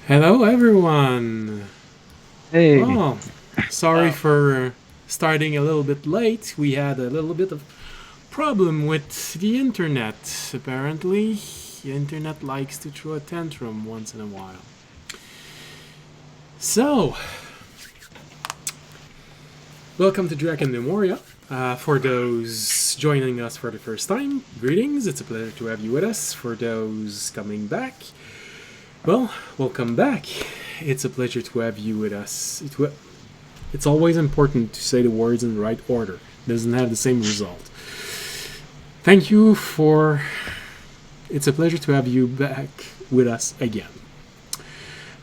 Hello, everyone. Hey, Oh, sorry for starting a little bit late. We had a little bit of problem with the internet. Apparently, the internet likes to throw a tantrum once in a while. So, welcome to Dragon Memoria. For those joining us for the first time, greetings. It's a pleasure to have you with us. For those coming back, well, welcome back. It's a pleasure to have you with us. It's always important to say the words in the right order. It doesn't have the same result. Thank you for. It's a pleasure to have you back with us again.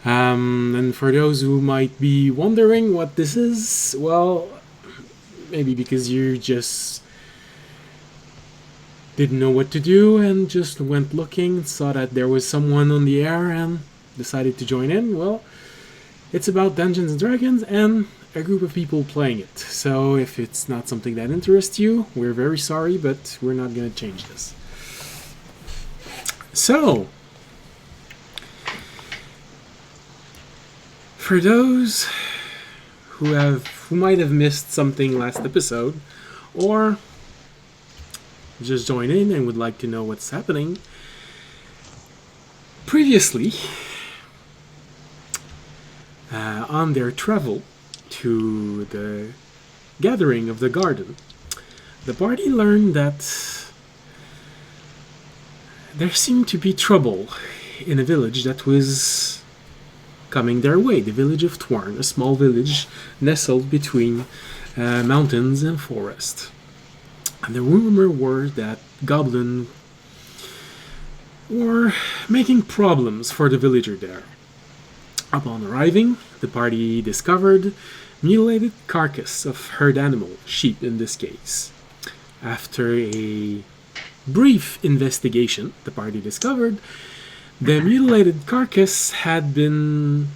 And for those who might be wondering what this is, well, maybe because you just didn't know what to do and just went looking, saw that there was someone on the air and decided to join in. Well, it's about Dungeons and Dragons and a group of people playing it. So if it's not something that interests you, we're very sorry, but we're not going to change this. So, for those who might have missed something last episode, or just join in and would like to know what's happening, previously, on their travel to the gathering of the garden, the party learned that there seemed to be trouble in a village that was coming their way, the village of Twern, a small village nestled between mountains and forest. And the rumor were that goblins were making problems for the villager there. Upon arriving, the party discovered mutilated carcass of herd animal, sheep in this case. After a brief investigation, the party discovered the mutilated carcass had been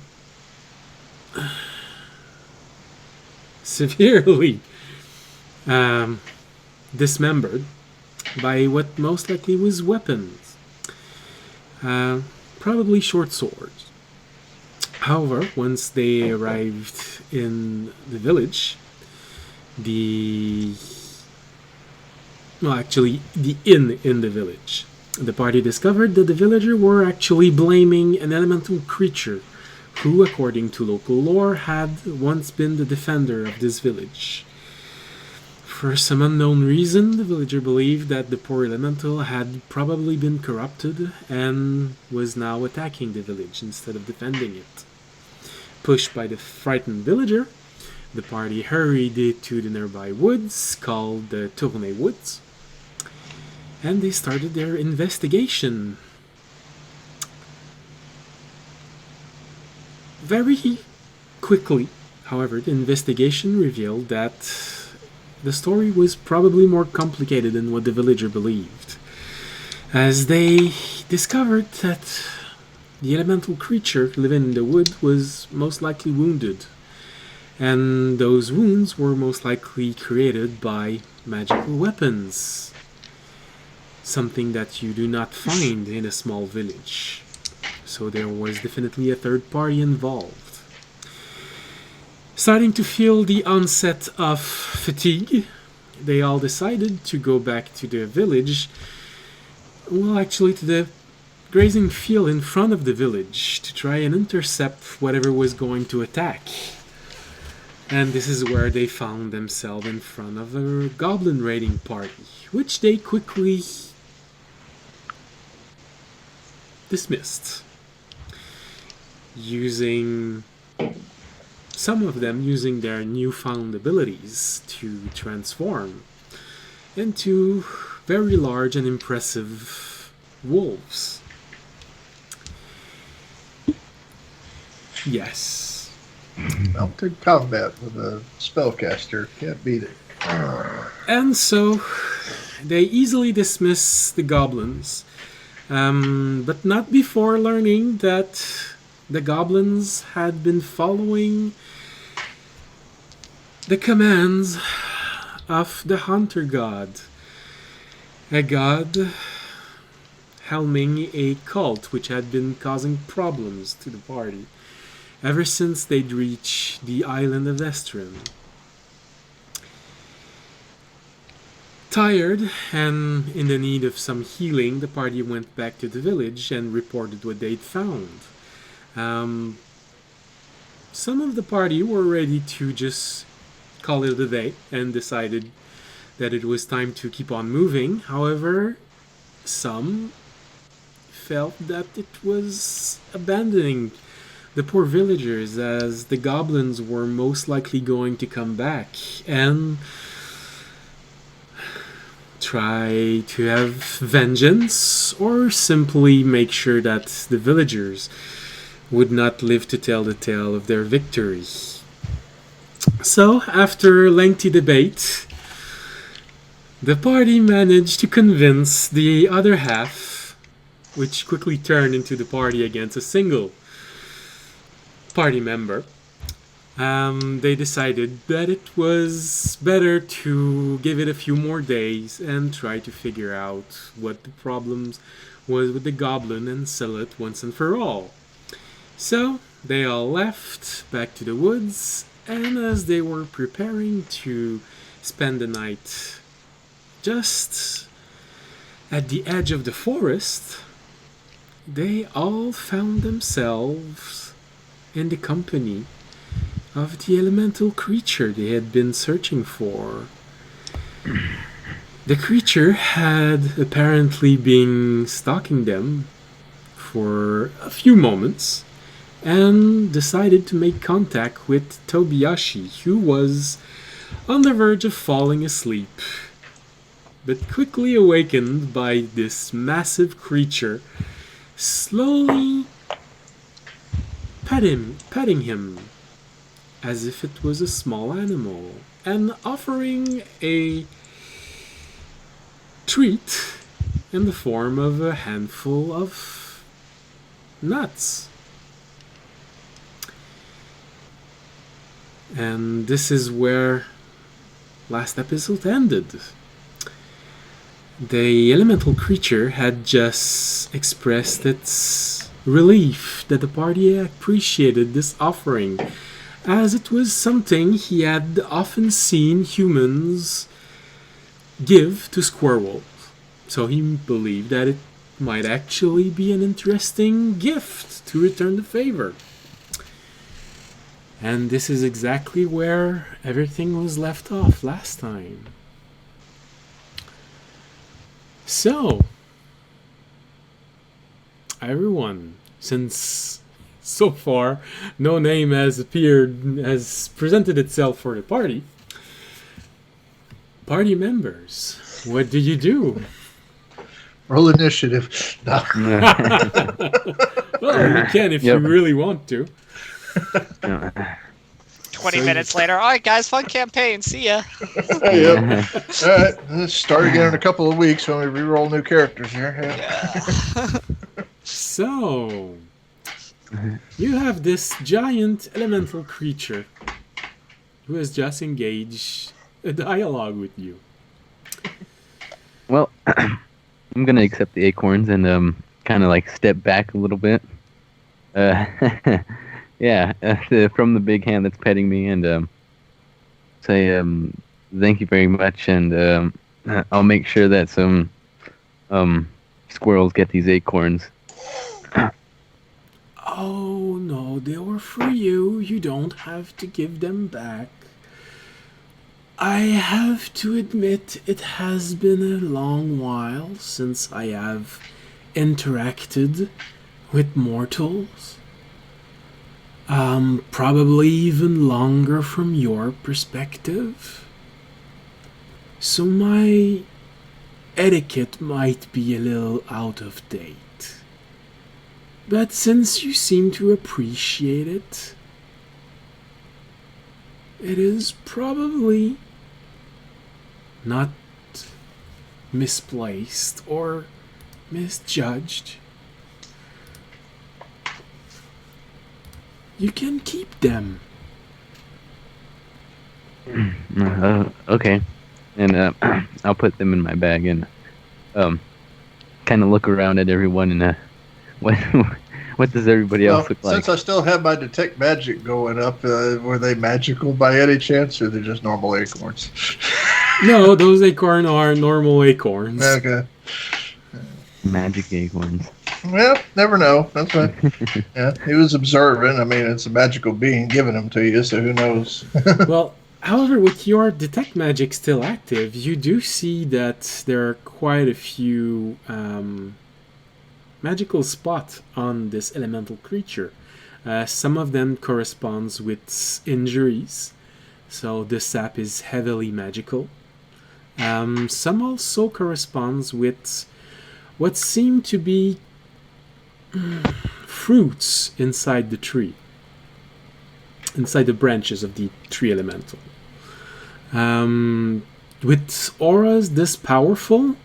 severely dismembered by what most likely was weapons, probably short swords. However, once they arrived in the village, the inn in the village, the party discovered that the villagers were actually blaming an elemental creature who, according to local lore, had once been the defender of this village. For some unknown reason, the villager believed that the poor elemental had probably been corrupted and was now attacking the village instead of defending it. Pushed by the frightened villager, the party hurried to the nearby woods called the Tournay Woods, and they started their investigation. Very quickly, however, the investigation revealed that the story was probably more complicated than what the villager believed, as they discovered that the elemental creature living in the wood was most likely wounded, and those wounds were most likely created by magical weapons, something that you do not find in a small village. So there was definitely a third party involved. Starting to feel the onset of fatigue, they all decided to go back to their village, well, actually to the grazing field in front of the village to try and intercept whatever was going to attack. And this is where they found themselves in front of a goblin raiding party, which they quickly dismissed, using some of them using their newfound abilities to transform into very large and impressive wolves. Yes. Mounted combat with a spellcaster. Can't beat it. And so they easily dismiss the goblins, but not before learning that the goblins had been following the commands of the hunter god, a god helming a cult which had been causing problems to the party ever since they'd reached the island of Estrin. Tired and in the need of some healing, the party went back to the village and reported what they'd found. Some of the party were ready to just call it a day and decided that it was time to keep on moving. However, some felt that it was abandoning the poor villagers, as the goblins were most likely going to come back and try to have vengeance, or simply make sure that the villagers would not live to tell the tale of their victory. So, after lengthy debate, the party managed to convince the other half, which quickly turned into the party against a single party member. They decided that it was better to give it a few more days and try to figure out what the problems was with the goblin and settle it once and for all. So they all left back to the woods, and as they were preparing to spend the night just at the edge of the forest, they all found themselves in the company of the elemental creature they had been searching for. The creature had apparently been stalking them for a few moments and decided to make contact with Tobiyashi, who was on the verge of falling asleep, but quickly awakened by this massive creature slowly petting him as if it was a small animal, and offering a treat in the form of a handful of nuts. And this is where last episode ended. The elemental creature had just expressed its relief that the party appreciated this offering, as it was something he had often seen humans give to squirrels. So he believed that it might actually be an interesting gift to return the favor. And this is exactly where everything was left off last time. So, everyone, since so far no name has presented itself for the party members, what do you do? Roll initiative. No. Well, you can if you really want to. 20 minutes later. All right, guys, fun campaign. See ya. Yep. All right, let's start again in a couple of weeks when we re-roll new characters here. Yeah. So, you have this giant elemental creature who has just engaged a dialogue with you. Well, I'm gonna accept the acorns and kind of like step back a little bit. Yeah, from the big hand that's petting me, and say thank you very much, and I'll make sure that some squirrels get these acorns. Oh no, they were for you. You don't have to give them back. I have to admit, it has been a long while since I have interacted with mortals. Probably even longer from your perspective. So my etiquette might be a little out of date. But since you seem to appreciate it, it is probably not misplaced or misjudged. You can keep them. Okay, and I'll put them in my bag and kind of look around at everyone and what what does everybody else look like? Since I still have my detect magic going up, were they magical by any chance, or they're just normal acorns? No, those acorns are normal acorns. Okay. Magic acorns. Well, never know. That's right. Yeah, he was observant. I mean, it's a magical being giving them to you, so who knows? Well, however, with your detect magic still active, you do see that there are quite a few magical spots on this elemental creature. Some of them corresponds with injuries, so the sap is heavily magical. Some also corresponds with what seem to be fruits inside the tree, inside the branches of the tree elemental. With auras this powerful,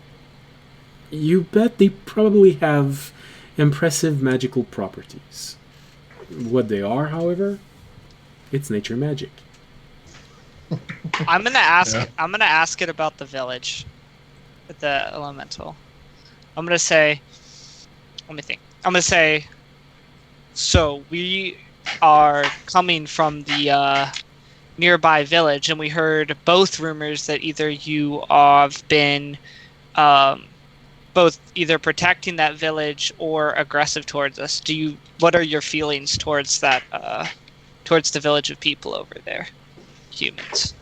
you bet they probably have impressive magical properties. What they are, however, it's nature magic. I'm gonna ask. Yeah. I'm gonna ask it about the village, the elemental. I'm gonna say. Let me think. I'm gonna say. So we are coming from the nearby village, and we heard both rumors that either you have been, both either protecting that village or aggressive towards us. What are your feelings towards that? Towards the village of people over there, humans.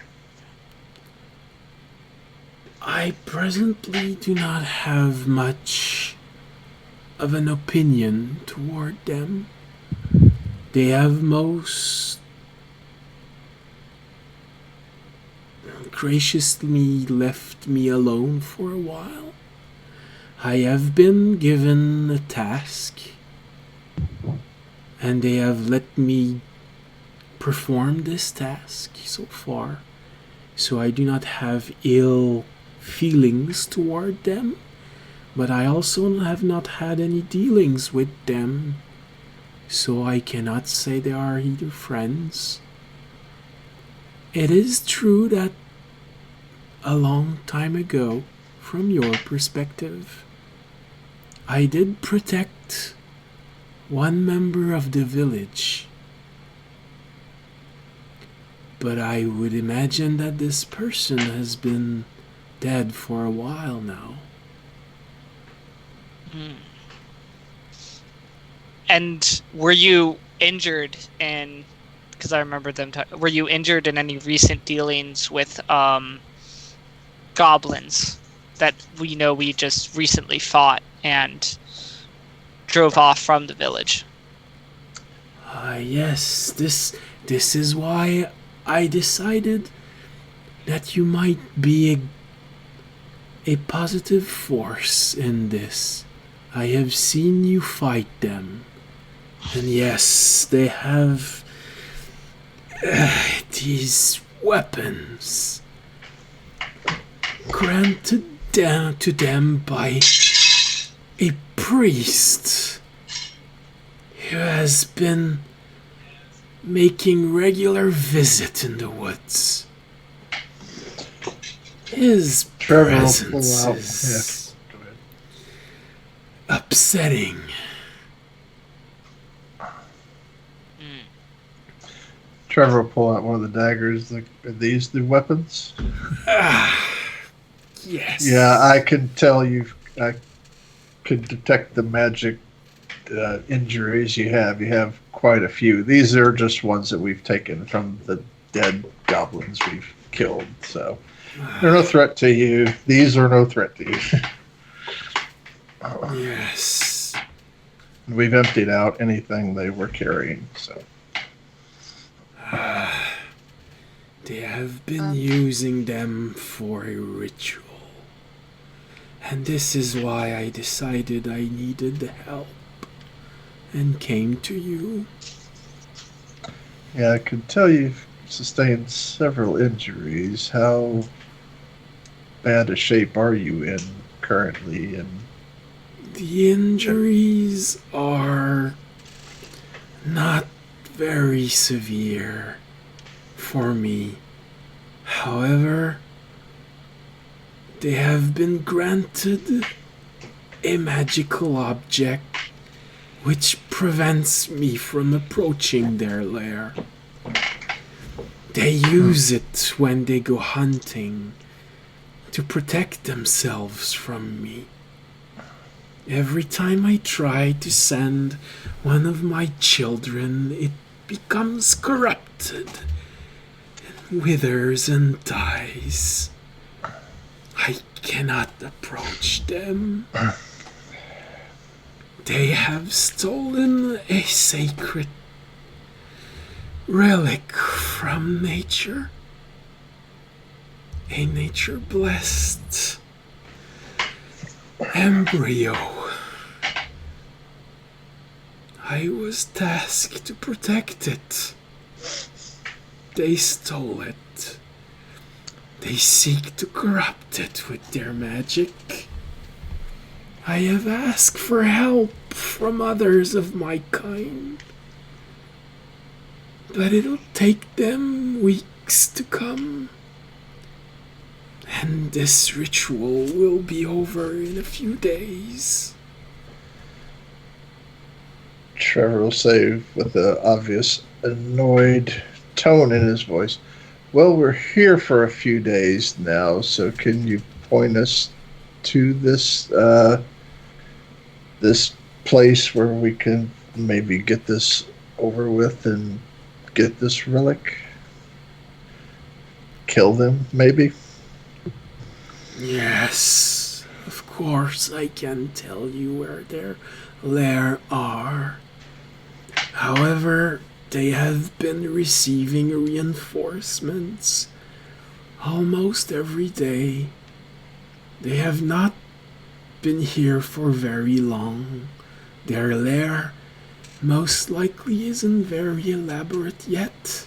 I presently do not have much of an opinion toward them. They have most graciously left me alone for a while. I have been given a task, and they have let me perform this task so far, so I do not have ill feelings toward them, but I also have not had any dealings with them, so I cannot say they are either friends. It is true that a long time ago, from your perspective, I did protect one member of the village, but I would imagine that this person has been dead for a while now. And were you injured in? Because I remember them. Were you injured in any recent dealings with goblins that we just recently fought and drove off from the village? Yes, this is why I decided that you might be a positive force in this. I have seen you fight them, and yes, they have these weapons granted down to them by a priest who has been making regular visit in the woods. His Trevor will presence pull out. is Yeah. Go ahead. upsetting. Trevor will pull out one of the daggers. Like, are these the weapons? Yes. Yeah, I can tell you. I could detect the magic injuries you have. You have quite a few. These are just ones that we've taken from the dead goblins we've killed. So they're no threat to you. These are no threat to you. Yes. We've emptied out anything they were carrying. So They have been using them for a ritual. And this is why I decided I needed the help and came to you. yeah, I can tell you've sustained several injuries. How bad a shape are you in currently? And The injuries are not very severe for me. However, they have been granted a magical object which prevents me from approaching their lair. They use it when they go hunting to protect themselves from me. Every time I try to send one of my children, it becomes corrupted and withers and dies. I cannot approach them. They have stolen a sacred relic from nature. A nature-blessed embryo. I was tasked to protect it. They stole it. They seek to corrupt it with their magic. I have asked for help from others of my kind, but it'll take them weeks to come. And this ritual will be over in a few days. Trevor will say with an obvious annoyed tone in his voice, well, we're here for a few days now, so can you point us to this this place where we can maybe get this over with and get this relic? Kill them, maybe? Yes, of course I can tell you where their lair are. However, they have been receiving reinforcements almost every day. They have not been here for very long. Their lair most likely isn't very elaborate yet,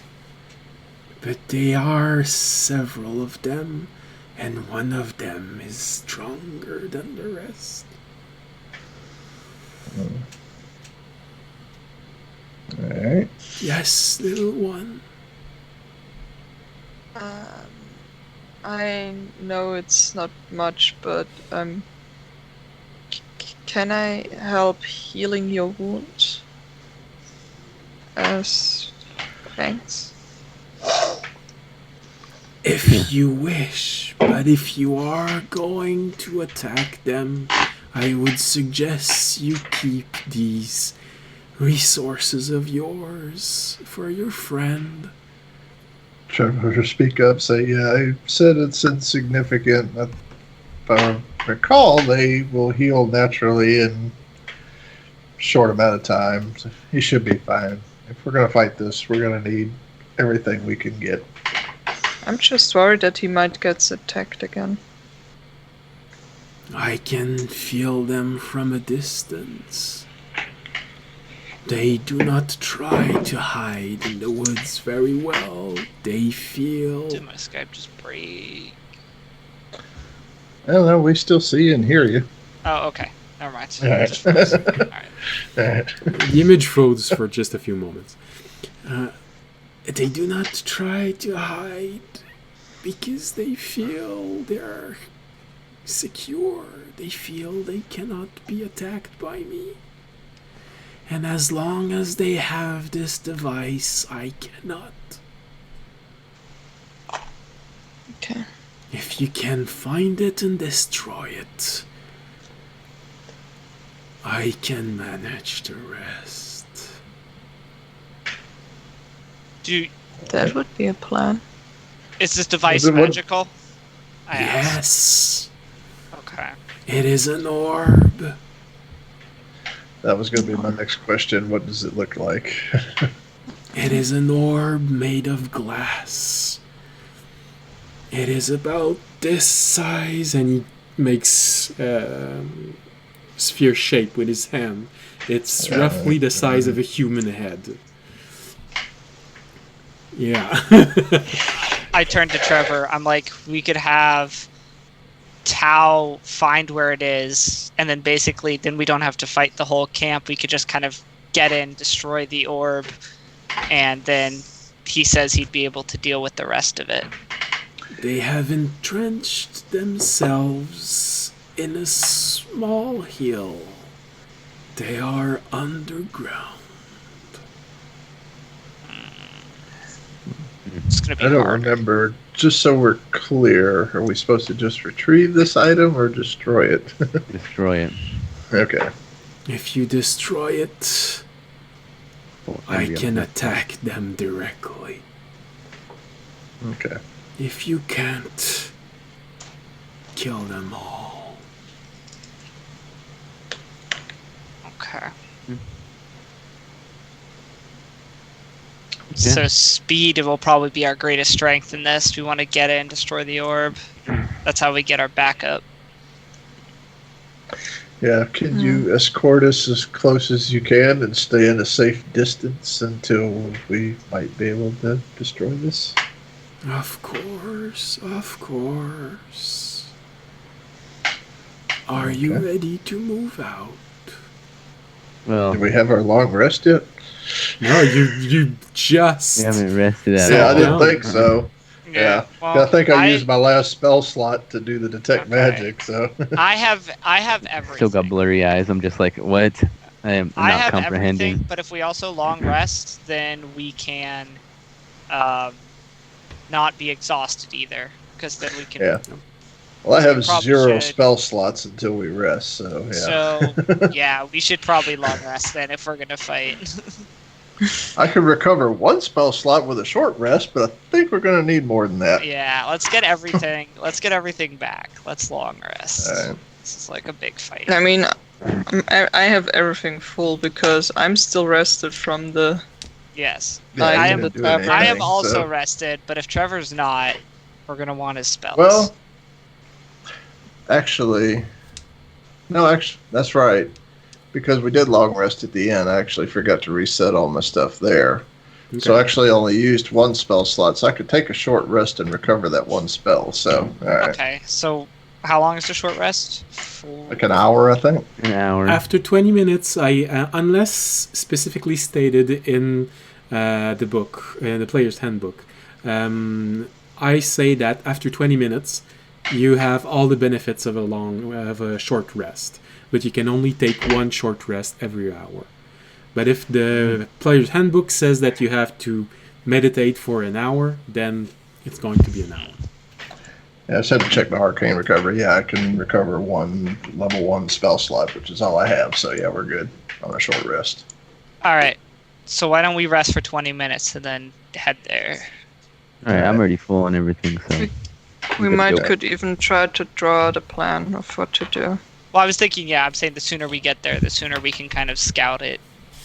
but there are several of them, and one of them is stronger than the rest. Alright. Yes, little one. I know it's not much, but can I help healing your wound? As thanks. If you wish, but if you are going to attack them, I would suggest you keep these resources of yours for your friend. Trevor will speak up, say, yeah, I said it's insignificant. If I recall, they will heal naturally in a short amount of time. So he should be fine. If we're going to fight this, we're going to need everything we can get. I'm just worried that he might get attacked again. I can feel them from a distance. They do not try to hide in the woods very well. They feel... Did my Skype just break? I don't know, we still see and hear you. Oh, okay. Never mind. Alright. Just froze. Alright. Alright. The image froze for just a few moments. They do not try to hide because they feel they're secure. They feel they cannot be attacked by me. And as long as they have this device, I cannot. Okay. If you can find it and destroy it, I can manage the rest. That would be a plan. Is this device What- magical? I asked. Yes, Okay. it is an orb. That was going to be my next question. What does it look like? It is an orb made of glass. It is about this size, and he makes sphere shape with his hand. It's roughly the size of a human head. Yeah. I turned to Trevor. I'm like, we could have Tao find where it is, and then basically, then we don't have to fight the whole camp. We could just kind of get in, destroy the orb, and then he says he'd be able to deal with the rest of it. They have entrenched themselves in a small hill. They are underground. It's gonna be I don't hard. remember. Just so we're clear, are we supposed to just retrieve this item or destroy it? Destroy it. Okay. If you destroy it, Oh, I maybe can I'm- attack them directly. Okay. If you can't, kill them all. Okay. Yeah. So speed will probably be our greatest strength in this. We want to get in, destroy the orb. That's how we get our backup. Yeah, can you escort us as close as you can and stay in a safe distance until we might be able to destroy this? Of course, of course. Are you Okay. ready to move out? Well, Do we have our long rest yet? No, you just. we haven't rested at So- Yeah, I all. didn't down. think so. Yeah. I think I used my last spell slot to do the detect Okay. magic, so. I have everything. Still got blurry eyes. I'm just like, what? I am I not have comprehending. everything, but if we also long rest, then we can not be exhausted either, because then we can. Yeah. Well, I have probably 0 should. spell slots until we rest, so yeah. So yeah, we should probably long rest then if we're gonna fight. I could recover 1 spell slot with a short rest, but I think we're going to need more than that. Yeah, let's get everything. Let's get everything back. Let's long rest. Alright. This is like a big fight. I mean, I have everything full because I'm still rested from the. Yes, Yeah, I you am. didn't do I anything, I am also so- rested, but if Trevor's not, we're gonna want his spells. Well, actually, no, actually, that's right. Because we did long rest at the end, I actually forgot to reset all my stuff there. So I actually only used 1 spell slot, so I could take a short rest and recover that 1 spell. So, alright. okay. So how long is the short rest? Like an hour, I think. An hour. After 20 minutes, unless specifically stated in the book, the player's handbook, I say that after 20 minutes, you have all the benefits of a short rest, but you can only take 1 short rest every hour. But if the player's handbook says that you have to meditate for an hour, then it's going to be an hour. Yeah, I just had to check my arcane recovery. Yeah, I can recover 1 level 1 spell slot, which is all I have. So yeah, we're good on a short rest. All right. So why don't we rest for 20 minutes and then head there? Alright, I'm already full on everything, so. We Good might go. could even try to draw the plan of what to do. Well, I was thinking, yeah, I'm saying the sooner we get there, the sooner we can kind of scout it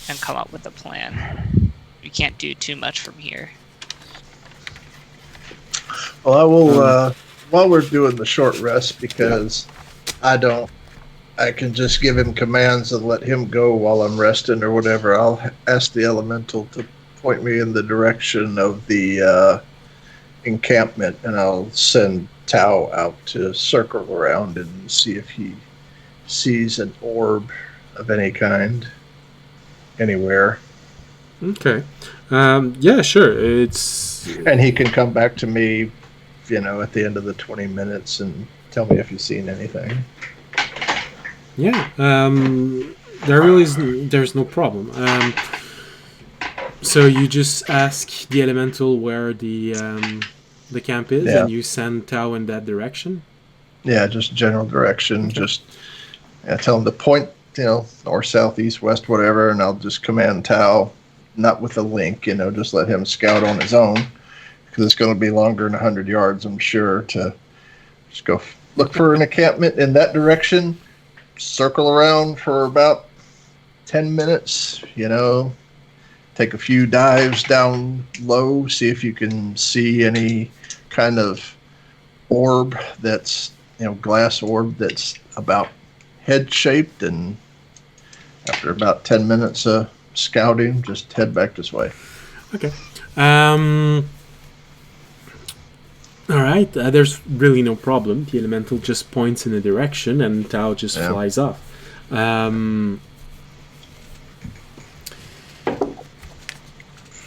and come up with a plan. We can't do too much from here. Well, I will, while we're doing the short rest, because I can just give him commands and let him go while I'm resting or whatever. I'll ask the elemental to point me in the direction of the encampment, and I'll send Tau out to circle around and see if he sees an orb of any kind anywhere. Okay. Yeah, sure. It's And he can come back to me, at the end of the 20 minutes and tell me if he's seen anything. yeah. There really is. There's no problem. So you just ask the elemental where the camp is, Yeah. and you send Tau in that direction. Yeah, just general direction. Okay. Just tell him to point, north, south, east, west, whatever, and I'll just command Tau, not with a link, just let him scout on his own, because it's going to be longer than 100 yards, I'm sure, to just go look for an encampment in that direction, circle around for about 10 minutes, take a few dives down low, see if you can see any kind of orb that's, glass orb that's about head shaped, and after about 10 minutes of scouting, just head back this way. Okay. All right. There's really no problem. The elemental just points in a direction, and Tau just Yeah. flies off.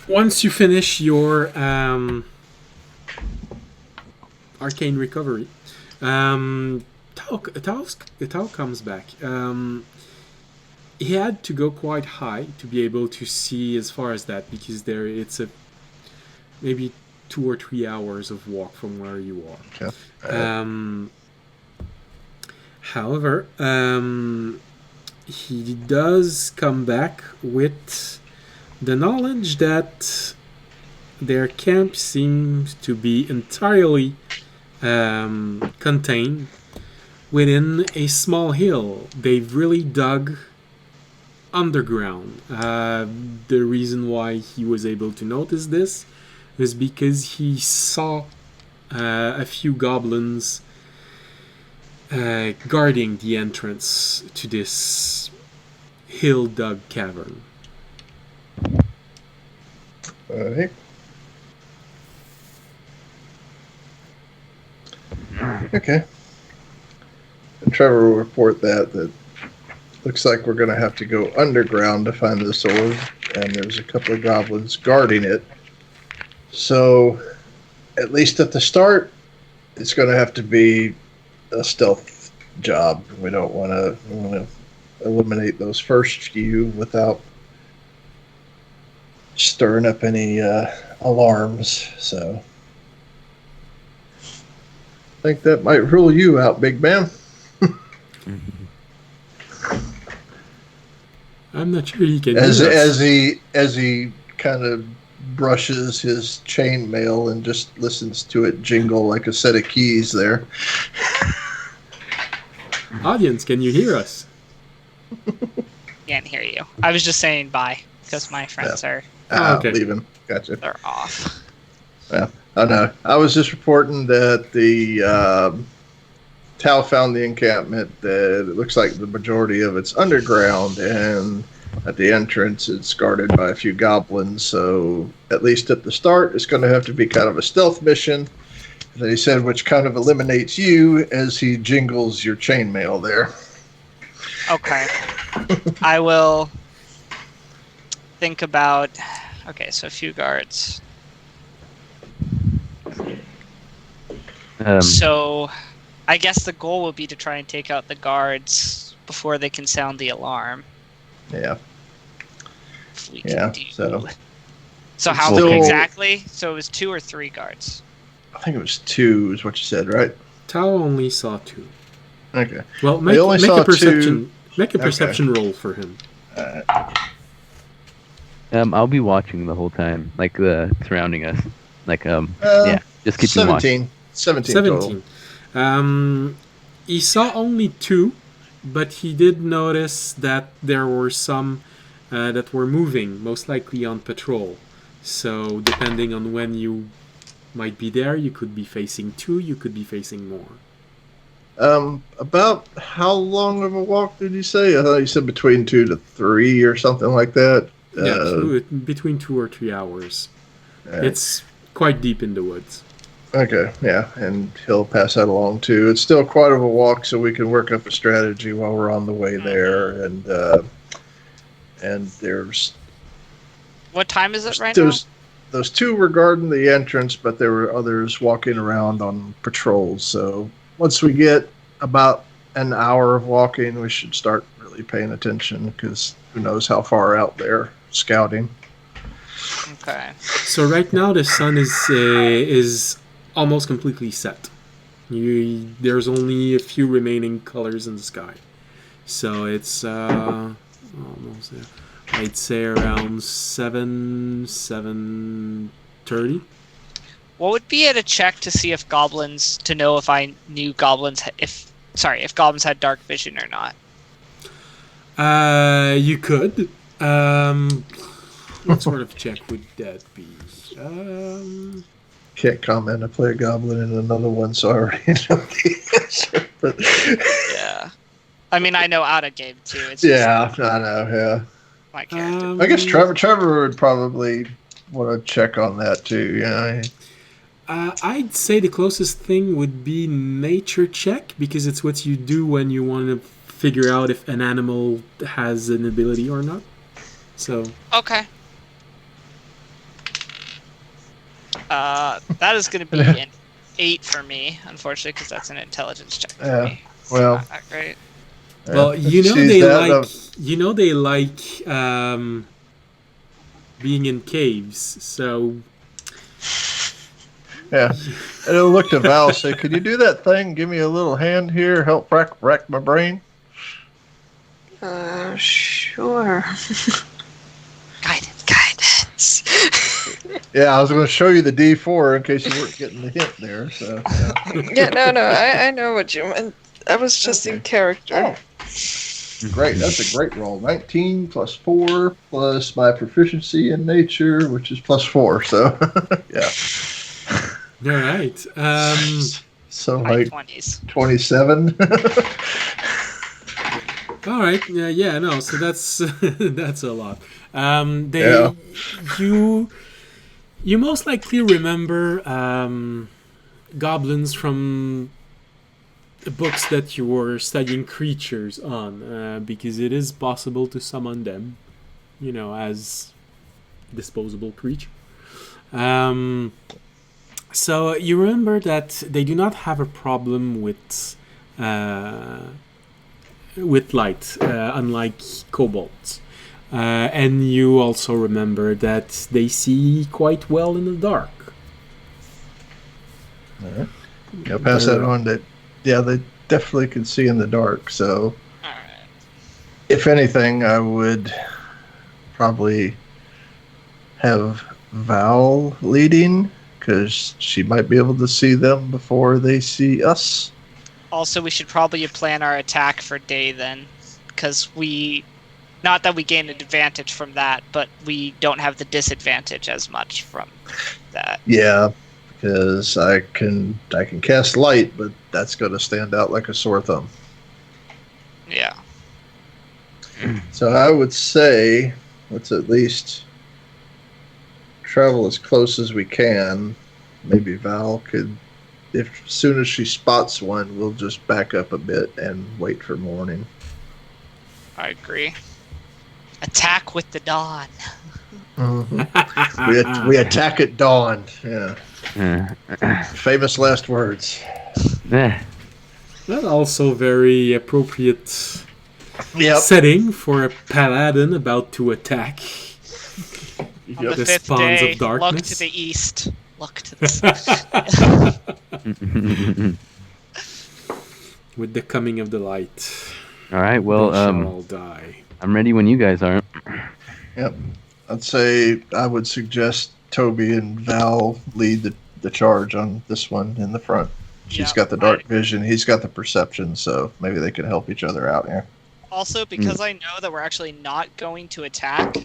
Once you finish your arcane recovery, Tau Tao comes back. He had to go quite high to be able to see as far as that because it's maybe 2 or 3 hours of walk from where you are. Okay. However, he does come back with the knowledge that their camp seems to be entirely contained within a small hill. They've really dug underground. The reason why he was able to notice this is because he saw a few goblins guarding the entrance to this hill dug cavern. Alright. Okay. And Trevor will report that looks like we're going to have to go underground to find the sword, and there's a couple of goblins guarding it. So, at least at the start, it's going to have to be a stealth job. We don't want to eliminate those first few without stirring up any alarms. So, I think that might rule you out, big man. I'm not sure he can. As he kind of brushes his chainmail and just listens to it jingle like a set of keys there. Audience, can you hear us? Can't hear you. I was just saying bye because my friends are Okay. Leaving. Gotcha. they're off. Oh no, I was just reporting that the Tau found the encampment. That it looks like the majority of it's underground, and at the entrance, it's guarded by a few goblins. So at least at the start, it's going to have to be kind of a stealth mission. And he said, which kind of eliminates you as he jingles your chainmail there. Okay. I will think about. Okay, so a few guards. So, I guess the goal will be to try and take out the guards before they can sound the alarm. Yeah. If we Yeah, can do. so how Still- many exactly? So it was 2 or 3 guards. I think it was 2 is what you said, right? Tao only saw 2. Okay. Well, They only make saw a perception. 2. Make a Okay. perception roll for him. I'll be watching the whole time, like surrounding us. Like yeah, just keep them watching. 17 total. 17. He saw only 2, but he did notice that there were some that were moving, most likely on patrol. So depending on when you might be there, you could be facing 2, you could be facing more. About how long of a walk did you say? I thought you said between 2 to 3 or something like that. Yeah, between 2 or 3 hours. Right. It's quite deep in the woods. Okay, yeah, and he'll pass that along too. It's still quite of a walk, so we can work up a strategy while we're on the way there. And there's What time is it right now? those 2 were guarding the entrance, but there were others walking around on patrols. So once we get about an hour of walking, we should start really paying attention because who knows how far out they're scouting. Okay. So right now the sun is almost completely set. There's only a few remaining colors in the sky. So it's almost there. I'd say around 7:30. What would be at a check to see if goblins to know if I knew goblins if goblins had dark vision or not? You could. What sort of check would that be? Can't comment. I play a goblin in another one, so I already know the answer. But Yeah. I mean, I know out of game too. It's just yeah, I know. Yeah, my character. I guess Trevor would probably want to check on that too. Yeah. I'd say the closest thing would be nature check because it's what you do when you want to figure out if an animal has an ability or not. So Okay. That is going to be an 8 for me, unfortunately, because that's an intelligence check for me. Well, Not that great. Well, they like being in caves. So Yeah. And it'll look to Val and say, could you do that thing? Give me a little hand here, help rack my brain. Sure. Guidance. Yeah, I was going to show you the D4 in case you weren't getting the hint there. So, Yeah, no, I know what you meant. I was just in character. Oh. Great, that's a great roll. 19 plus 4 plus my proficiency in nature, which is plus 4. So, yeah. all right. So, High like 20s. 27. All right. Yeah. No. So that's that's a lot. Yeah. You most likely remember goblins from the books that you were studying creatures on, because it is possible to summon them, as disposable creature. So you remember that they do not have a problem with light, unlike kobolds. And you also remember that they see quite well in the dark. Yeah, pass that on. They definitely can see in the dark. So, Alright. if anything, I would probably have Val leading because she might be able to see them before they see us. Also, we should probably plan our attack for day then. Because not that we gain an advantage from that, but we don't have the disadvantage as much from that. Yeah, because I can cast light, but that's going to stand out like a sore thumb. Yeah. So I would say let's at least travel as close as we can. Maybe Val could, as soon as she spots one, we'll just back up a bit and wait for morning. I agree. Attack with the dawn. Mm-hmm. we attack at dawn. Yeah. Famous last words. That's also very appropriate setting for a paladin about to attack. On the The fifth spawns day, of darkness. look to the east. Look to the With the coming of the light. All right. Well, they shall all die. I'm ready when you guys are. Yep. I'd say I would suggest Toby and Val lead the charge on this one in the front. She's got the dark vision. He's got the perception, so maybe they could help each other out here. Also, because I know that we're actually not going to attack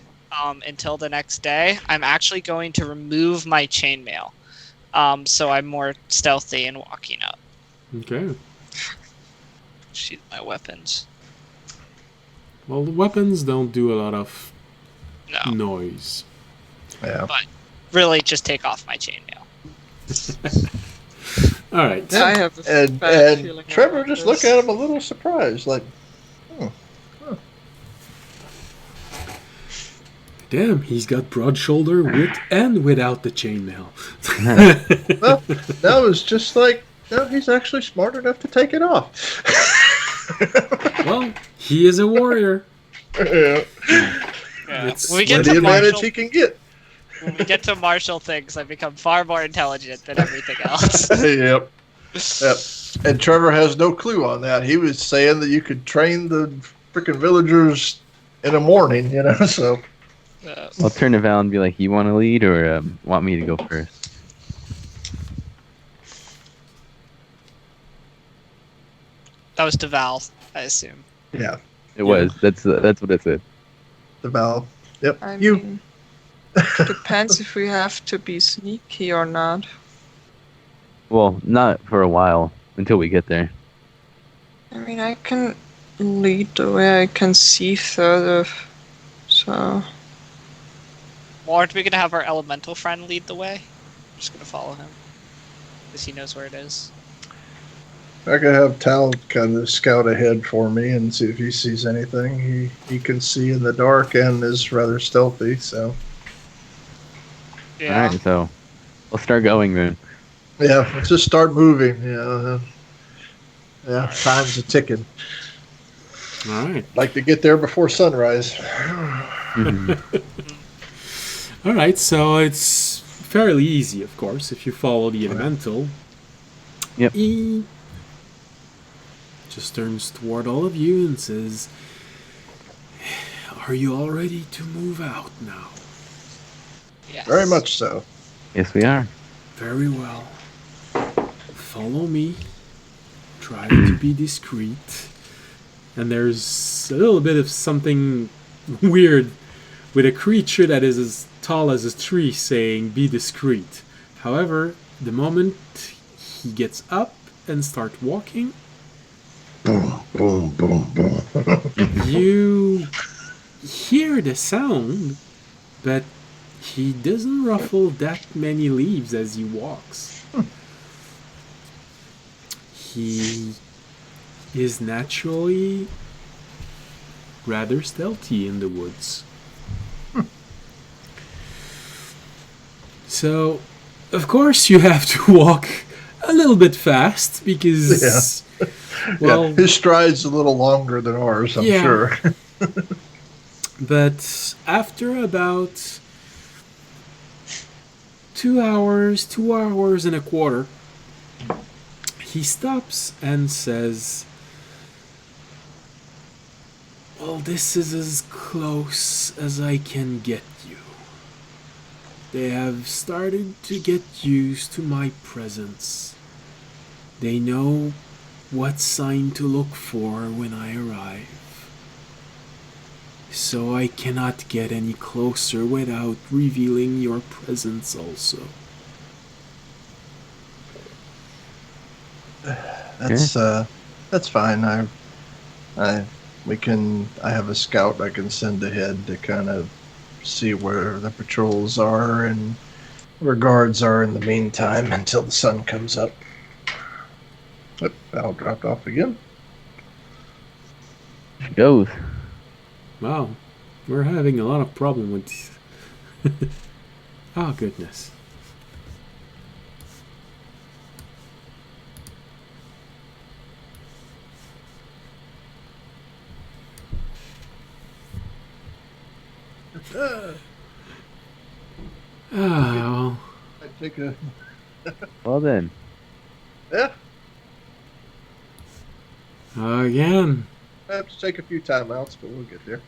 until the next day, I'm actually going to remove my chainmail. So I'm more stealthy and walking up. Okay. Shoot my weapons. Well, the weapons don't do a lot of No. noise. Yeah. But really, just take off my chainmail. All right. I have a And bad feeling Trevor about just this. looked at him a little surprised, like, Damn, he's got broad shoulder with and without the chainmail. well, that was just like, no, he's actually smart enough to take it off. Well, he is a warrior. Yeah. It's When we The get to advantage martial, he can get. when we get to martial things, I become far more intelligent than everything else. Yep. And Trevor has no clue on that. He was saying that you could train the freaking villagers in the morning, so. I'll turn to Val and be like, "You want to lead or want me to go first?" That was to Val, I assume. Yeah. It was. That's what it said. The Val. Yep. I you. mean, depends if we have to be sneaky or not. Well, not for a while until we get there. I mean, I can lead the way. I can see further, so. Or are we going to have our elemental friend lead the way? I'm just going to follow him. Because he knows where it is. I could have Tal kind of scout ahead for me and see if he sees anything. He can see in the dark and is rather stealthy, so. Yeah. All right, so we'll start going then. Yeah, let's just start moving. Yeah. Yeah, time's a ticking. All right. Like to get there before sunrise. Mhm. All right. So it's fairly easy, of course, if you follow the elemental. Yep. He just turns toward all of you and says, "Are you all ready to move out now?" Yes. Very much so. Yes, we are. Very well. Follow me. Try to be discreet. And there's a little bit of something weird with a creature that is as tall as a tree saying, "Be discreet." However, the moment he gets up and starts walking, Boom, boom, boom, boom. you hear the sound, but he doesn't ruffle that many leaves as he walks. He is naturally rather stealthy in the woods. So, of course, you have to walk a little bit fast because, well, yeah, his stride's a little longer than ours, I'm Yeah. sure. but after about 2 hours, 2 hours and a quarter, he stops and says, "Well, this is as close as I can get you. They have started to get used to my presence. They know what sign to look for when I arrive. So I cannot get any closer without revealing your presence also." That's fine. I have a scout I can send ahead to kind of see where the patrols are and where guards are in the meantime until the sun comes up. Yep, Val dropped off again. She goes. Wow, we're having a lot of problem with these. Oh, goodness. Oh, I take a Well then. yeah. again. I have to take a few timeouts, but we'll get there.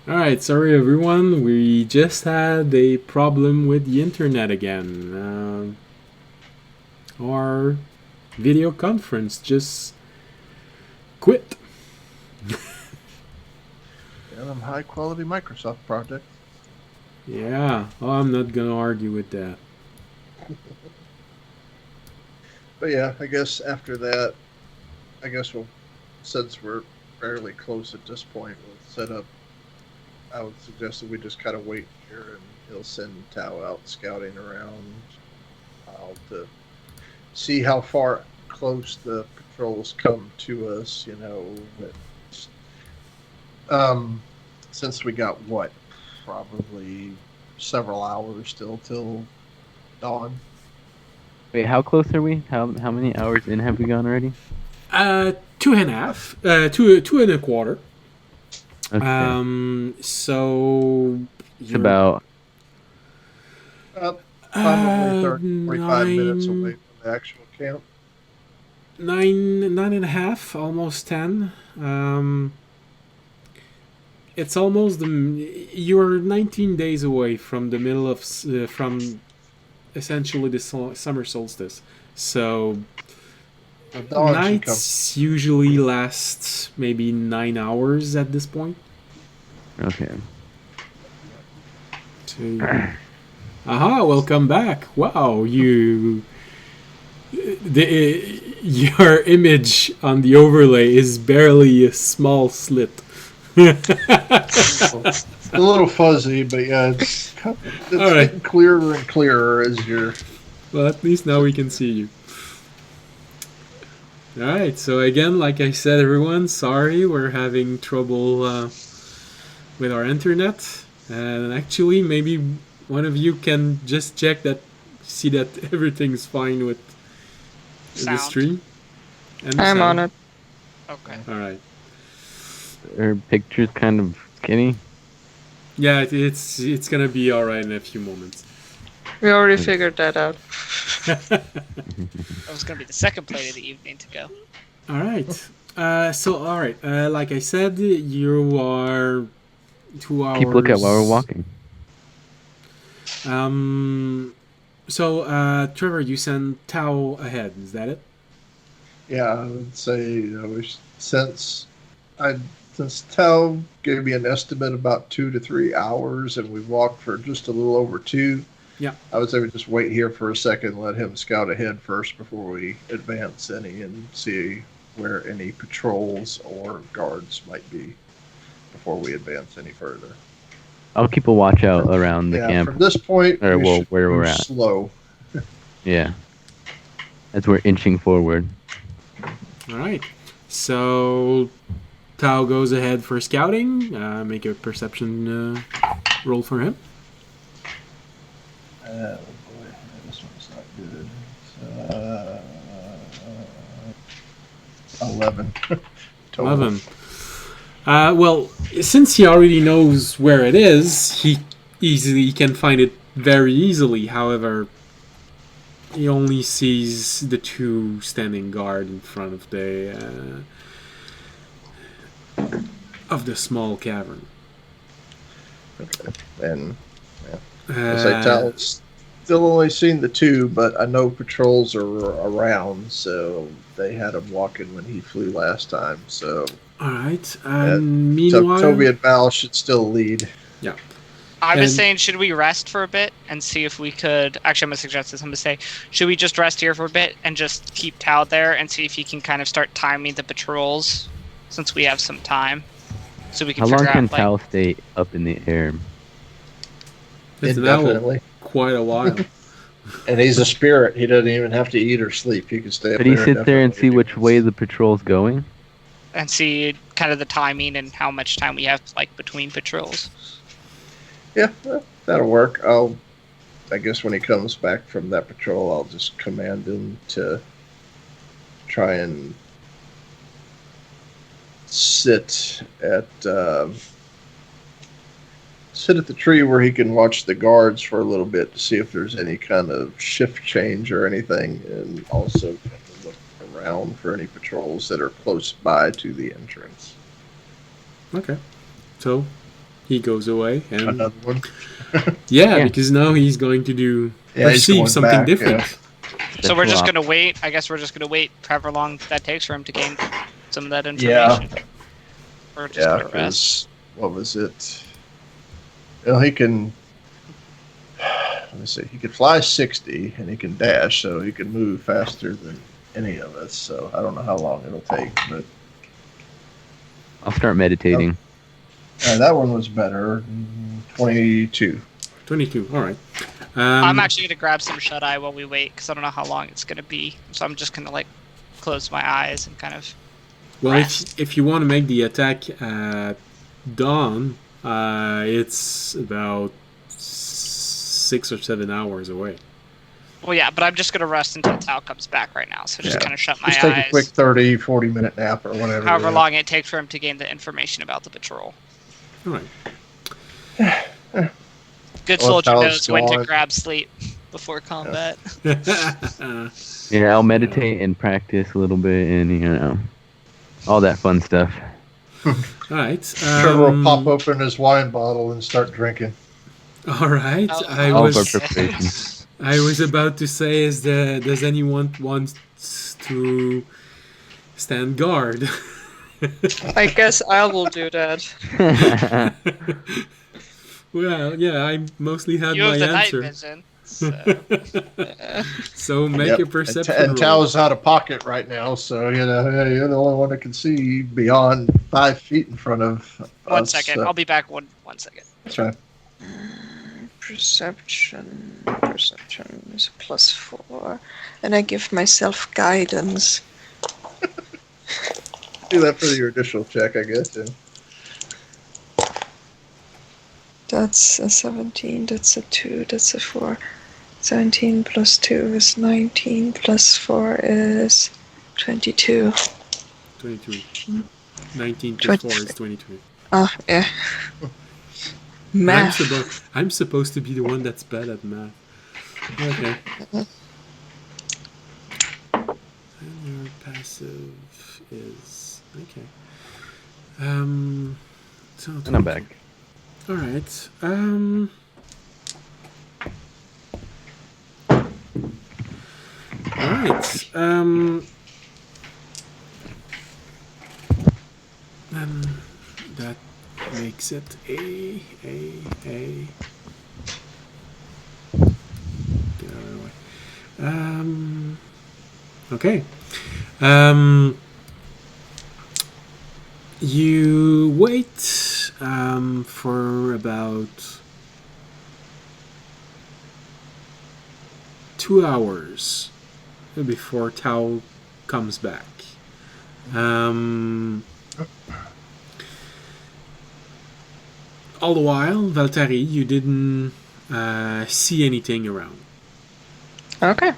Alright, sorry everyone, we just had a problem with the internet again. Our video conference just quit. And I'm high quality Microsoft project. Yeah, I'm not gonna argue with that. But yeah, I guess after that, since we're fairly close at this point, we'll set up. I would suggest that we just kind of wait here, and he'll send Tao out scouting around to see how far close the patrols come to us. Since we got probably several hours still till dawn. Wait, how close are we? How many hours in have we gone already? 2.5, two and a quarter. Okay. So It's about Probably 30, 45 minutes 9, away from the actual camp. 9.5, almost 10. It's almost you're 19 days away from the middle of from essentially the summer solstice. So The dawn should come. nights usually last maybe 9 hours at this point. okay. So, aha! Welcome back. Wow, your image on the overlay is barely a small slit. It's a little fuzzy, but yeah, it's All right. getting clearer and clearer as you're. Well, at least now we can see you. Alright, so again, like I said, everyone, sorry, we're having trouble with our internet. And actually, maybe one of you can just check that, see that everything's fine with the Sound. stream. And the I'm on sound. it. Okay. All right. Her picture's kind of skinny. Yeah, it's gonna be all right in a few moments. We already figured that out. That was gonna be the second plate of the evening to go. All right. All right. Like I said, you are 2 hours. Keep lookout while we're walking. Trevor, you send Tao ahead. Is that it? Yeah, I would say since Tell gave me an estimate about 2 to 3 hours, and we walked for just a little over 2. Yeah. I would say we just wait here for a second, let him scout ahead first before we advance any, and see where any patrols or guards might be before we advance any further. I'll keep a watch out around the camp. From this point, Or, we well, should where we're move at. slow. Yeah. As we're inching forward. All right. So Tao goes ahead for scouting. Make a perception roll for him. Oh boy, this one's not good. 11. Total. 11. Well, since he already knows where it is, he easily can find it very easily. However, he only sees the 2 standing guard in front of the small cavern. Okay. And as I tell, still only seen the 2, but I know patrols are around, so they had him walking when he flew last time. So, all right. so Meanwhile, Toby and Val should still lead. Yeah. I was And- saying, should we rest for a bit and see if we could? Actually, I'm gonna suggest this. I'm gonna say, should we just rest here for a bit and just keep Tao there and see if he can kind of start timing the patrols, since we have some time, so we can How long figure can out like. Tal stay up in the air? it's now Indefinitely. quite a while. And he's a spirit. He doesn't even have to eat or sleep. He can stay up Could he there sit there and see indefinitely. which way the patrol's going? And see kind of the timing and how much time we have like between patrols. Yeah, that'll work. I guess when he comes back from that patrol, I'll just command him to try and sit at the tree where he can watch the guards for a little bit to see if there's any kind of shift change or anything, and also kind of look around for any patrols that are close by to the entrance. Okay. So he goes away and Another one. yeah, because now he's going to Yeah, he's perceive going something back, different. yeah. So we're just Swap. gonna wait. I guess we're just gonna wait however long that takes for him to gain some of that information. We're just Yeah, gonna rest. because what was it? Well, he can. Let me see. He can fly 60 and he can dash, so he can move faster than any of us. So I don't know how long it'll take, but I'll start meditating. that one was better. 22. 22. All right. I'm actually gonna grab some shut eye while we wait because I don't know how long it's gonna be. So I'm just gonna like close my eyes and kind of. Well, rest. if you want to make the attack at dawn, it's about 6 or 7 hours away. Well, yeah, but I'm just gonna rest until Tao comes back right now. So just Yeah. kind of shut my Just take eyes. a quick 30, 40-minute nap or whatever. However yeah. long it takes for him to gain the information about the patrol. All right. Good Well, soldier Tao's knows when to gone. grab sleep before combat. Yeah, I'll meditate and practice a little bit and, all that fun stuff. All right. Trevor will pop open his wine bottle and start drinking. All right. I All of our was preparations. I was about to say, does anyone want to stand guard? I guess I will do that. Well, yeah, I mostly had You my have the night answer. vision. So. So make Yep. a perception And roll. Tao's out of pocket right now, so you're the only one that can see beyond 5 feet in front of One us. second. I'll be back one second. That's right. Perception is a +4. And I give myself guidance. Do that for your initial check, I guess. Yeah. That's a 17, that's a 2, that's a 4. 17 plus 2 is 19, plus 4 is 22. 23. 19 plus 4 is 23. Ah, yeah. Math. I'm supposed to be the one that's bad at math. Okay. And your passive is okay. So And I'm back. All right. All right. That makes it a. Get out of the way. Okay. You wait for about 2 hours before Tao comes back. All the while, Valtteri, you didn't see anything around. Okay.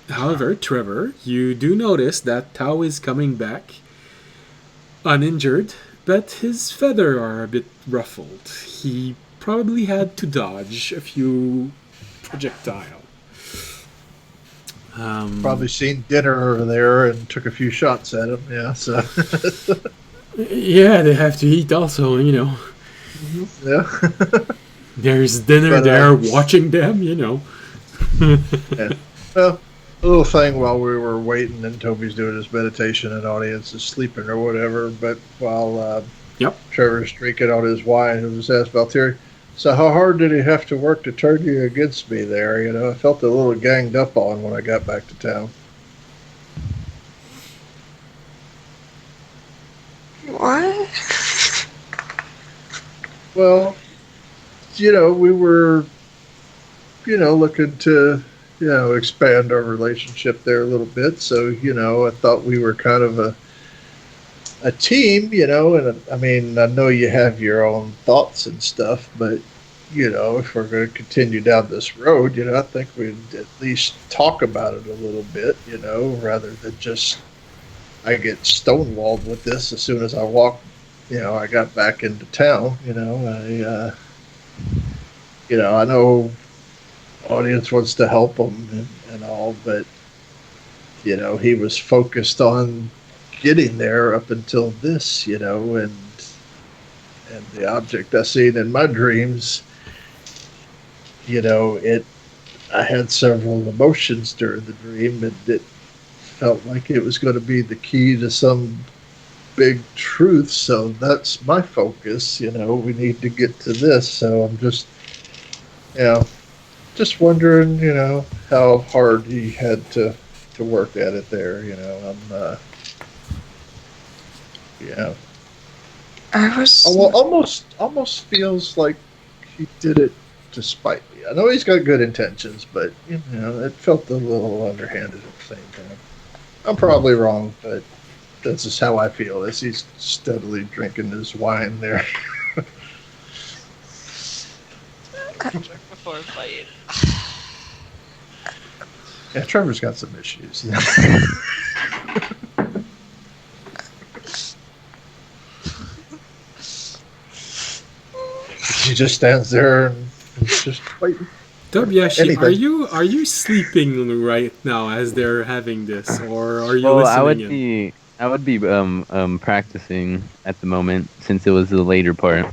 However, Trevor, you do notice that Tao is coming back uninjured, but his feathers are a bit ruffled. He probably had to dodge a few projectiles. Probably seen dinner over there and took a few shots at him. Yeah, so Yeah, they have to eat also, you know. yeah. There's dinner But, there watching them, you know. Yeah. Well, a little thing while we were waiting and Toby's doing his meditation and audience is sleeping or whatever. But while Yep. Trevor's drinking on his wine, it was asked Valtteri, so how hard did he have to work to turn you against me there? You know, I felt a little ganged up on when I got back to town. What? Well, you know, we were, looking to, expand our relationship there a little bit. So, I thought we were kind of a team, and I mean, I know you have your own thoughts and stuff, but, if we're going to continue down this road, I think we'd at least talk about it a little bit, rather than just I get stonewalled with this as soon as I walk, I got back into town, I know audience wants to help him and all, but, he was focused on getting there up until this, and the object I seen in my dreams, I had several emotions during the dream, and it felt like it was going to be the key to some big truth. So that's my focus. We need to get to this. So I'm just, just wondering, how hard he had to work at it there. I'm, I was. well, almost feels like he did it to spite me. I know he's got good intentions, but it felt a little underhanded at the same time. I'm probably wrong, but that's just how I feel as he's steadily drinking his wine there. Before a fight. Yeah, Trevor's got some issues. He just stands there and just waiting. Tobiashi, Anything. are you sleeping right now as they're having this, or are you Well, listening? I would be practicing at the moment since it was the later part.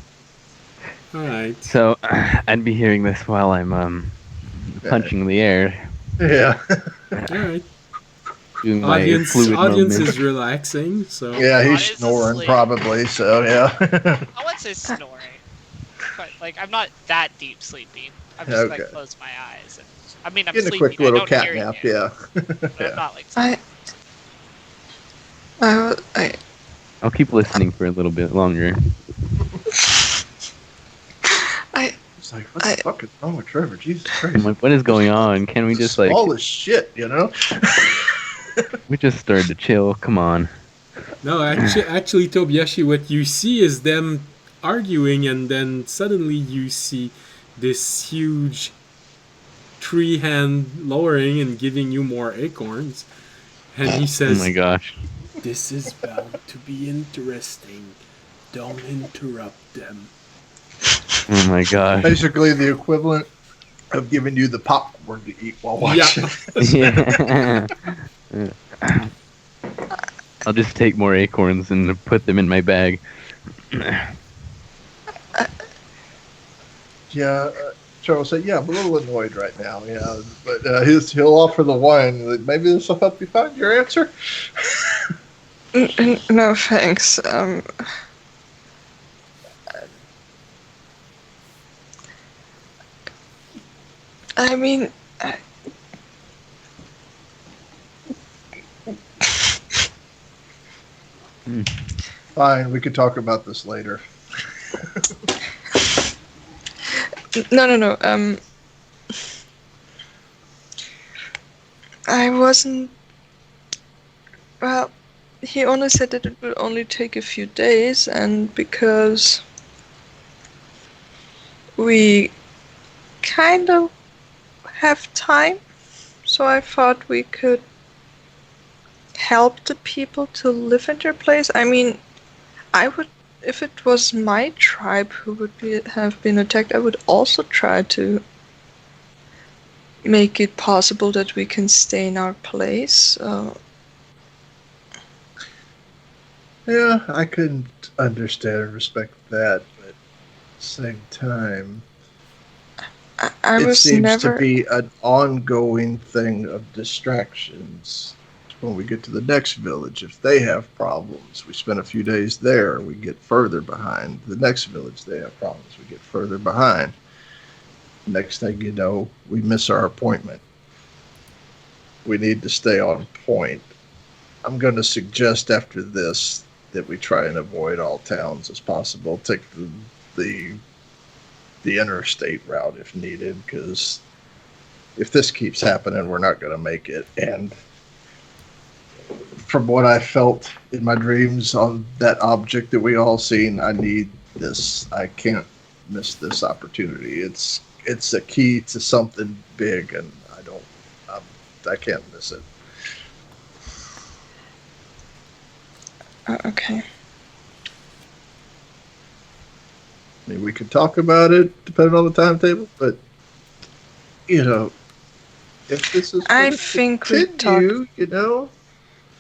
All right. So I'd be hearing this while I'm punching the air, Yeah. All right. doing my Audience fluid movements. is relaxing, so Yeah, he's Audience is snoring asleep. probably, so yeah. I wouldn't say snoring. But, like, I'm not that deep sleepy. I'm just, Okay. like, close my eyes. And, I mean, I'm Getting a sleepy. quick little I don't cat hear nap, you, yeah. But I'm not, like, I I'll keep listening for a little bit longer. It's like, what the fuck is wrong with Trevor? Jesus I'm Christ. like, what is going on? Can we just like Small as shit, we just started to chill? Come on. no, actually, Tobiashi, what you see is them arguing, and then suddenly you see this huge tree hand lowering and giving you more acorns. And he Oh says, my gosh. "This is bound to be interesting. Don't interrupt them." Oh my gosh. Basically, the equivalent of giving you the popcorn to eat while watching. Yeah. I'll just take more acorns and put them in my bag. Yeah, Charles said, "Yeah, I'm a little annoyed right now. Yeah, but he'll offer the wine. Like, maybe this will help you find your answer." No, thanks. I mean, Fine, we could talk about this later. no. I wasn't. Well, he only said that it would only take a few days, and because we kind of have time, so I thought we could help the people to live in their place. I mean, I would, if it was my tribe who would have been attacked, I would also try to make it possible that we can stay in our place. Yeah, I couldn't understand and respect that, but at the same time, I it was seems never. to be an ongoing thing of distractions. When we get to the next village, if they have problems, we spend a few days there, we get further behind. The next village, they have problems, we get further behind. Next thing you know, we miss our appointment. We need to stay on point. I'm going to suggest after this that we try and avoid all towns as possible. Take the interstate route if needed, because if this keeps happening, we're not going to make it. And from what I felt in my dreams on that object that we all seen, I need this. I can't miss this opportunity. It's a key to something big, and I can't miss it. Okay. I mean, we could talk about it depending on the timetable, but if this is I going to think we continue, you know.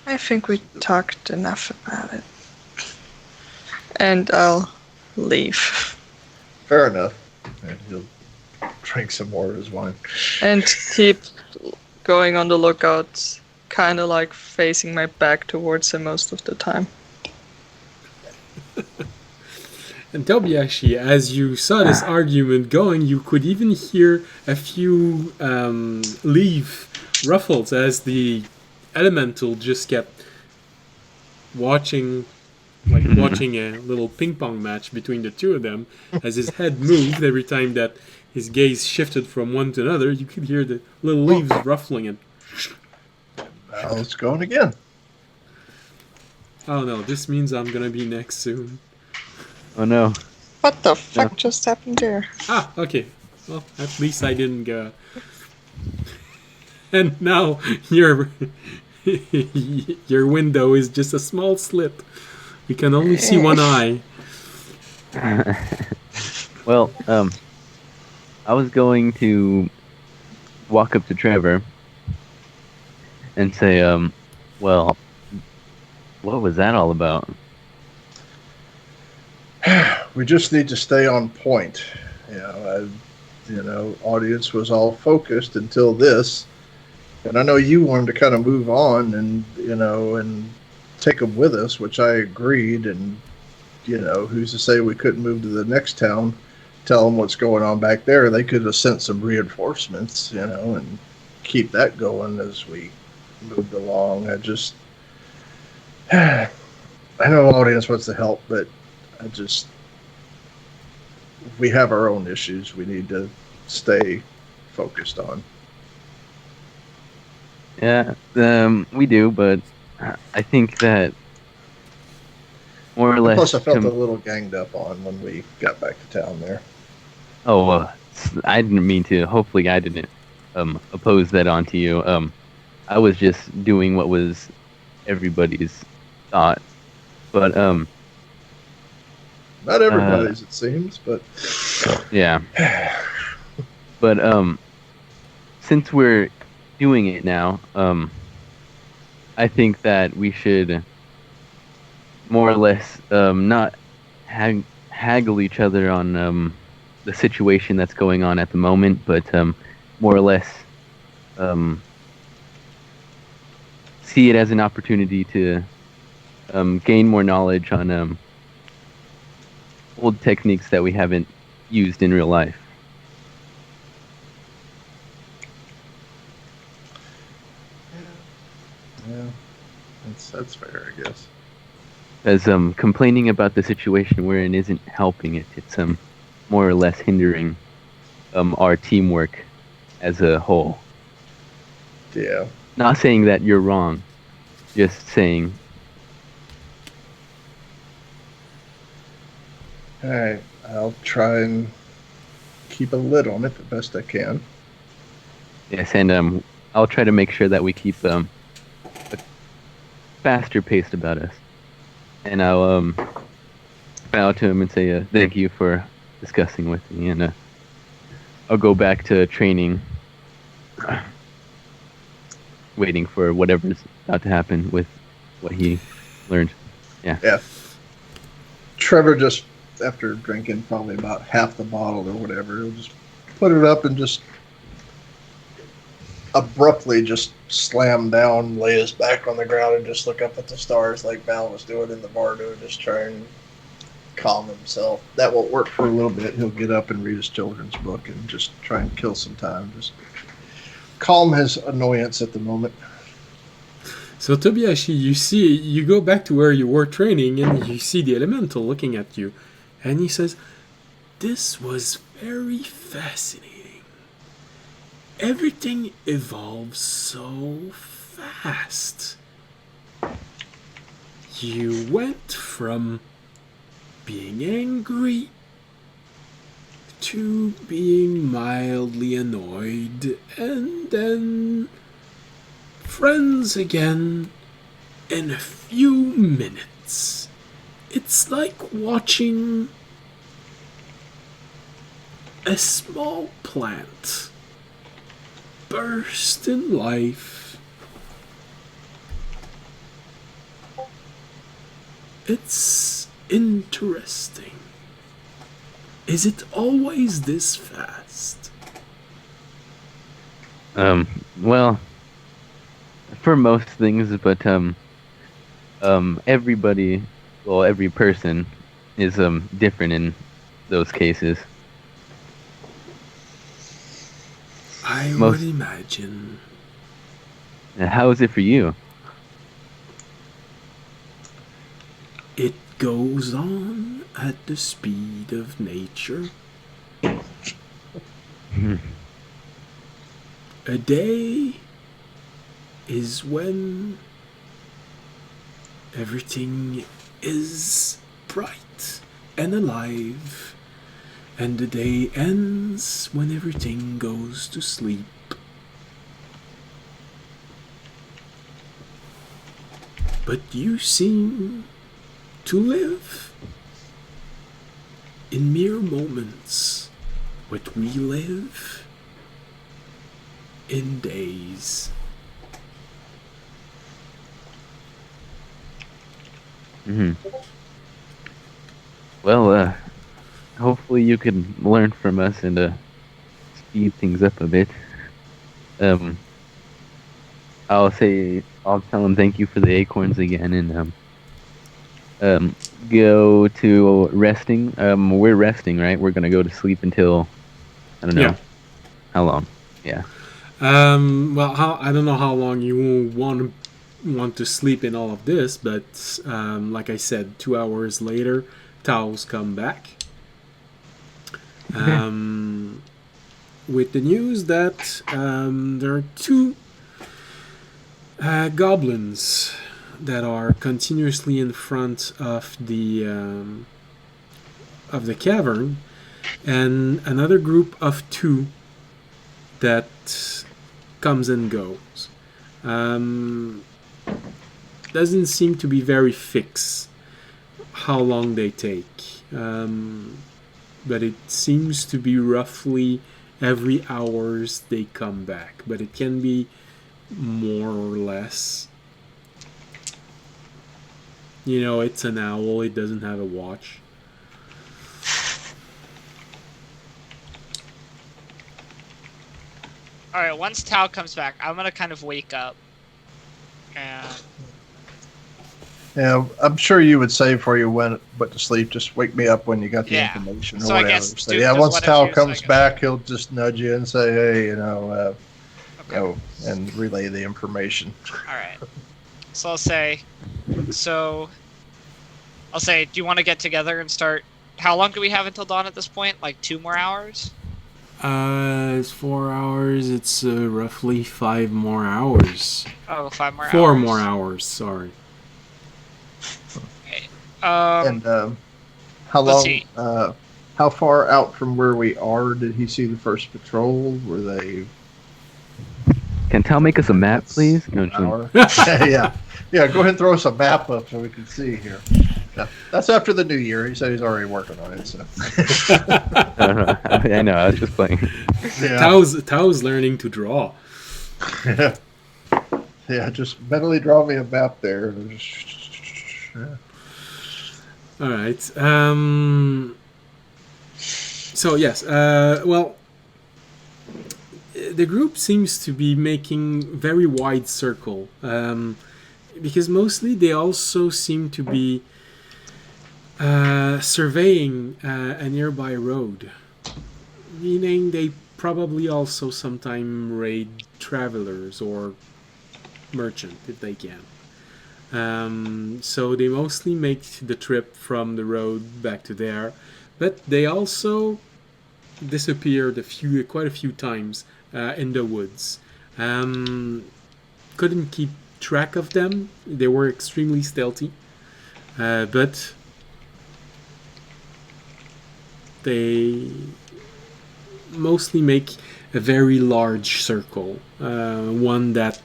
I think we talked enough about it. And I'll leave. Fair enough. And he'll drink some more of his wine. And keep going on the lookout, kind of like facing my back towards him most of the time. And Tobiashi, as you saw this argument going, you could even hear a few leaf ruffles as the elemental just kept watching a little ping pong match between the two of them. As his head moved every time that his gaze shifted from one to another, you could hear the little leaves ruffling and Now it's going again. oh no, this means I'm gonna be next soon. Oh no. What the fuck just happened there? Ah, okay. Well, at least I didn't go. And now your window is just a small slit. You can only see one eye. Well, I was going to walk up to Trevor and say, well, what was that all about? We just need to stay on point. Audience was all focused until this, and I know you wanted to kind of move on and take them with us, which I agreed. And who's to say we couldn't move to the next town, tell them what's going on back there? They could have sent some reinforcements, and keep that going as we moved along. I know audience wants to help, but we have our own issues we need to stay focused on. Yeah, we do, but I think that more or less. Plus, I felt a little ganged up on when we got back to town there. I didn't mean to. Hopefully, I didn't oppose that onto you. I was just doing what was everybody's thought, but Not everybody's, it seems, but yeah. But since we're doing it now, I think that we should more or less not haggle each other on the situation that's going on at the moment, but more or less see it as an opportunity to gain more knowledge on old techniques that we haven't used in real life. yeah, that's fair, I guess. As complaining about the situation we're in isn't helping it. It's more or less hindering our teamwork as a whole. Yeah. Not saying that you're wrong, just saying. All right, I'll try and keep a lid on it the best I can. Yes, and I'll try to make sure that we keep a faster paced about us. And I'll bow to him and say thank you for discussing with me, and I'll go back to training, waiting for whatever's about to happen with what he learned. Yeah. Trevor just, after drinking probably about half the bottle or whatever, he'll just put it up and just abruptly just slam down, lay his back on the ground, and just look up at the stars like Val was doing in the bardo, just try and calm himself. That won't work for a little bit. He'll get up and read his children's book and just try and kill some time. Just calm his annoyance at the moment. So Tobiashi, you go back to where you were training and you see the elemental looking at you, and he says, "This was very fascinating. Everything evolves so fast. You went from being angry to being mildly annoyed, and then friends again in a few minutes. It's like watching a small plant burst in life. It's interesting. Is it always this fast?" Well, for most things, but everybody, well, every person is different in those cases. I Most- would imagine. How is it for you? It goes on at the speed of nature. A day is when everything is bright and alive, and the day ends when everything goes to sleep. But you seem to live in mere moments what we live in days. Well, hopefully you can learn from us and speed things up a bit. I'll tell him thank you for the acorns again, and go to resting. We're resting, right? We're gonna go to sleep until, I don't know, Yeah. how long. Yeah. Well, I don't know how long you want to sleep in all of this, but like I said, 2 hours later, Taos come back with the news that there are two goblins that are continuously in front of the cavern, and another group of 2 that comes and goes. Doesn't seem to be very fixed how long they take, but it seems to be roughly every hours they come back, but it can be more or less. You know, it's an owl, it doesn't have a watch. Alright, once Tao comes back, I'm gonna kind of wake up. And Yeah, I'm sure you would say before you went to sleep, just wake me up when you got the Yeah. information or So I whatever. guess So, do- yeah, does once whatever Tal you comes say, I back, he'll just nudge you and say, hey, okay. and relay the information. Alright. So I'll say, do you want to get together and start? How long do we have until dawn at this point? Like 2 more hours? It's 4 hours, it's roughly 5 more hours. Oh, 5 more 4 hours. more hours, sorry. And how let's long? see. How far out from where we are did he see the first patrol? Were they Can Tal make us a map, please? No, an hour? yeah. Go ahead and throw us a map up so we can see here. Yeah, that's after the new year. He said he's already working on it. So. I know. I was just playing. Yeah. Tao's learning to draw. Yeah, just mentally draw me a map there. Yeah. All right. So yes. Well, the group seems to be making very wide circle, because mostly they also seem to be surveying a nearby road, meaning they probably also sometime raid travelers or merchant if they can. So they mostly make the trip from the road back to there, but they also disappeared quite a few times in the woods. Couldn't keep track of them. They were extremely stealthy, but they mostly make a very large circle, one that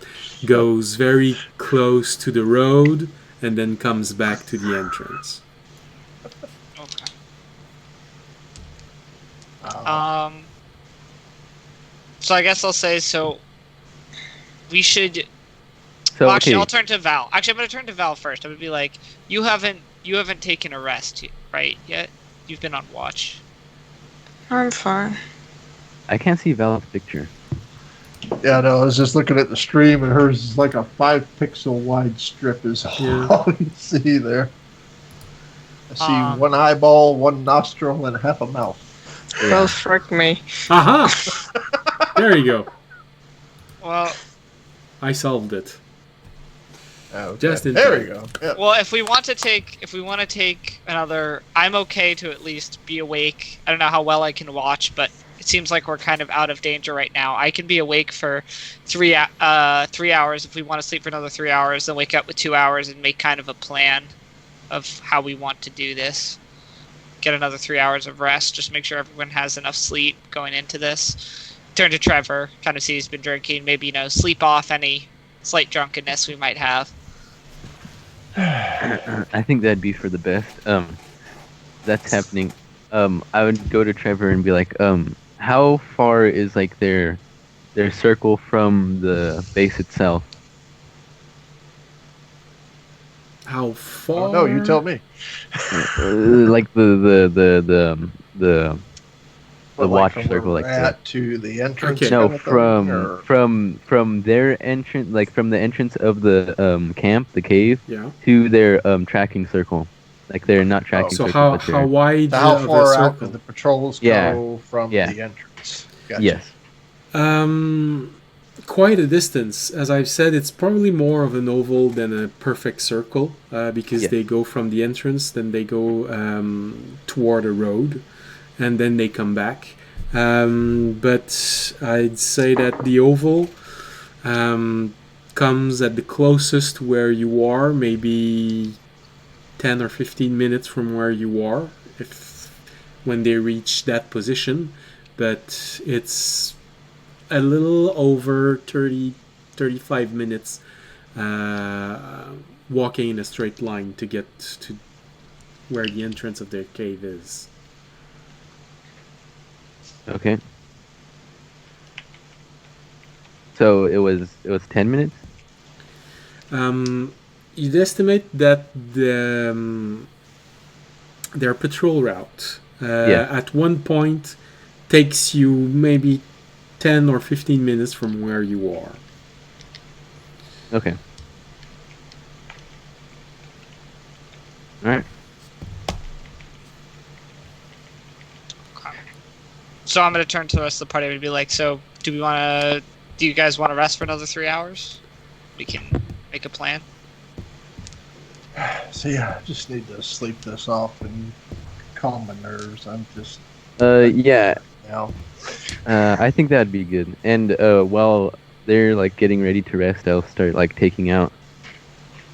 goes very close to the road and then comes back to the entrance. Okay. Oh. So I guess I'll say we should. So, Well, actually, okay. I'll turn to Val. Actually, I'm gonna turn to Val first. I'm gonna be like, you haven't taken a rest, right? Yet you've been on watch. I'm fine. I can't see Val's picture. Yeah, no, I was just looking at the stream, and hers is like a 5-pixel wide strip is Yeah. all you see there. I see Um, one eyeball, one nostril, and half a mouth. Well, frick me. Aha! There you go. Well, I solved it. Okay. Just in there time. you go. Yeah. well, if we want to take another, I'm okay to at least be awake. I don't know how well I can watch, but it seems like we're kind of out of danger right now. I can be awake for 3 hours if we want to sleep for another 3 hours, then wake up with 2 hours and make kind of a plan of how we want to do this. Get another 3 hours of rest, just make sure everyone has enough sleep going into this. Turn to Trevor, kind of see he's been drinking, maybe, sleep off any slight drunkenness we might have. I think that'd be for the best. That's happening. I would go to Trevor and be like, how far is like their circle from the base itself? How far? Oh, no, you tell me. Like the But, watch from circle, where like we're the, at to the entrance. Okay. no, kind of thing, or- from their entrance, like from the entrance of the camp, the cave, Yeah. to their tracking circle. Like they're not tracking So circle, how but they're, how wide So how of a far out circle? do the patrols Yeah. go from Yeah. the entrance? Gotcha. yes. Quite a distance. As I've said, it's probably more of an oval than a perfect circle, because Yeah. they go from the entrance, then they go toward a road, and then they come back. But I'd say that the oval comes at the closest where you are, maybe 10 or 15 minutes from where you are, if when they reach that position, but it's a little over 35 minutes walking in a straight line to get to where the entrance of their cave is. Okay. So it was 10 minutes? You'd estimate that their patrol route at one point takes you maybe 10 or 15 minutes from where you are. Okay. Alright. So I'm gonna turn to the rest of the party and be like, so do you guys want to rest for another 3 hours? We can make a plan. So yeah, I just need to sleep this off and calm my nerves. I'm just Yeah. now. I think that'd be good. And while they're like getting ready to rest, I'll start like taking out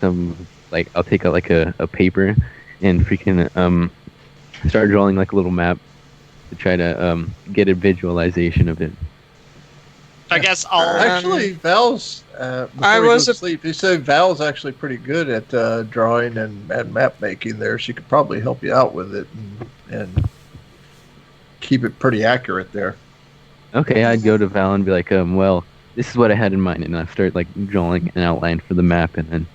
I'll take out like a paper and freaking start drawing like a little map to try to get a visualization of it. I guess I'll. Actually, Val's before I he was goes to sleep. He said Val's actually pretty good at drawing and map making. There, she could probably help you out with it and keep it pretty accurate there. Okay, I'd go to Val and be like, well, this is what I had in mind, and I start like drawing an outline for the map, and then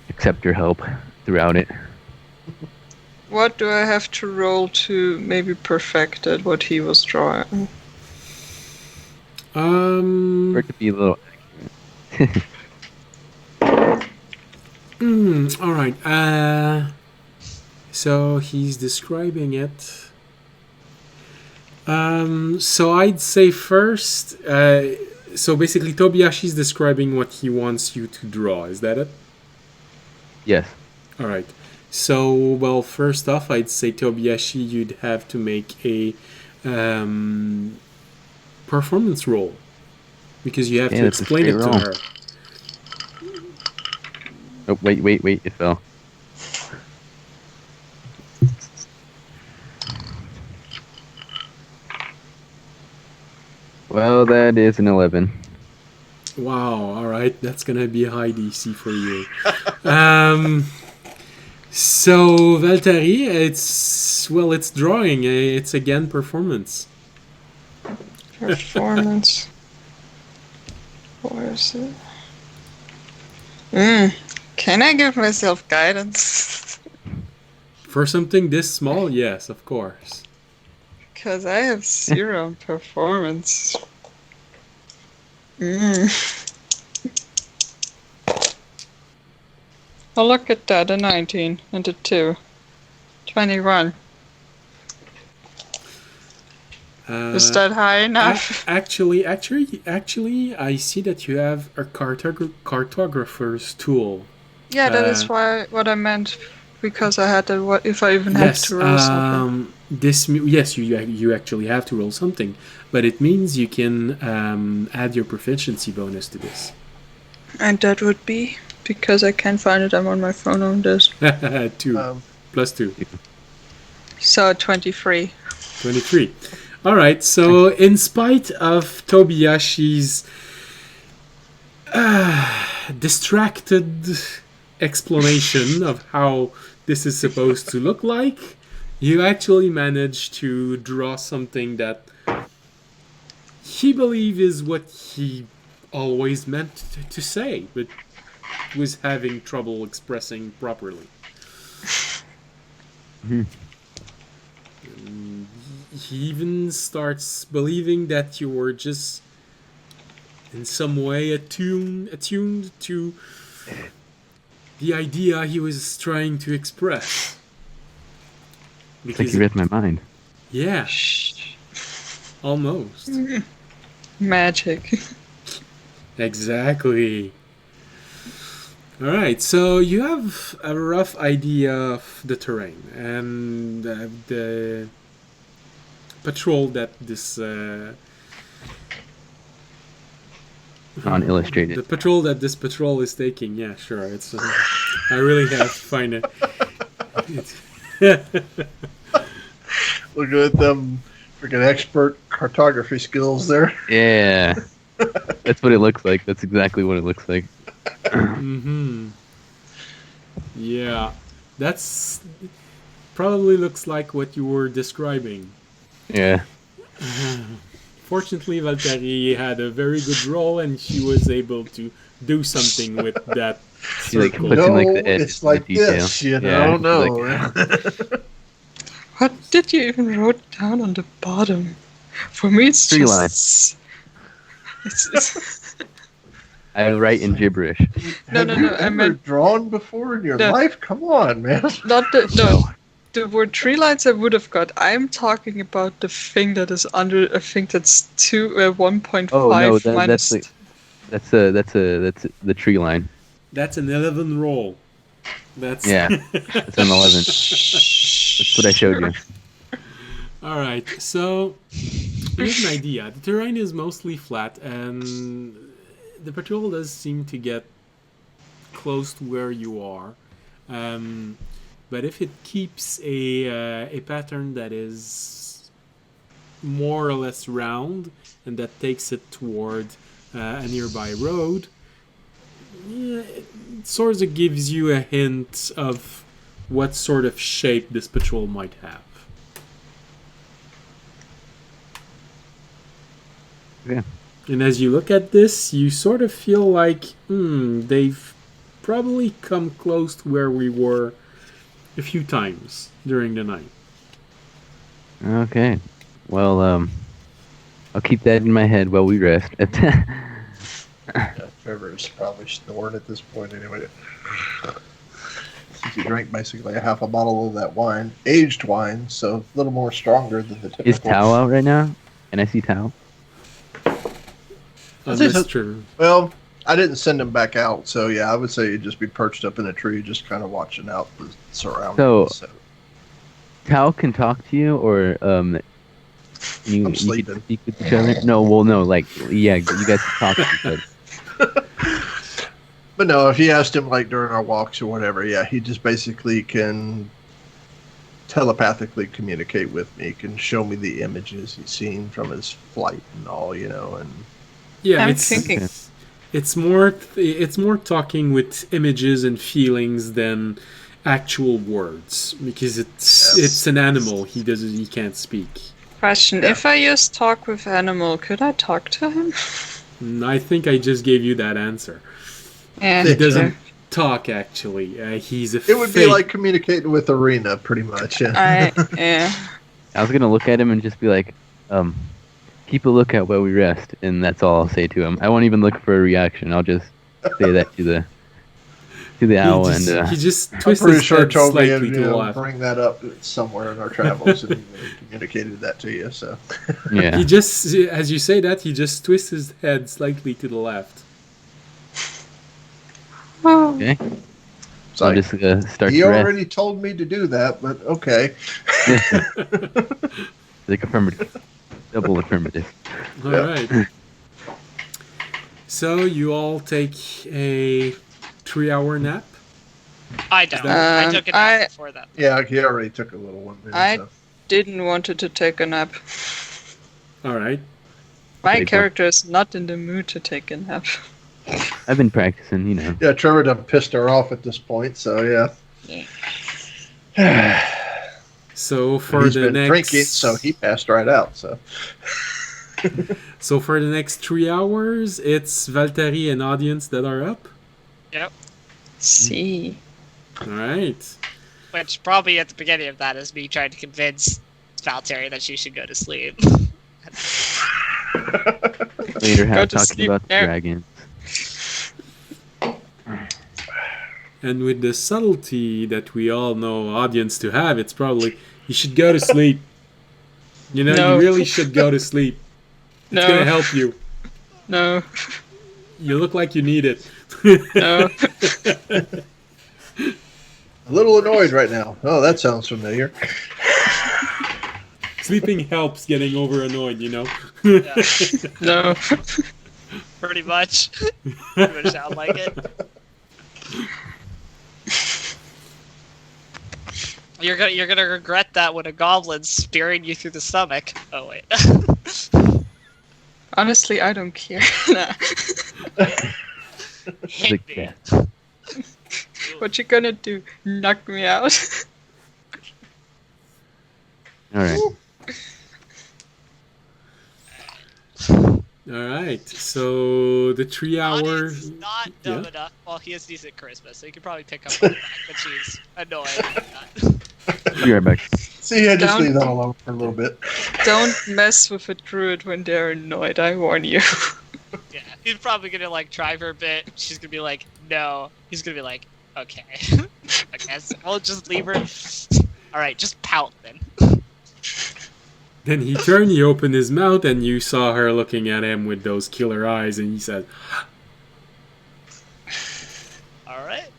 accept your help throughout it. What do I have to roll to maybe perfect it, what he was drawing? For it to be a little accurate. All right. So he's describing it. So I'd say first. So basically, Tobiashi's describing what he wants you to draw. Is that it? Yes. All right. So, well, first off, I'd say Tobiashi, you'd have to make a performance roll because you have to that's a explain it straight to roll. her. Oh, wait, it fell. Well, that is an 11. Wow. All right, that's gonna be a high DC for you. So Valtteri, it's drawing. It's again performance. Performance. Where is it? Can I give myself guidance? For something this small, yes, of course. Because I have 0 in performance. Oh, look at that, a 19 and a 2. 21. Is that high enough? Actually, I see that you have a cartographer's tool. Yeah, that is what I meant. Because I had to. What if I even have to roll something? Yes, you actually have to roll something, but it means you can add your proficiency bonus to this. And that would be because I can't find it. I'm on my phone on this. 2 plus 2. So 23. 23. All right. So, in spite of Tobiyashi's distracted explanation of how this is supposed to look like, you actually managed to draw something that he believes is what he always meant to say, but was having trouble expressing properly. He even starts believing that you were just in some way attuned to the idea he was trying to express. It's like you read my mind. Yeah. Almost. Magic. Exactly. Alright, so you have a rough idea of the terrain and the patrol that this on Illustrated. The patrol that this patrol is taking, yeah, sure. It's. I really have to find it. Look at them freaking expert cartography skills there. Yeah, that's what it looks like. That's exactly what it looks like. Yeah, that's probably looks like what you were describing. Yeah. Fortunately, Valtteri had a very good roll, and she was able to do something with that She like circle. puts in like the edge, It's like the detail. this, you Yeah, know. it's No. like- What did you even wrote down on the bottom? For me, it's Tree just. line. It's I write in gibberish. No, Have you I ever meant drawn before in your No. life? Come on, man. not the word tree lines I would have got. I'm talking about the thing that is under. I think that's 1.5 Oh no, minus. that's the tree line. That's an 11 roll. That's Yeah, it's an 11. That's what I showed you. All right, so here's an idea. The terrain is mostly flat, and the patrol does seem to get close to where you are. But if it keeps a pattern that is more or less round and that takes it toward a nearby road, yeah, it sort of gives you a hint of what sort of shape this patrol might have. Yeah. And as you look at this, you sort of feel like, they've probably come close to where we were a few times during the night. Okay. Well, I'll keep that in my head while we rest. Yeah, Trevor's probably snoring at this point anyway. He drank basically a half a bottle of that wine, aged wine, so a little more stronger than the typical. Is Tao out right now? Can I see Tao? Mr. Well, I didn't send him back out, so yeah, I would say he'd just be perched up in a tree, just kind of watching out the surroundings. So- Tao can talk to you, or you I'm can sleeping. speak with each other. No, well, no, like yeah, you guys can talk to each other. But no, if you asked him like during our walks or whatever, yeah, he just basically can telepathically communicate with me, can show me the images he's seen from his flight and all, you know, and Yeah, I'm it's thinking- it's more talking with images and feelings than actual words, because it's an animal. He can't speak. Question: Yeah. If I just talk with animal, could I talk to him? And I think I just gave you that answer. Yeah, He doesn't sure. talk actually. He's a it would be fake- like communicating with Arena, pretty much. Yeah. Yeah. I was gonna look at him and just be like, keep a lookout while we rest, and that's all I'll say to him. I won't even look for a reaction. I'll just say that to the owl, he just I'm twists pretty his sure head told me slightly to to the left. bring that up somewhere in our travels and communicated that to you. So yeah. He just, as you say that, he just twists his head slightly to the left. Oh. Okay. it's So I'll like, just start he to rest. already told me to do that, but okay. Like affirmative, double affirmative. All right. So you all take a 3-hour nap. I don't. that- I took a nap I- before that. Yeah, he already took a little one. Then, I- so. Didn't wanted to take a nap. All right. My Take one. character is not in the mood to take a nap. I've been practicing, you know. Yeah, Trevor done pissed her off at this point, so yeah. So for He's the been next drinking, so he passed right out. So for the next 3 hours, it's Valtteri and audience that are up. Yep. See. All right. Which probably at the beginning of that is me trying to convince Valtteri that she should go to sleep. Later, Go have to talking sleep about the now. dragons. And with the subtlety that we all know audience to have, it's probably you should go to sleep. You know, No. you really should go to sleep. It's gonna No. help you. No. You look like you need it. No. a little annoyed right now. Oh, that sounds familiar. Sleeping helps getting over annoyed, you know. No. Pretty much. Pretty much sound like it. You're gonna regret that when a goblin's spearing you through the stomach. Oh wait. Honestly, I don't care. Nah. Hit Like me. that. What you gonna do? Knock me out? All right. All right. So the 3 hour. Audience is not dumb Yeah. enough. Well, he has decent charisma, so you can probably pick up on the fact that she's annoyed. Be right back. See, I just Down. leave that alone for a little bit. Don't mess with a druid when they're annoyed, I warn you. Yeah, he's probably gonna like try for a bit. She's gonna be like, no. He's gonna be like, okay. I guess we'll just leave her. All right, just pout then. Then he turned, he opened his mouth, and you saw her looking at him with those killer eyes, and he said, All right,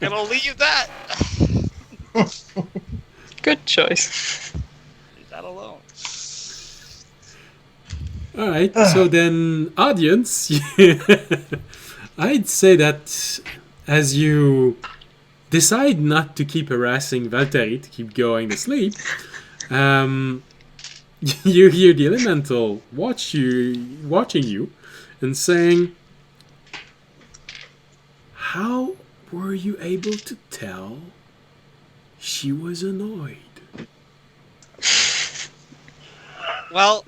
gonna leave that. Good choice. Leave that alone. all right. So then, audience, I'd say that as you decide not to keep harassing Valtteri, to keep going to sleep, you hear the elemental watching you and saying, how were you able to tell she was annoyed? Well,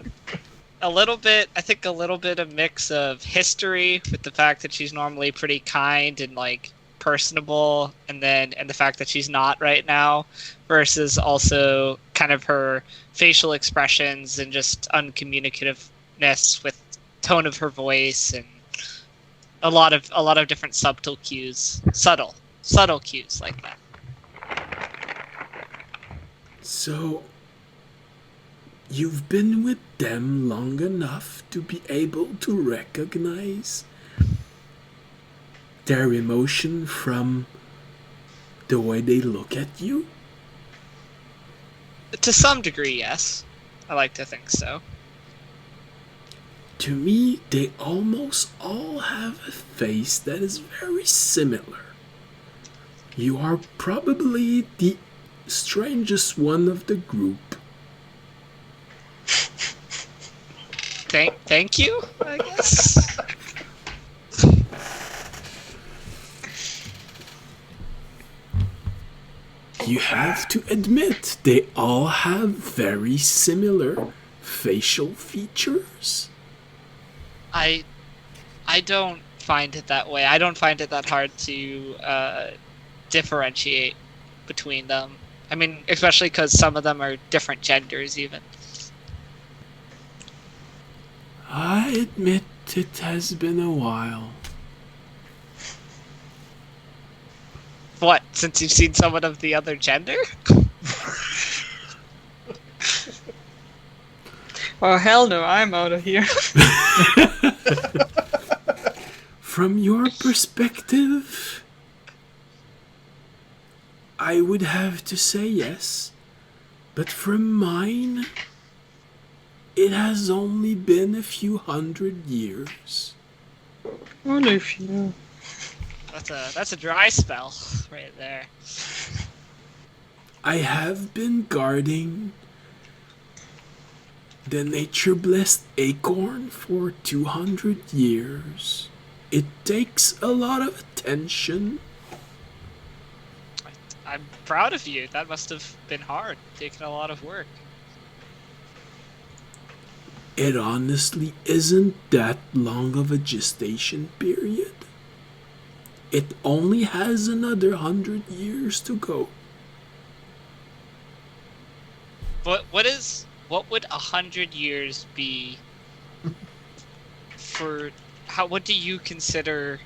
a little bit. I think a little bit of mix of history with the fact that she's normally pretty kind and like personable, and the fact that she's not right now, versus also kind of her facial expressions and just uncommunicativeness with tone of her voice and a lot of different subtle cues, subtle cues like that. So, you've been with them long enough to be able to recognize their emotion from the way they look at you? To some degree, yes. I like to think so. To me, they almost all have a face that is very similar. You are probably the strangest one of the group. Thank you, I guess. You have to admit, they all have very similar facial features. I don't find it that way. I don't find it that hard to differentiate between them. I mean, especially because some of them are different genders, even. I admit it has been a while. What? Since you've seen someone of the other gender? Oh, hell no, I'm out of here. From your perspective, I would have to say yes. But from mine, it has only been a few hundred years. Only a few. That's a dry spell right there. I have been guarding the nature-blessed acorn for 200 years. It takes a lot of attention. I'm proud of you. That must have been hard, taking a lot of work. It honestly isn't that long of a gestation period. It only has another 100 years to go. What would 100 years be for what do you consider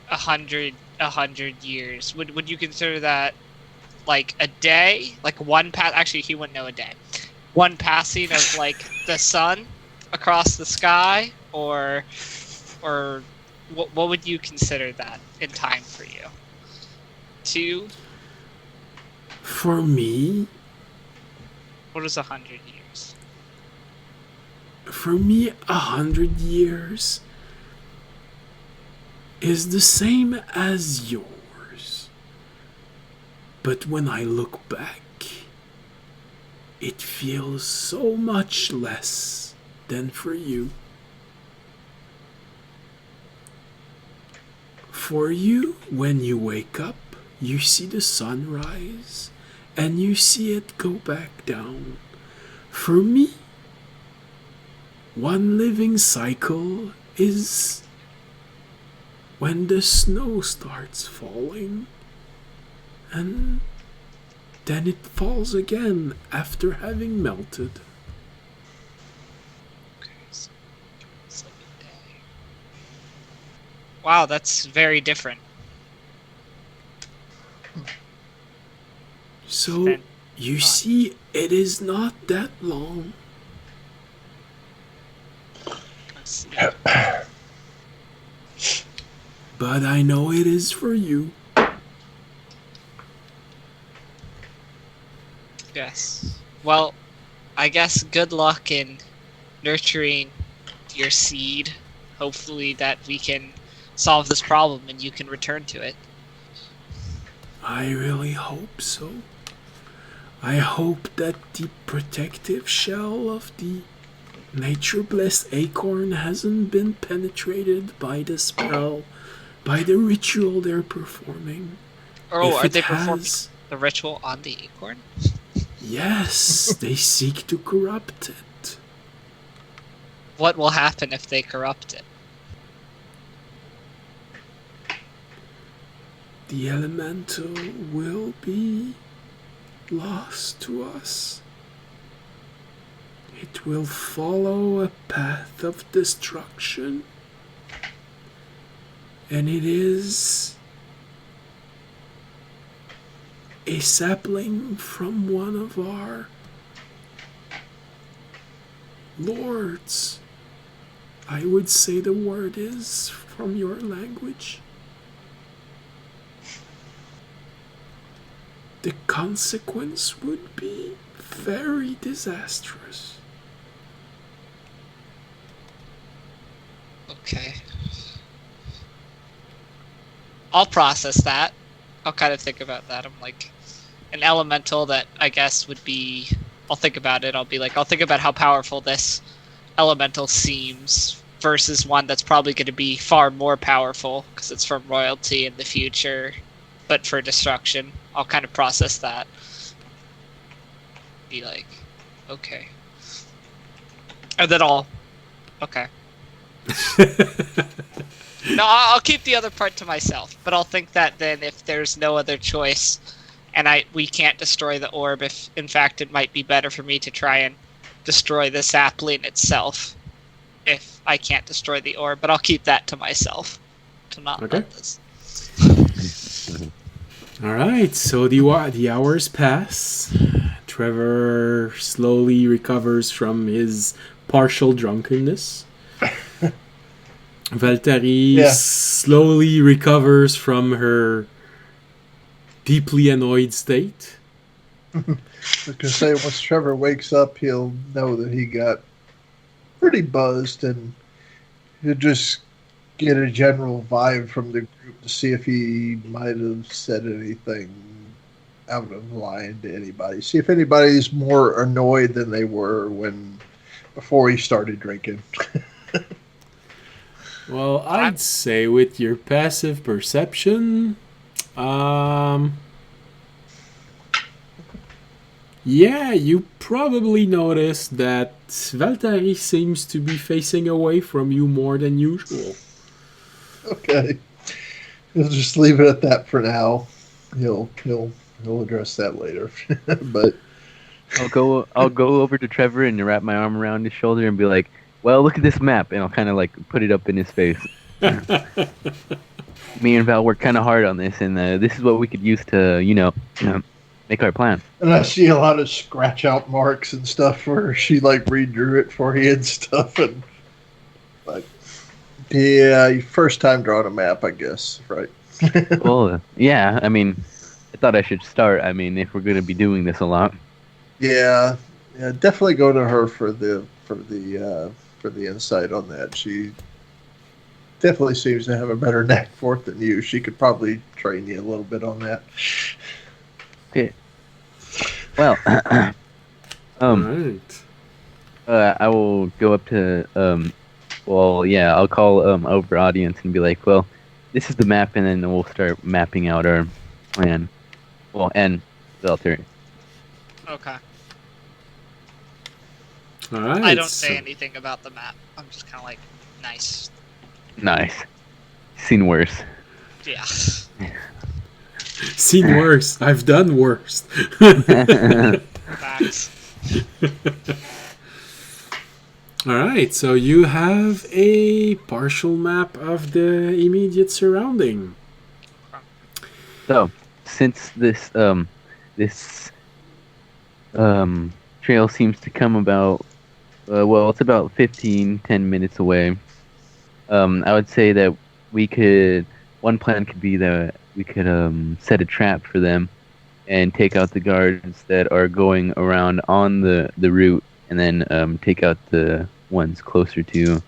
100 years? Would you consider that like a day? Like one actually he wouldn't know a day. One passing of like the sun across the sky, or what would you consider that in time for you? 2? For me, What is 100 years? For me, 100 years is the same as yours. But when I look back, it feels so much less than for you. For you, when you wake up, you see the sun rise and you see it go back down. For me, one living cycle is when the snow starts falling and then it falls again after having melted. Wow, that's very different. So, Then- you see, it is not that long. Let's see. But I know it is for you. Yes. Well, I guess good luck in nurturing your seed. Hopefully that we can solve this problem and you can return to it. I really hope so. I hope that the protective shell of the nature-blessed acorn hasn't been penetrated by the spell, by the ritual they're performing. Oh, If are it they performing has, the ritual on the acorn? yes, they seek to corrupt it. What will happen if they corrupt it? The elemental will be lost to us. It will follow a path of destruction. And it is a sapling from one of our lords. I would say the word is from your language. The consequence would be very disastrous. Okay. I'll process that. I'll kind of think about that. I'm like, an elemental that I guess would be. I'll think about it. I'll think about how powerful this elemental seems versus one that's probably going to be far more powerful because it's from royalty in the future, but for destruction. I'll kind of process that. Be like, okay. And then okay. No, I'll keep the other part to myself, but I'll think that then if there's no other choice, and we can't destroy the orb, if in fact it might be better for me to try and destroy the sapling itself, if I can't destroy the orb, but I'll keep that to myself, to not Okay. let this. All right, so the hours pass. Trevor slowly recovers from his partial drunkenness. Valtteri Yeah. slowly recovers from her deeply annoyed state. I was gonna say, once Trevor wakes up, he'll know that he got pretty buzzed, and he'll just get a general vibe from the group to see if he might have said anything out of line to anybody. See if anybody's more annoyed than they were before he started drinking. Well, I'd say with your passive perception, yeah, you probably noticed that Valtteri seems to be facing away from you more than usual. Okay, we'll just leave it at that for now. He'll address that later, but. I'll go over to Trevor and wrap my arm around his shoulder and be like, "Well, look at this map," and I'll kind of like put it up in his face. Me and Val worked kind of hard on this, and this is what we could use to, make our plan. And I see a lot of scratch out marks and stuff where she like redrew it for you and stuff, and like, yeah, first time drawing a map, I guess, right? Well, yeah, I mean, I thought I should start. I mean, if we're gonna be doing this a lot. Yeah, Yeah, definitely go to her for the insight on that. She definitely seems to have a better knack for it than you. She could probably train you a little bit on that. Okay. Well, All right. I will go up to well, yeah, I'll call over audience and be like, well, this is the map, and then we'll start mapping out our plan. Well, and Velter. Okay. All right. I don't say so- anything about the map. I'm just kind of like, nice. Nice. Seen worse. Yeah. Seen worse. I've done worse. Facts. All right, so you have a partial map of the immediate surrounding. So, since this trail seems to come about, well, it's about 10 minutes away. I would say that one plan could be that we could set a trap for them and take out the guards that are going around on the route, and then take out the ones closer to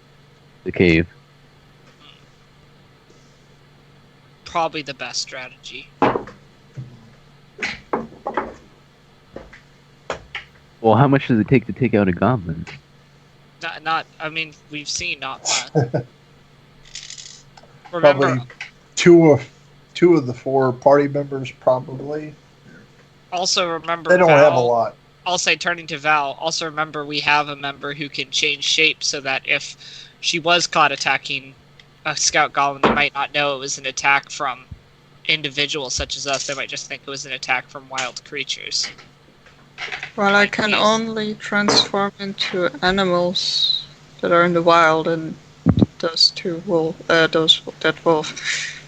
the cave. Probably the best strategy. Well, how much does it take to take out a goblin? Not. I mean, we've seen not much. Remember, Probably two of the 4 party members, probably. also remember. They don't Val, have a lot. I'll say, turning to Val. Also remember, we have a member who can change shape, so that if she was caught attacking a scout goblin, they might not know it was an attack from individuals such as us. They might just think it was an attack from wild creatures. Well, I can only transform into animals that are in the wild, and that wolf.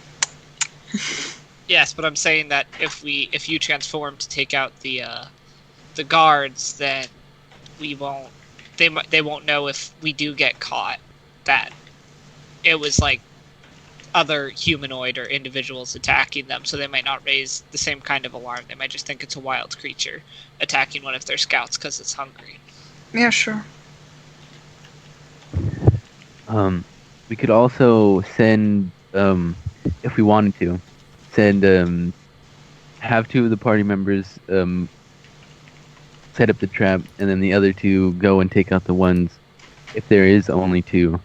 Yes, but I'm saying that if you transform to take out the guards, then we won't. They won't know if we do get caught that it was like other humanoid or individuals attacking them, so they might not raise the same kind of alarm. They might just think it's a wild creature attacking one of their scouts because it's hungry. Yeah, sure. We could also send, if we wanted to, have 2 of the party members set up the trap, and then the other 2 go and take out the ones. If there is only 2,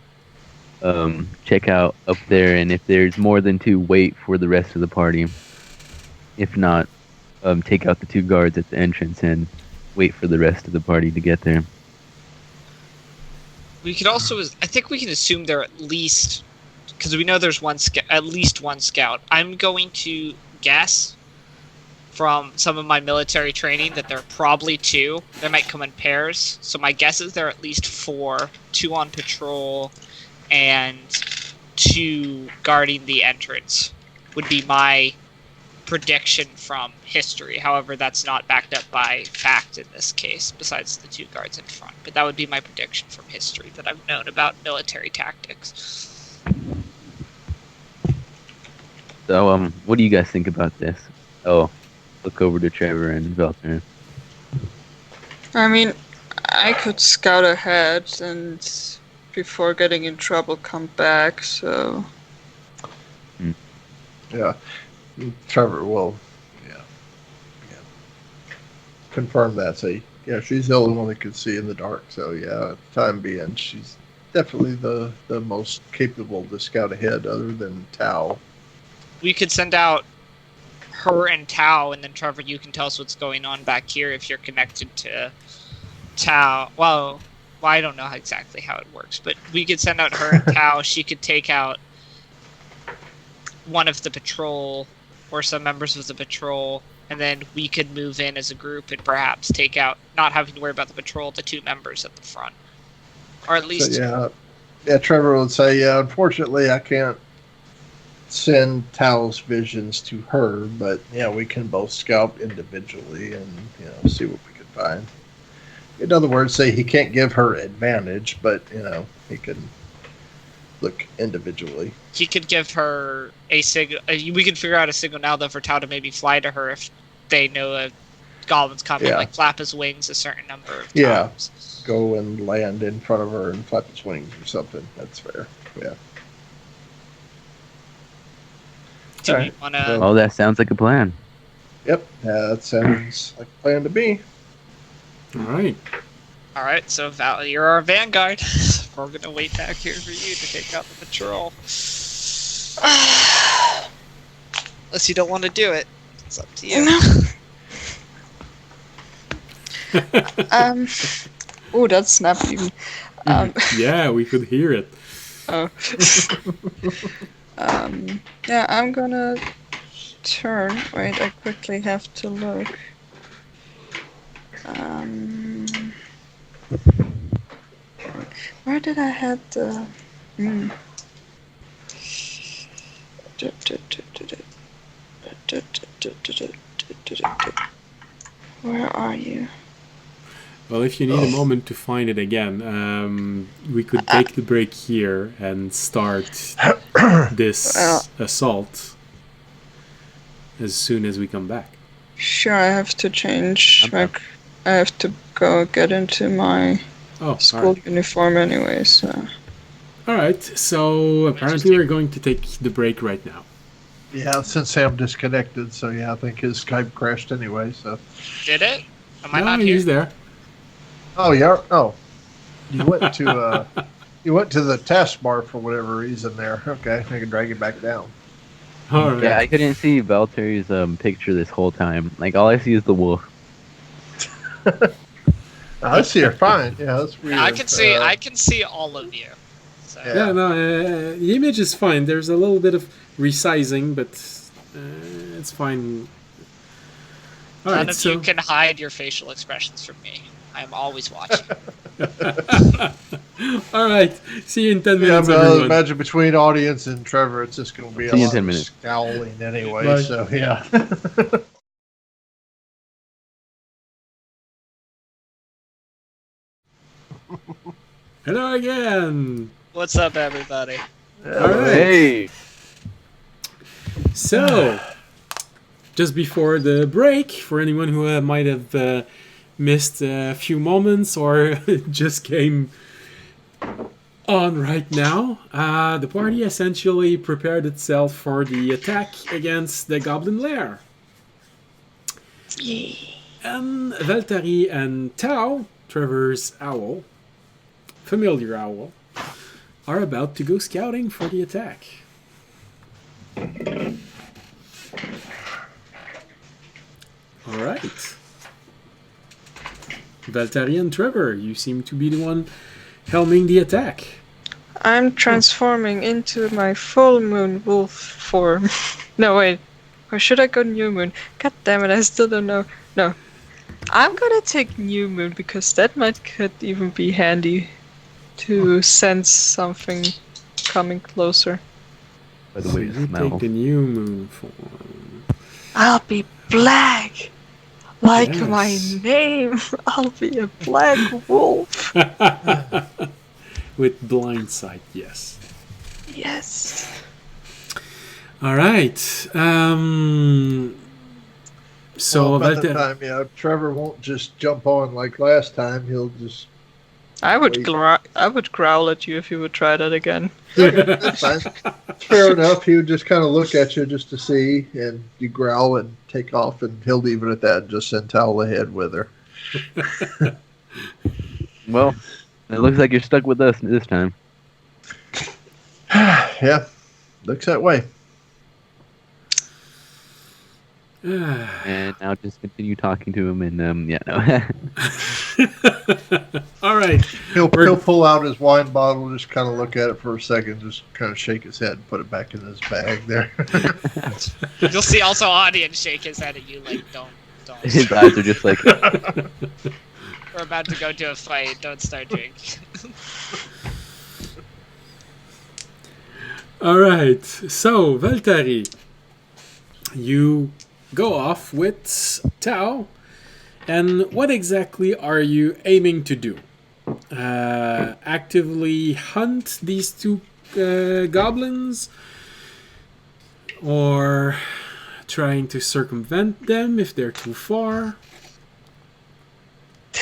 check out up there, and if there's more than 2, wait for the rest of the party. If not, take out the 2 guards at the entrance and wait for the rest of the party to get there. We could also, I think we can assume they're at least, because we know there's at least one scout. I'm going to guess from some of my military training that there are probably 2. They might come in pairs. So my guess is there are at least 4, 2 on patrol, and 2 guarding the entrance would be my prediction from history. However, that's not backed up by fact in this case, besides the 2 guards in front. But that would be my prediction from history that I've known about military tactics. So, what do you guys think about this? Oh, look over to Trevor and Veltner. I mean, I could scout ahead and before getting in trouble come back, so... Yeah. Trevor will, yeah. Confirm that. Say, yeah, she's the only one that can see in the dark. So, yeah, at the time being, she's definitely the most capable to scout ahead other than Tao. We could send out her and Tao, and then Trevor, you can tell us what's going on back here if you're connected to Tao. Well, I don't know exactly how it works, but we could send out her and Tao. She could take out one of the patrol or some members of the patrol, and then we could move in as a group and perhaps take out, not having to worry about the patrol, the 2 members at the front. Or at least... So, yeah, Trevor would say, yeah, unfortunately I can't send Tao's visions to her, but, yeah, we can both scout individually and, see what we can find. In other words, say he can't give her advantage, but, he can look individually. He could give her a signal. We could figure out a signal now, though, for Tao to maybe fly to her if they know goblins come and Yeah. like flap his wings a certain number of Yeah. times. Go and land in front of her and flap its wings or something. That's fair. Yeah. Do we Alright, want to? so- Oh, that sounds like a plan. Yep. That sounds like a plan to me. All right. All right, so Val, you're our vanguard. We're gonna wait back here for you to take out the patrol. Unless you don't want to do it, it's up to you. Oh, that's snapped even. Yeah, we could hear it. Oh. Yeah, I'm gonna turn. Wait, I quickly have to look. Where did I have the? Where are you? Well, if you need a moment to find it again, we could take the break here and start this assault as soon as we come back. Sure, I have to change. Like, I have to go get into my Oh, school all right. uniform anyway. So. All right. So apparently we're going to take the break right now. Yeah, since Sam disconnected, so yeah, I think his Skype crashed anyway. So. Did it? Am I No, not here? he's there. Oh yeah. Oh, you went to you went to the taskbar for whatever reason there. Okay, I can drag it back down. All right. Yeah, I couldn't see Valtteri's picture this whole time. Like, all I see is the wolf. I see her fine. Yeah, that's weird. I can see. I can see all of you. So. Yeah. Yeah, no, the image is fine. There's a little bit of resizing, but it's fine. All None right, of you can hide your facial expressions from me. I am always watching. All right. See you in 10 Yeah, minutes, but I everyone. imagine between audience and Trevor, it's just going to be a See you in lot 10 of minutes. scowling anyway. Bye. So yeah. Hello again. What's up, everybody? All right. Hey! So, just before the break, for anyone who might have missed a few moments or just came on right now, the party essentially prepared itself for the attack against the goblin lair. And Valtteri and Tao, Trevor's owl, familiar owl, are about to go scouting for the attack. Alright. Valtteri and Trevor, you seem to be the one helming the attack. I'm transforming into my full moon wolf form. No, wait. Or should I go new moon? God damn it, I still don't know. No. I'm gonna take new moon because that could even be handy to sense something coming closer. By the So way, you it smells. take the new moon form. I'll be black! Like Yes. my name! I'll be a black wolf! With blind sight, yes. Yes. Alright. So, by the Valtteri. time, yeah, Trevor won't just jump on like last time. He'll just. I would Wait. I would growl at you if you would try that again. That's fine. Fair enough. He would just kind of look at you just to see, and you growl and take off, and he'll leave it at that. And just send towel ahead with her. Well, it looks like you're stuck with us this time. Yeah, looks that way. And now just continue talking to him and, yeah, no. Alright. He'll pull out his wine bottle, just kind of look at it for a second, just kind of shake his head, and put it back in his bag there. You'll see also audience shake his head at you like, don't. His eyes are just like, We're about to go to a fight. Don't start drinking. Alright. So, Valtteri, you go off with Tao. And what exactly are you aiming to do? Actively hunt these two goblins? Or trying to circumvent them if they're too far?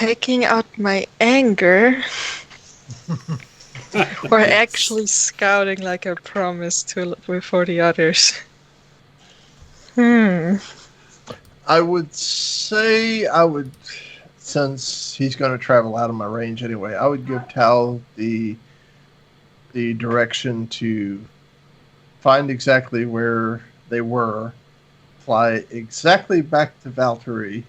taking out my anger or actually scouting like I promised to before the others? I would say since he's going to travel out of my range anyway, I would give Tal the direction to find exactly where they were, fly exactly back to Valtteri,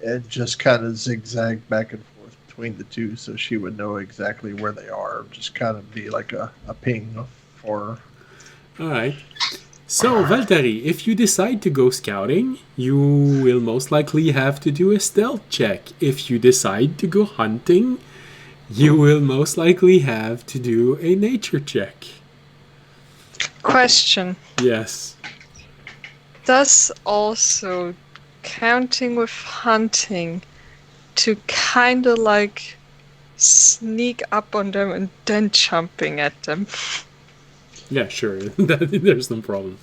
and just kind of zigzag back and forth between the two so she would know exactly where they are. Just kind of be like a ping for her. All right. So, Valtteri, if you decide to go scouting, you will most likely have to do a stealth check. If you decide to go hunting, you will most likely have to do a nature check. Question. Yes. Does also counting with hunting to kind of like sneak up on them and then jumping at them? Yeah, sure. There's no problem.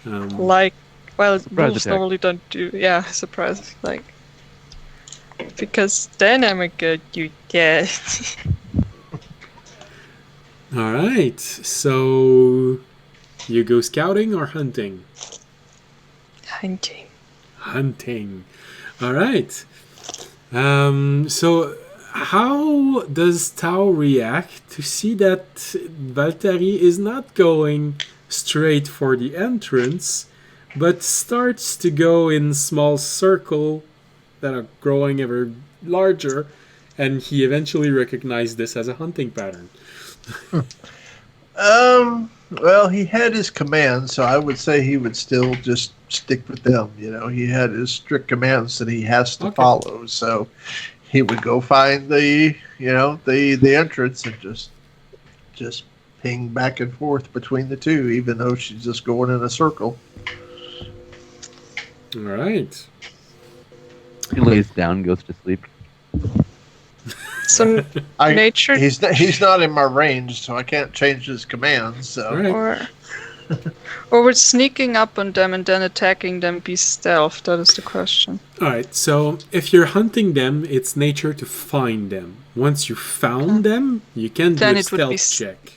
Like, well, Surprise wolves attack. normally don't do, surprise, like, because then I'm a good you get. All right. So, you go scouting or hunting? Hunting. Hunting. All right. So, how does Tao react to see that Valtteri is not going straight for the entrance, but starts to go in small circle that are growing ever larger, and he eventually recognized this as a hunting pattern? Well, he had his commands, so I would say he would still just stick with them. You know, he had his strict commands that he has to Okay. follow. So he would go find the entrance and just ping back and forth between the two, even though she's just going in a circle. All right. He lays down, goes to sleep. So nature He's not in my range, so I can't change his commands. So All right. or would sneaking up on them and then attacking them be stealth? That is the question. All right, so if you're hunting them, it's nature to find them. Once you found them, you can do Then a it would be stealth check.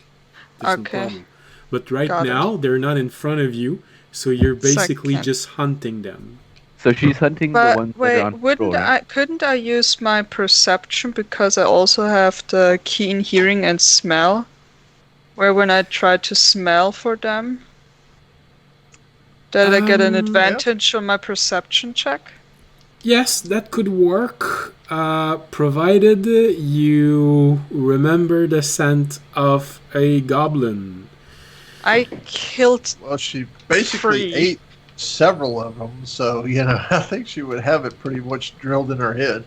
There's no Okay. problem. But right Got it. now, they're not in front of you, so you're basically Second. just hunting them. So she's hunting the But ones that wait, are on patrol, right? couldn't I use my perception because I also have the keen hearing and smell? Where when I try to smell for them, did I get an Yeah. advantage on my perception check? Yes, that could work, provided you remember the scent of a goblin. I killed. well, she basically Free. ate several of them. So I think she would have it pretty much drilled in her head.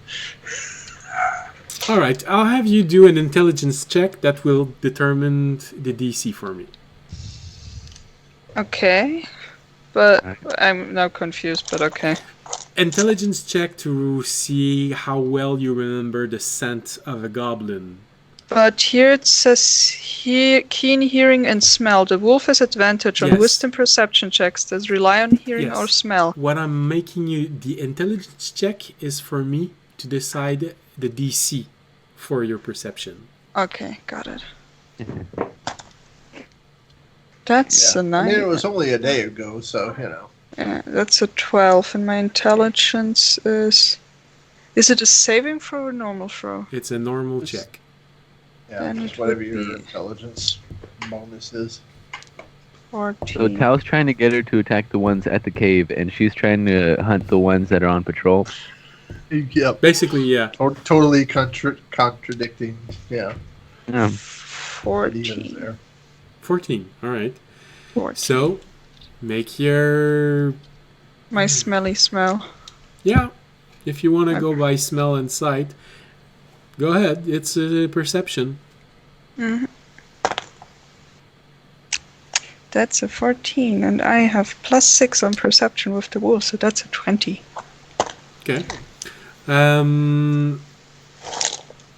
All right, I'll have you do an intelligence check that will determine the DC for me. Okay, but Alright. I'm now confused. But okay. Intelligence check to see how well you remember the scent of a goblin. But here it says keen hearing and smell. The wolf has advantage on Yes. wisdom perception checks that rely on hearing Yes. or smell. What I'm making you, the intelligence check is for me to decide the DC for your perception. Okay, got it. That's a I 9. mean, it was only a day ago, so Yeah, that's a 12, and my intelligence is. Is it a saving throw or normal throw? It's a normal It's- check. Then just it whatever would your be- intelligence bonus is. 14. So Tao's trying to get her to attack the ones at the cave, and she's trying to hunt the ones that are on patrol. Yep, Basically, yeah. totally contradicting. Yeah, Yeah. ideas 14. there. 14. All right. 14. So, make your... My smelly smell. Yeah, if you want to go by smell and sight, go ahead. It's a perception. Mhm. That's a 14, and I have +6 on perception with the wolf, so that's a 20. Okay.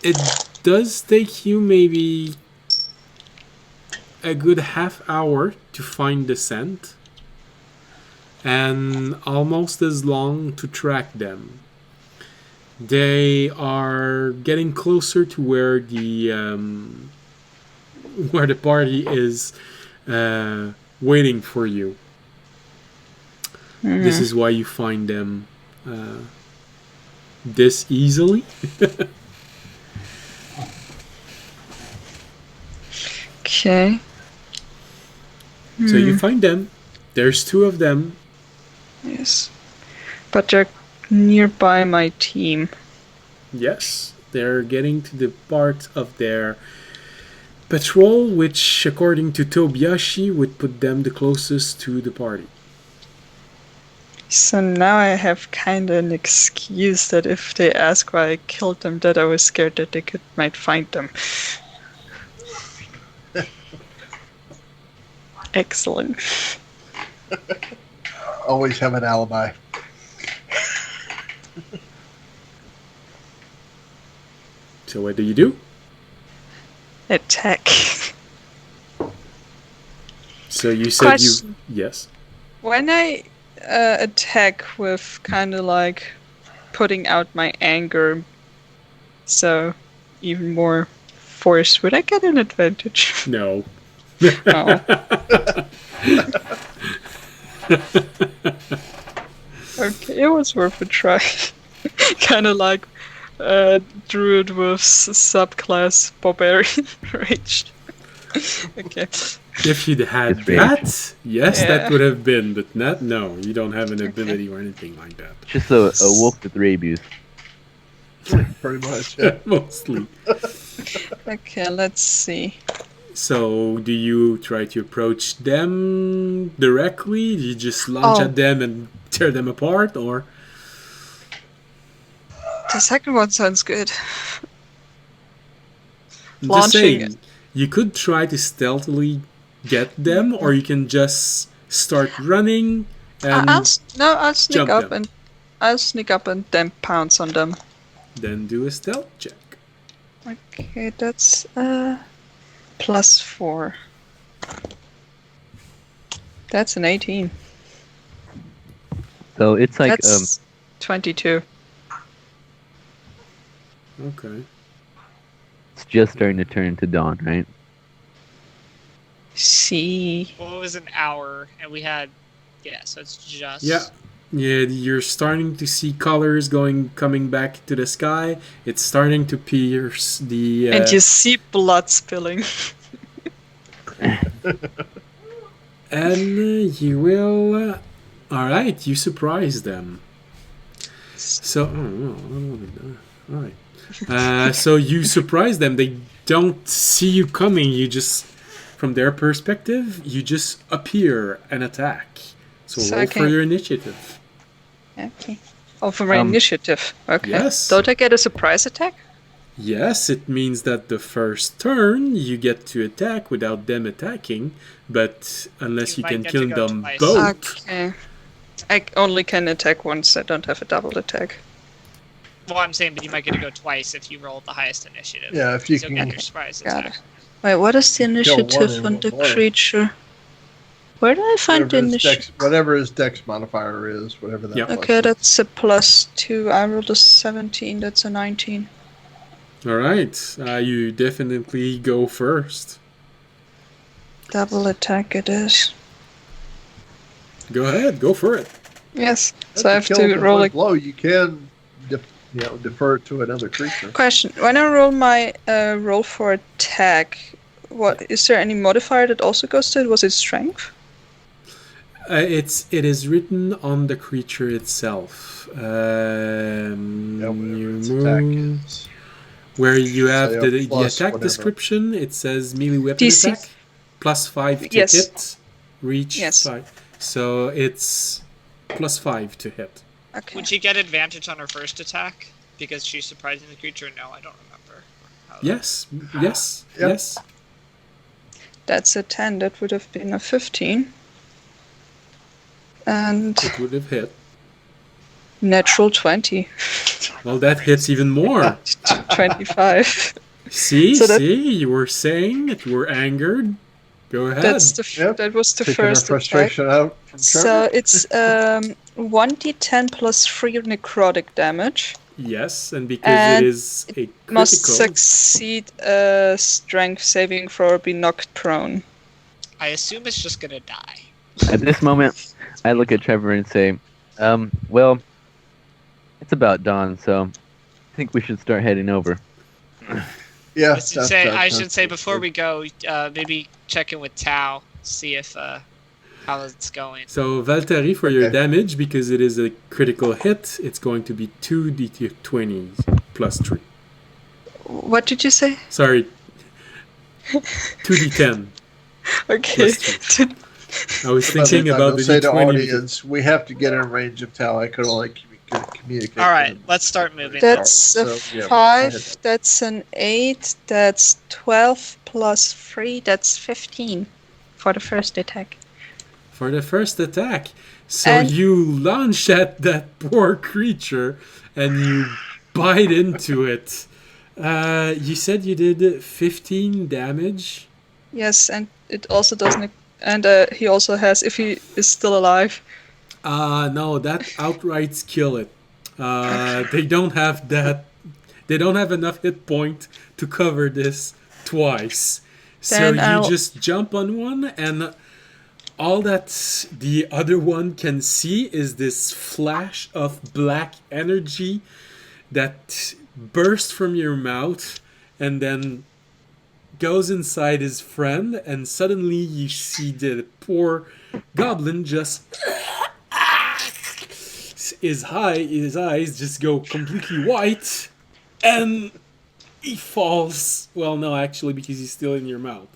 It does take you maybe a good half hour to find the scent, and almost as long to track them. They are getting closer to where the party is waiting for you. This is why you find them this easily. Okay. So you find them. There's 2 of them. Yes. But they're nearby my team. Yes, they're getting to the part of their patrol, which, according to Tobiyashi, would put them the closest to the party. So now I have kind of an excuse that if they ask why I killed them, that I was scared that they might find them. Excellent. Always have an alibi. So what do? Attack. So you said Question. Yes. When I attack with kind of like putting out my anger, so even more force, would I get an advantage? No. Oh. Okay, it was worth a try. Kind of like druid with subclass barbarian raged. Okay. If you'd had It's rage. that, yes, Yeah. that would have been, but not. No, you don't have an ability or anything like that. Just a wolf with rabies. Pretty much. Yeah. Mostly. Okay, let's see. So, do you try to approach them directly? Do you just launch Oh. at them and tear them apart, or? The second one sounds good. I'm just Launching saying, you could try to stealthily get them, or you can just start running and I'll sneak jump up them. and I'll sneak up and then pounce on them. then do a stealth check. Okay, that's +4. That's an 18. So it's like That's 22. Okay. it's just starting to turn into dawn, right? See. Well, it was an hour, and we had, so it's just. Yeah. Yeah, you're starting to see colors coming back to the sky. It's starting to pierce the. And you see blood spilling. And you will. All right, you surprise them. So, all right. So you surprise them. They don't see you coming. You just, from their perspective, you just appear and attack. So So roll I for can- your initiative. Okay. Oh, for my Um, initiative. Okay. Yes. Don't I get a surprise attack? Yes, it means that the first turn you get to attack without them attacking, but unless You you, might can get kill to go them twice. both. Okay. I only can attack once. I don't have a double attack. Well, I'm saying, but you might get to go twice if you roll the highest initiative. Yeah, if you So can. get your surprise Got attack. Wait, what is the Kill one initiative and on one the more. creature? Where do I find the initiative? Whatever his dex modifier is, whatever that Yep. was. Okay, that's a +2. I rolled a 17. That's a 19. All right, you definitely go first. Double attack it is. Go ahead, go for it. Yes. That's So I a have kill to with roll one a blow. You can defer it to another creature. question. When I roll my roll for attack, what is there any modifier that also goes to it? Was it strength? It is written on the creature itself. Yeah, whatever You its attack move- is. Where you have Say a the plus attack whatever. description, it says melee weapon DC. attack, +5 to Yes. hit, reach Yes. 5. So it's +5 to hit. Okay. Would she get advantage on her first attack because she's surprising the creature? No, I don't remember. how that- Yes, yes, Yep. yes. That's a 10. That would have been a 15. And It would have hit. natural 20. Well, that hits even more. 25. See, So that- you were saying that you were angered. Go ahead. Yep. That was the Taking her first attack. frustration out from So Trevor. it's 1d10 plus 3 necrotic damage. Yes, and because And it is a Must critical. succeed a strength saving throw or be knocked prone. I assume it's just gonna die. At this moment, I look at Trevor and say, well, it's about dawn, so I think we should start heading over. Yeah. I should say before we go, maybe check in with Tao, see if how it's going. So Valtteri, for your Okay. damage, because it is a critical hit, it's going to be 2d20s plus 3. What did you say? Sorry, 2d10. Okay. I was thinking about the say to d20. audience, we have to get in range of Tal. I could only communicate. All right, with him. let's start moving. That's a So, yeah, 5, go ahead. that's an 8, that's 12 plus 3, that's 15 for the first attack. For the first attack. So And- you launch at that poor creature and you bite into it. You said you did 15 damage. Yes, and it also doesn't. And he also has, if he is still alive. No, that outright kill it. They don't have that. They don't have enough hit point to cover this twice. So Then you I'll- just jump on one, and all that the other one can see is this flash of black energy that bursts from your mouth and then goes inside his friend, and suddenly you see the poor goblin just his eyes just go completely white, and he falls. Well, no, actually, because he's still in your mouth.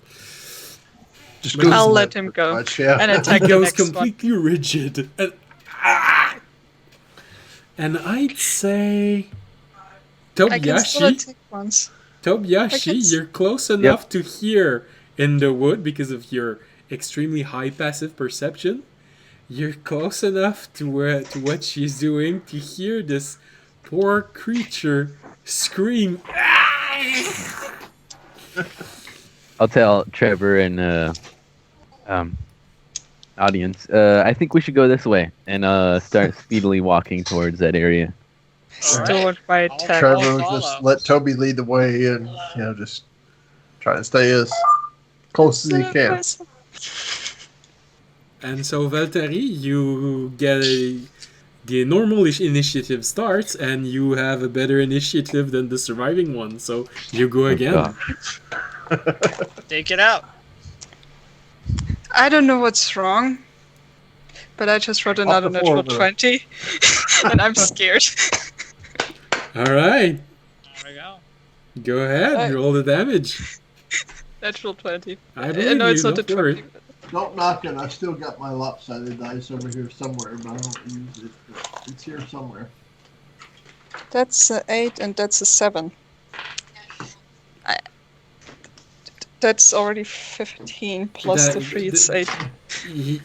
Just But goes I'll in let that him go. much, yeah. And He attack the goes next one. completely rigid, and I'd say I can still Tobiyashi. attack once. Tobiyashi, I can you're close enough to hear in the wood because of your extremely high passive perception. You're close enough to what she's doing to hear this poor creature scream. I'll tell Trevor and audience. I think we should go this way and start speedily walking towards that area. All right. Stored by I'll attack. try- Trevor, follow. just let Toby lead the way, and just try to stay as close as he can. And so, Valtteri, you get the normal initiative starts, and you have a better initiative than the surviving one. So you go again. gosh. Take it out. I don't know what's wrong, but I just wrote another the floor, natural though. 20, and I'm scared. All right, There we go. go ahead. Right. Roll the damage. Natural 20. I believe know it's you. not the Don't worry. 20. Don't knock it. I still got my lopsided dice over here somewhere, but I don't use it. It's here somewhere. That's a 8 and that's a 7. That's already 15 plus That- the 3, it's 8.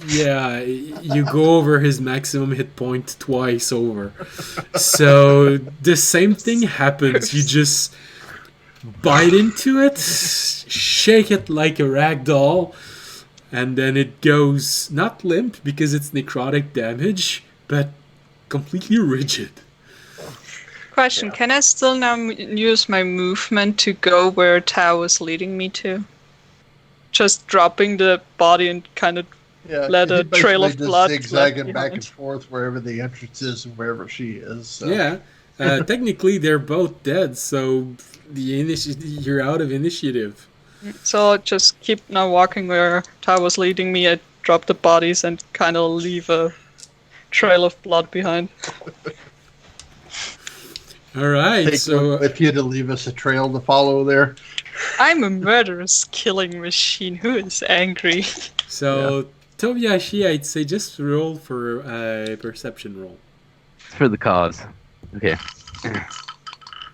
Yeah, you go over his maximum hit point twice over. So the same thing happens. You just bite into it, shake it like a rag doll, and then it goes not limp because it's necrotic damage, but completely rigid. Question, can I still now use my movement to go where Tao was leading me to? Just dropping the body and kind of... Yeah, Let a he basically trail of just blood zigzagging left back behind. and forth wherever the entrance is and wherever she is. So. Yeah, technically they're both dead, so you're out of initiative. So I'll just keep now walking where Tao was leading me. I drop the bodies and kind of leave a trail of blood behind. All right, Take so one with you to leave us a trail to follow there. I'm a murderous killing machine. Who is angry? So Tobiyashi, I'd say just roll for a perception roll For the cause. Okay.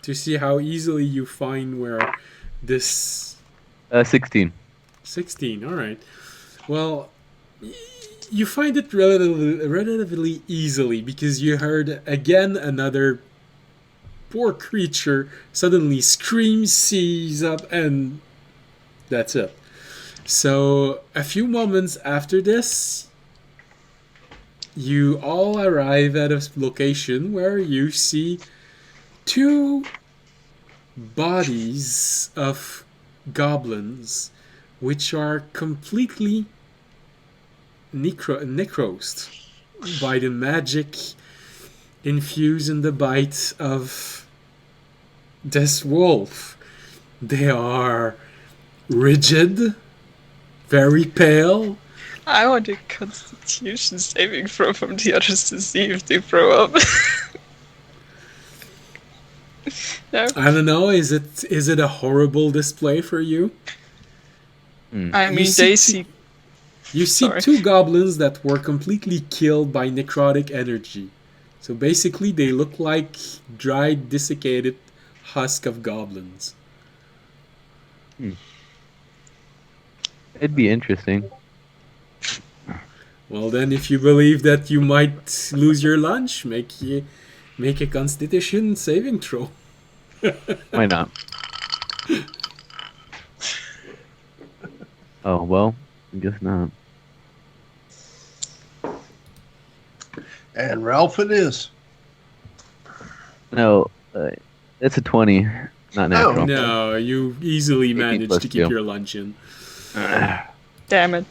to see how easily you find where this 16. 16. All right. Well, you find it relatively easily because you heard again another poor creature suddenly screams, seize up, and that's it. So a few moments after this, you all arrive at a location where you see two bodies of goblins which are completely necrosed by the magic infused in the bite of this wolf. They are rigid, very pale. I want a Constitution saving throw from the others to see if they throw up. No, I don't know, is it a horrible display for you? I You mean see- Daisy. You see Sorry. two goblins that were completely killed by necrotic energy. So basically they look like dried, desiccated husk of goblins. It'd be interesting. Well then, if you believe that you might lose your lunch, make a Constitution saving throw. Why not? Oh, well, I guess not. And Ralph it is. No, it's a 20, not natural. No, you easily 18 managed plus to keep 2. your lunch in. Damn it.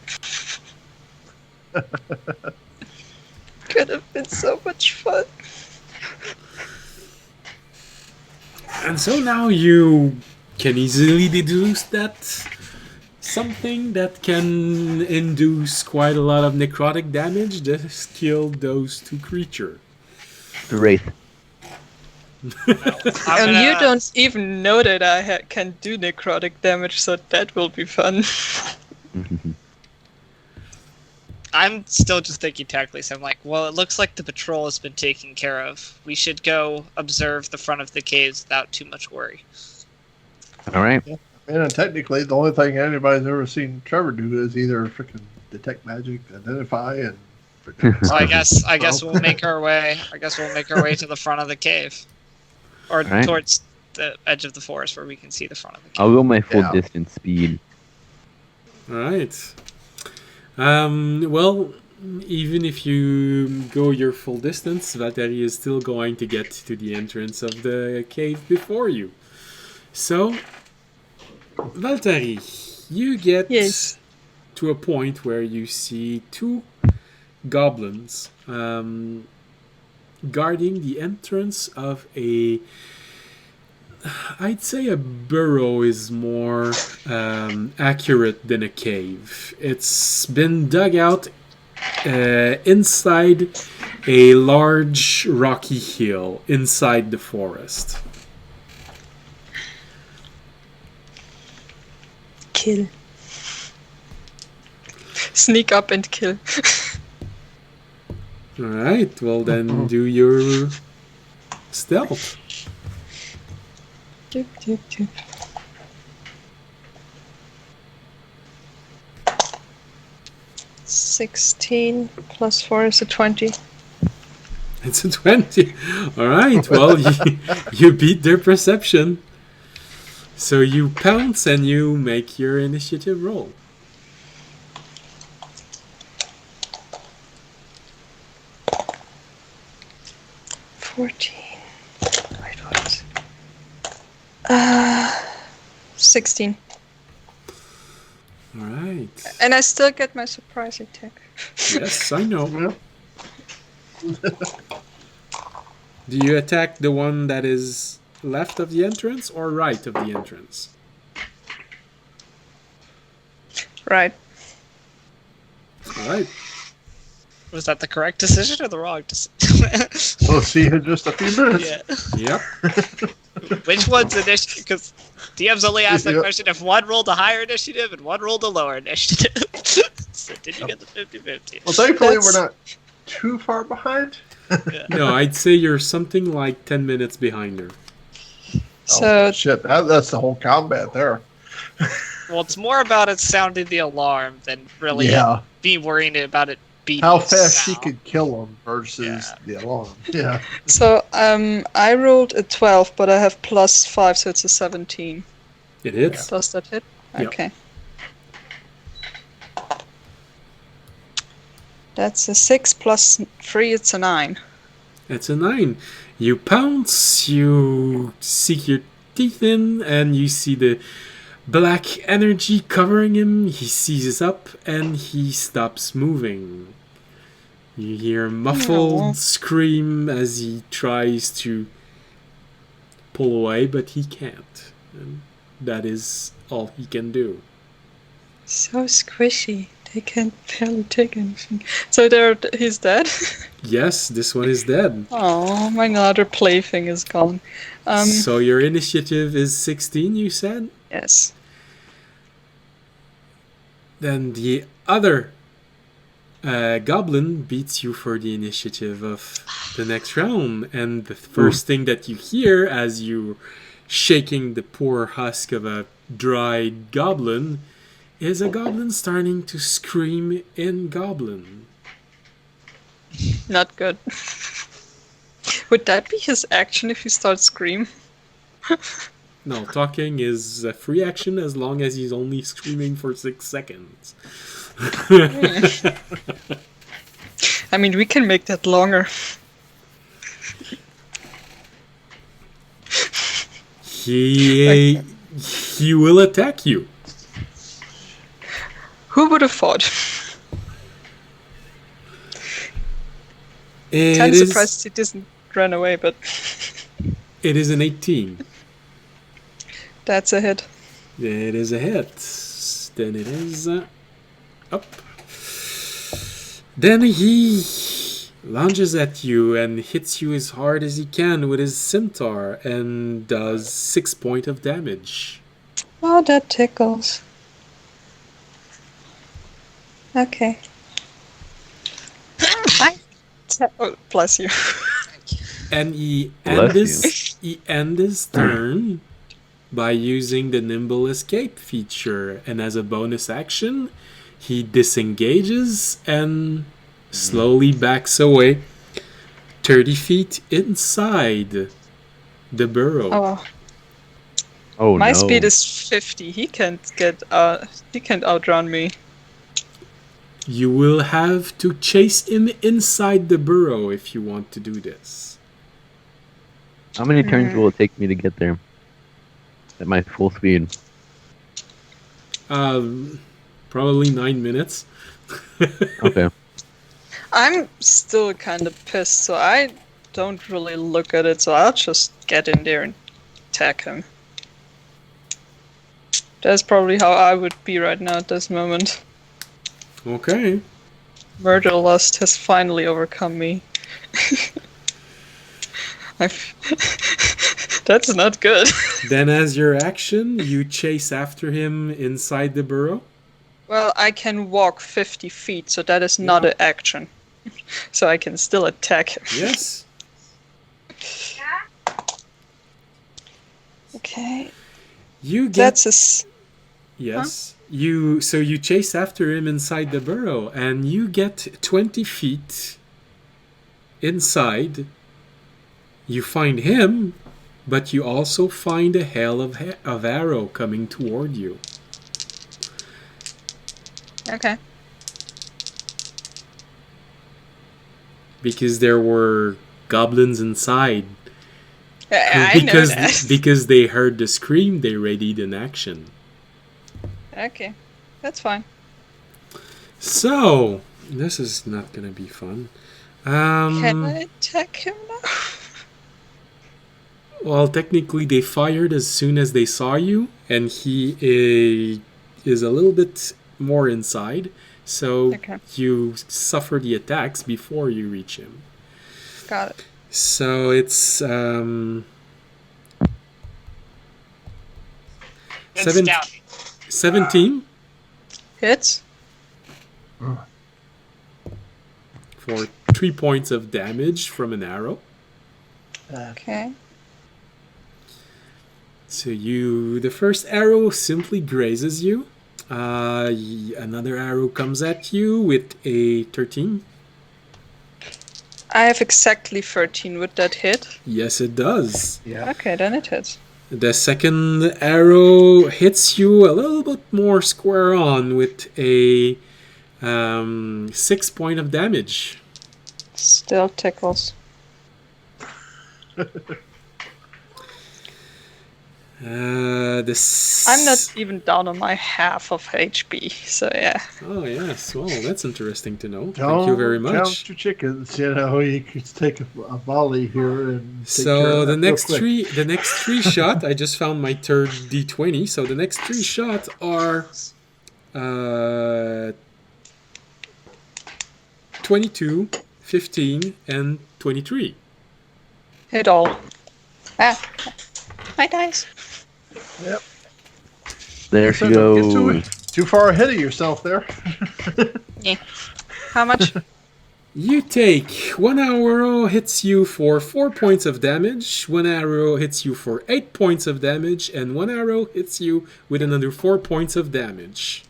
Could have been so much fun. And so now you can easily deduce that something that can induce quite a lot of necrotic damage just killed those two creatures. The Wraith. And you don't even know that I can do necrotic damage, so that will be fun. I'm still just thinking tactically, so I'm like, well, it looks like the patrol has been taken care of. We should go observe the front of the caves without too much worry. All right. And technically, the only thing anybody's ever seen Trevor do is either freaking detect magic, identify, and. So I guess we'll make our way. I guess we'll make our way to the front of the cave, or Alright. towards the edge of the forest where we can see the front of the cave. I'll go my full Yeah. distance speed. Alright. Well, even if you go your full distance, Valtteri is still going to get to the entrance of the cave before you. So, Valtteri, you get Yes. to a point where you see two goblins guarding the entrance of a... I'd say a burrow is more accurate than a cave. It's been dug out inside a large rocky hill inside the forest. Kill. Sneak up and kill. Alright, well then do your stealth. Doop, doop, doop. 16 plus 4 is a 20. It's a 20. Alright, well, you beat their perception. So you pounce and you make your initiative roll. 14. Wait, what is it? 16. Alright. And I still get my surprise attack. Yes, I know. Yeah. Do you attack the one that is left of the entrance or right of the entrance? Right. Alright. Was that the correct decision or the wrong decision? We'll see in just a few minutes. Yeah. Yep. Which one's initiative? Because DM's only asked that Yep. question if one rolled a higher initiative and one rolled a lower initiative. So did you get the 50-50? Well, thankfully, That's- we're not too far behind. No, I'd say you're something like 10 minutes behind her. So Oh, shit, that's the whole combat there. Well, it's more about it sounding the alarm than really Yeah. be worrying about it beating How fast she sound. could kill him versus Yeah. the alarm. Yeah. I rolled a 12, but I have plus 5, so it's a 17. It hits. Does that hit? Yep. Okay. That's a 6 plus 3, it's a 9. It's a 9. You pounce, you sink your teeth in, and you see the black energy covering him. He seizes up and he stops moving. You hear a muffled scream as he tries to pull away, but he can't. And that is all he can do. So squishy. They can barely take anything. So he's dead? Yes, this one is dead. Oh, my other plaything is gone. So your initiative is 16, you said? Yes. Then the other goblin beats you for the initiative of the next round. And the first thing that you hear as you're shaking the poor husk of a dried goblin is a goblin starting to scream in goblin. Not good. Would that be his action if he starts screaming? No, talking is a free action as long as he's only screaming for 6 seconds. I mean, we can make that longer. He will attack you. Who would have thought? Kind of surprised he didn't run away, but it is an 18. That's a hit. It is a hit. Then it is up. Then he lunges at you and hits you as hard as he can with his scimitar and does 6 points of damage. Oh, that tickles. Okay. Oh, bless you. And he Bless ends his turn by using the nimble escape feature, and as a bonus action, he disengages and slowly backs away 30 feet inside the burrow. Oh, Oh my no. speed is 50. He can't outrun me. You will have to chase him inside the burrow if you want to do this. How many turns will it take me to get there? At my full speed. Probably 9 minutes. Okay. I'm still kind of pissed, so I don't really look at it, so I'll just get in there and attack him. That's probably how I would be right now at this moment. Okay. Murder lust has finally overcome me. That's not good. Then as your action, you chase after him inside the burrow. Well, I can walk 50 feet, so that is not an action. So I can still attack him. Yes. Okay. You get That's a... yes. You chase after him inside the burrow and you get 20 feet inside. You find him, but you also find a hail of arrow coming toward you. Okay. Because there were goblins inside. I know that. Because they heard the scream, they readied an action. Okay. That's fine. So, this is not gonna be fun. Can I attack him now? Well, technically they fired as soon as they saw you, and he is a little bit more inside, so Okay. you suffer the attacks before you reach him. Got it. So it's It's down. 17 Hits? for 3 points of damage from an arrow. Okay. So the first arrow simply grazes you. Another arrow comes at you with a 13. I have exactly 13. Would that hit? Yes, it does. Yeah. Okay, then it hits. The second arrow hits you a little bit more square on with a 6 point of damage. Still tickles. I'm not even down on my half of HP, so yeah. Oh yes, well that's interesting to know. Thank you very Don't much. count your chickens. You know, you could take a volley here and take care So of the that real next quick. the next three shot, I just found my third D20. So the next three shot are 22, 15, and 23. Hit all. Ah, my dice. Yep. There So she don't get goes. too far ahead of yourself there. How much? You take one arrow hits you for 4 points of damage, one arrow hits you for 8 points of damage, and one arrow hits you with another 4 points of damage.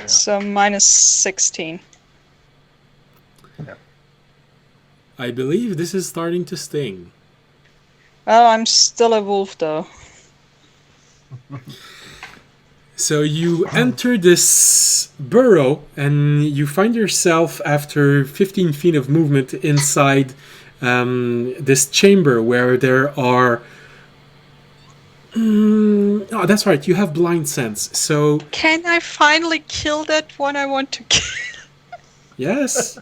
So minus 16. I believe this is starting to sting. Well, I'm still a wolf though. So you enter this burrow and you find yourself after 15 feet of movement inside this chamber where there are... oh, that's right, you have blind sense. So, Can I finally kill that one I want to kill? yes.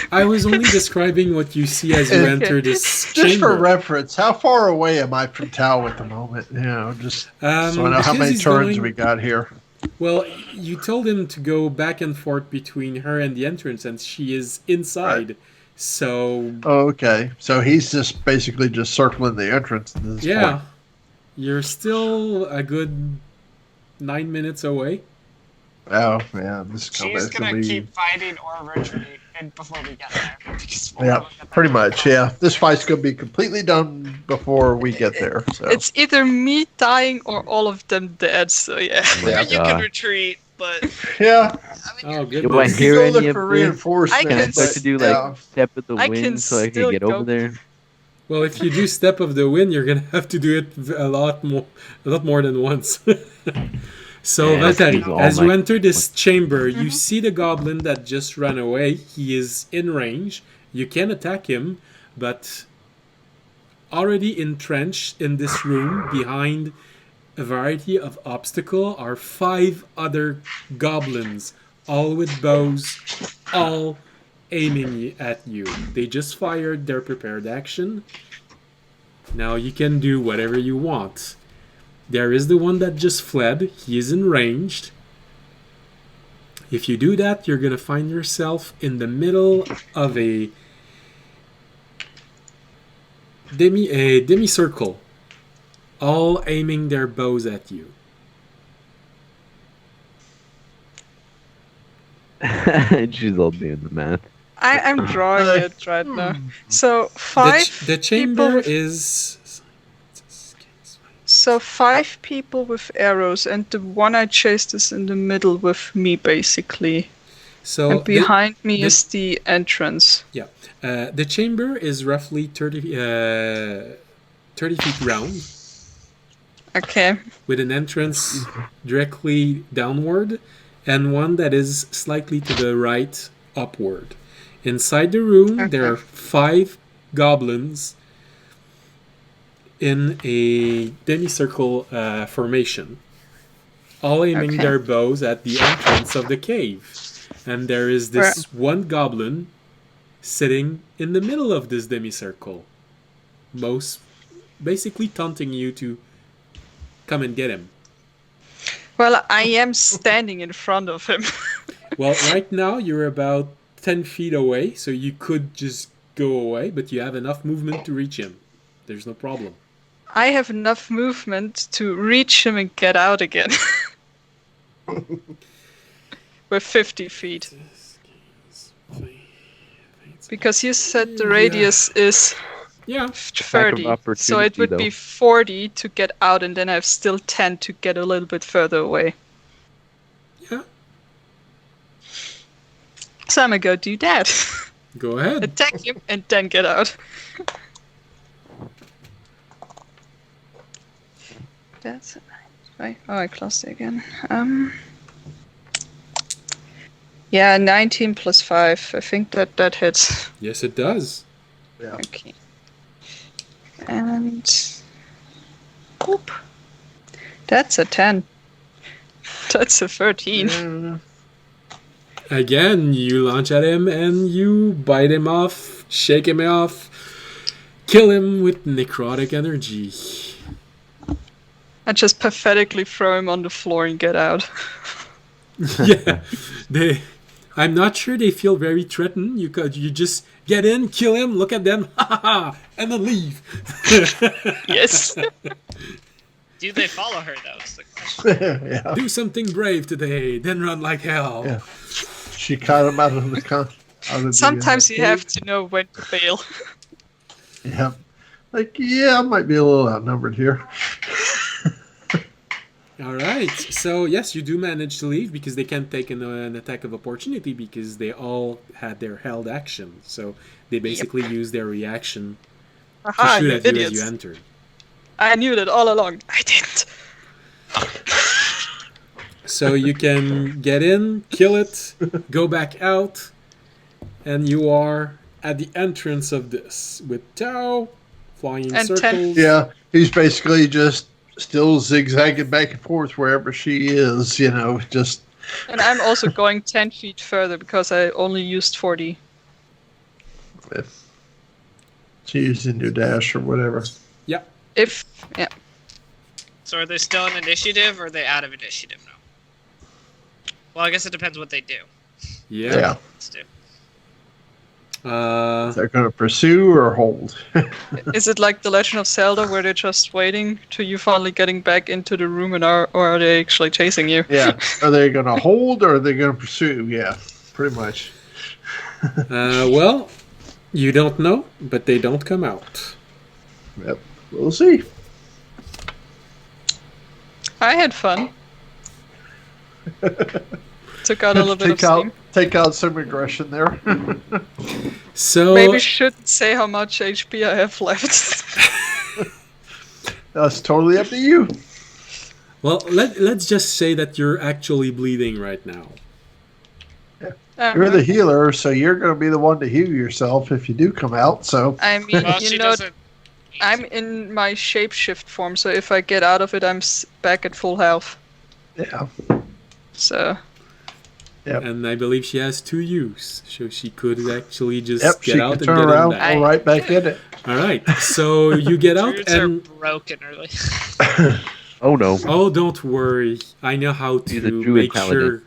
I was only describing what you see as you enter this Just chamber. for reference, how far away am I from Tao at the moment? You know, just so I know how because many he's turns going- we got here. Well, you told him to go back and forth between her and the entrance, and she is inside. Right. So, Oh, okay. So he's just basically just circling the entrance at this yeah, point. you're still a good 9 minutes away. Oh, yeah. This She's is gonna be... keep fighting or retreat before we get there. Because we'll Yeah, never get there. pretty much. Yeah, this fight's gonna be completely done before we get there. So It's either me dying or all of them dead, so yeah. Yeah. You can retreat, but yeah, Oh, Do I goodness. hear go any look of for this? reinforcements. I Can I can start to do like yeah. step of the I can wind so I still can get go- over there? Well, if you do Step of the Wind, you're gonna have to do it a lot more than once. So, Yeah, Valtteri, use all as you my- enter this chamber, you see the goblin that just ran away. He is in range. You can attack him, but already entrenched in this room behind a variety of obstacles are 5 other goblins, all with bows, all aiming at you. They just fired their prepared action. Now you can do whatever you want. There is the one that just fled. He is enraged. If you do that, you're gonna find yourself in the middle of a semicircle, all aiming their bows at you. She's all doing the math. I'm drawing it right now. So The chamber people- is. So 5 people with arrows, and the one I chased is in the middle with me, basically. So And behind me the- is the entrance. the chamber is roughly 30 feet round, Okay. with an entrance directly downward and one that is slightly to the right upward. Inside the room, there are 5 goblins in a semicircle formation, all aiming Okay. their bows at the entrance of the cave. And there is this one goblin sitting in the middle of this semicircle, basically taunting you to come and get him. Well, I am standing in front of him. Well, right now you're about 10 feet away, so you could just go away, but you have enough movement to reach him. There's no problem. I have enough movement to reach him and get out again. With 50 feet. Because you said the radius is Yeah, 30, so it opportunity, would though. be 40 to get out, and then I have still 10 to get a little bit further away. yeah. So I'm gonna go do that. Go ahead. Attack him and then get out. That's right. Oh, I closed it again. Yeah, 19 plus 5. I think that hits. Yes, it does. Yeah. Okay. And whoop. That's a 10. That's a 13. Yeah. Again, you launch at him and you bite him off, shake him off, kill him with necrotic energy. I just pathetically throw him on the floor and get out. Yeah, I'm not sure they feel very threatened. You just get in, kill him, look at them, ha ha ha, and then leave. Yes. Do they follow her, though, is the question. Yeah. Do something brave today, then run like hell. Yeah. She caught him out of the Sometimes you have to know when to bail. Yeah. Like, yeah, I might be a little outnumbered here. All right. So yes, you do manage to leave because they can't take an attack of opportunity because they all had their held action. So they basically use their reaction to Aha, shoot you at you idiots. as you enter. I knew that all along. I didn't. So you can get in, kill it, go back out, and you are at the entrance of this with Tao flying in And 10 circles. Yeah, he's basically just still zigzagging back and forth wherever she is, just... And I'm also going 10 feet further because I only used 40. She's using your dash or whatever. Yeah. Yeah. So are they still in initiative, or are they out of initiative now? Well, I guess it depends what they do. Yeah. Let's do. They're going to pursue or hold. Is it like The Legend of Zelda where they're just waiting till you finally getting back into the room or are they actually chasing you? Yeah. Are they going to hold or are they going to pursue? Yeah, pretty much. Well, you don't know, but they don't come out. Yep. We'll see. I had fun. Took out a little bit of steam. Take out some aggression there. So Maybe shouldn't say how much HP I have left. That's totally up to you. well, let's just say that you're actually bleeding right now. You're the healer, so you're going to be the one to heal yourself if you do come out. So I mean, Well, she doesn't. I'm in my shapeshift form, so if I get out of it, I'm back at full health. yeah, So Yep. And I believe she has 2 use, so she could actually just yep. She get out can and turn get around, in back. go right back in it. All right, so you get out Druids are and broken early. Oh no. oh, don't worry, I know how He's a to druid make paladin. sure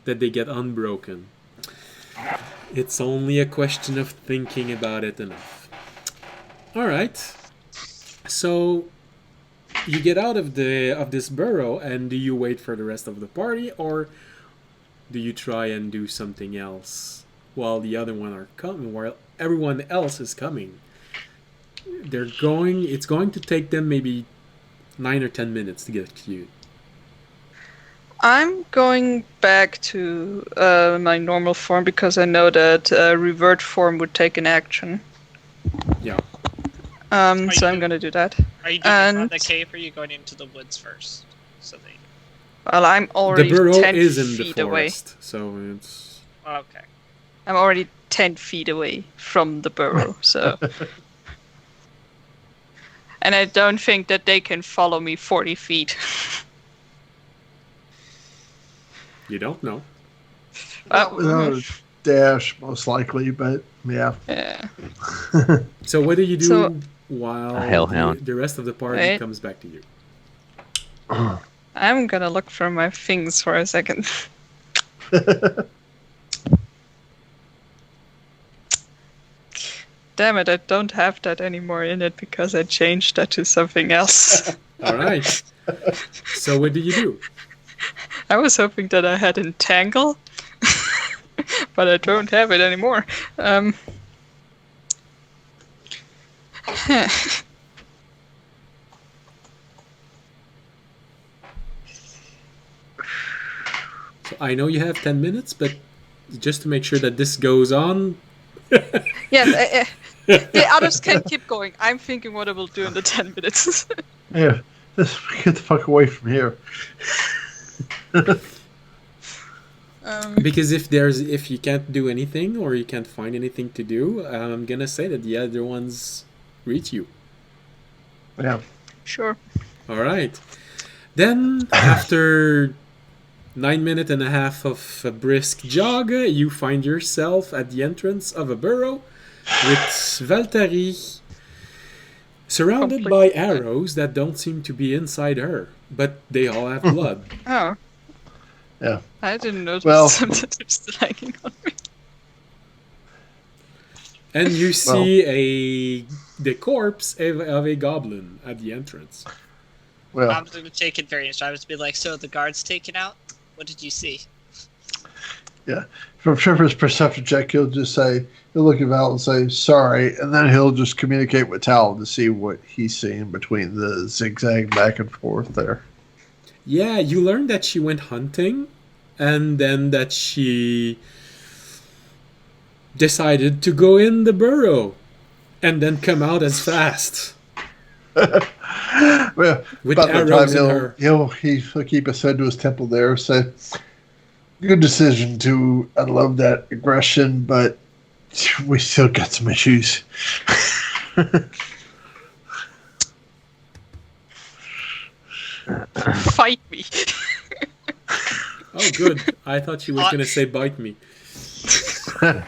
that they get unbroken. It's only a question of thinking about it enough. All right, so you get out of this burrow, and do you wait for the rest of the party, or do you try and do something else while the other one are coming, while everyone else is coming? It's going to take them maybe 9 or 10 minutes to get to you. I'm going back to my normal form because I know that revert form would take an action. Yeah. So I'm gonna do that. Are you doing And- around the cave, or are you going into the woods first? So they. Well, I'm already The burrow 10 is in the feet away. forest, so it's... Oh, okay. I'm already 10 feet away from the burrow, so. And I don't think that they can follow me 40 feet. You don't know. Not without a dash, most likely, but yeah. Yeah. So what do you do So- while A hellhound. the rest of the party Wait. comes back to you? I'm gonna look for my things for a second. Damn it, I don't have that anymore in it because I changed that to something else. All right. So what do you do? I was hoping that I had Entangle, but I don't have it anymore. So I know you have 10 minutes, but just to make sure that this goes on... Yes, the others can keep going. I'm thinking what I will do in the 10 minutes. Yeah. Just get the fuck away from here. Because if you can't do anything or you can't find anything to do, I'm gonna say that the other ones reach you. Yeah. Sure. All right. Then, after 9 minutes and a half of a brisk jog, you find yourself at the entrance of a burrow with Valtteri surrounded by arrows that don't seem to be inside her, but they all have blood. Oh. Yeah. I didn't notice Well- them that they're still hanging on me. And you see the corpse of a goblin at the entrance. Well, I'm going to take advantage. I was be like, so the guard's taken out? What did you see? from Trevor's perception check, he'll look at Val and say, sorry, and then he'll just communicate with Tal to see what he's seeing between the zigzag back and forth there. Yeah, you learned that she went hunting, and then that she decided to go in the burrow, and then come out as fast. Well, With about that arrows time, in her. he'll keep his head to his temple there, say, good decision to unload that aggression, but we still got some issues. Fight me. Oh, good. I thought she was going to say bite me.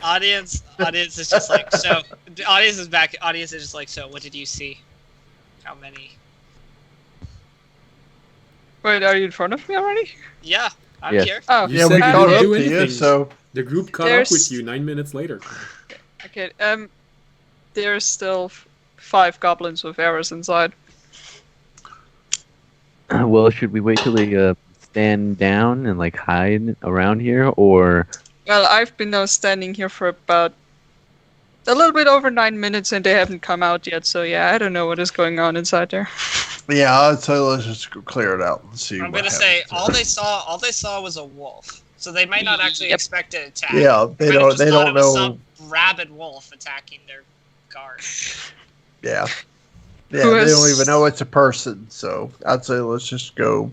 Audience is just like, so. The audience is back. Audience is just like, so. What did you see? How many? Wait, are you in front of me already? Yeah, I'm Yes. here. Oh, You Yeah, said we you caught didn't up do to you, anything. so The group caught up There's- with you 9 minutes later. okay. There's still 5 goblins with arrows inside. Well, should we wait till they stand down and like hide around here, or Well, I've been now standing here for about a little bit over 9 minutes, and they haven't come out yet. So yeah, I don't know what is going on inside there. yeah, I'd say let's just go clear it out and see. I'm what gonna say happens. all they saw was a wolf. So they might not actually Yep. expect an attack. Yeah, they might have don't. just They thought don't it was know. some rabid wolf attacking their guard. Yeah, yeah, Who they don't is- even know it's a person. So I'd say let's just go.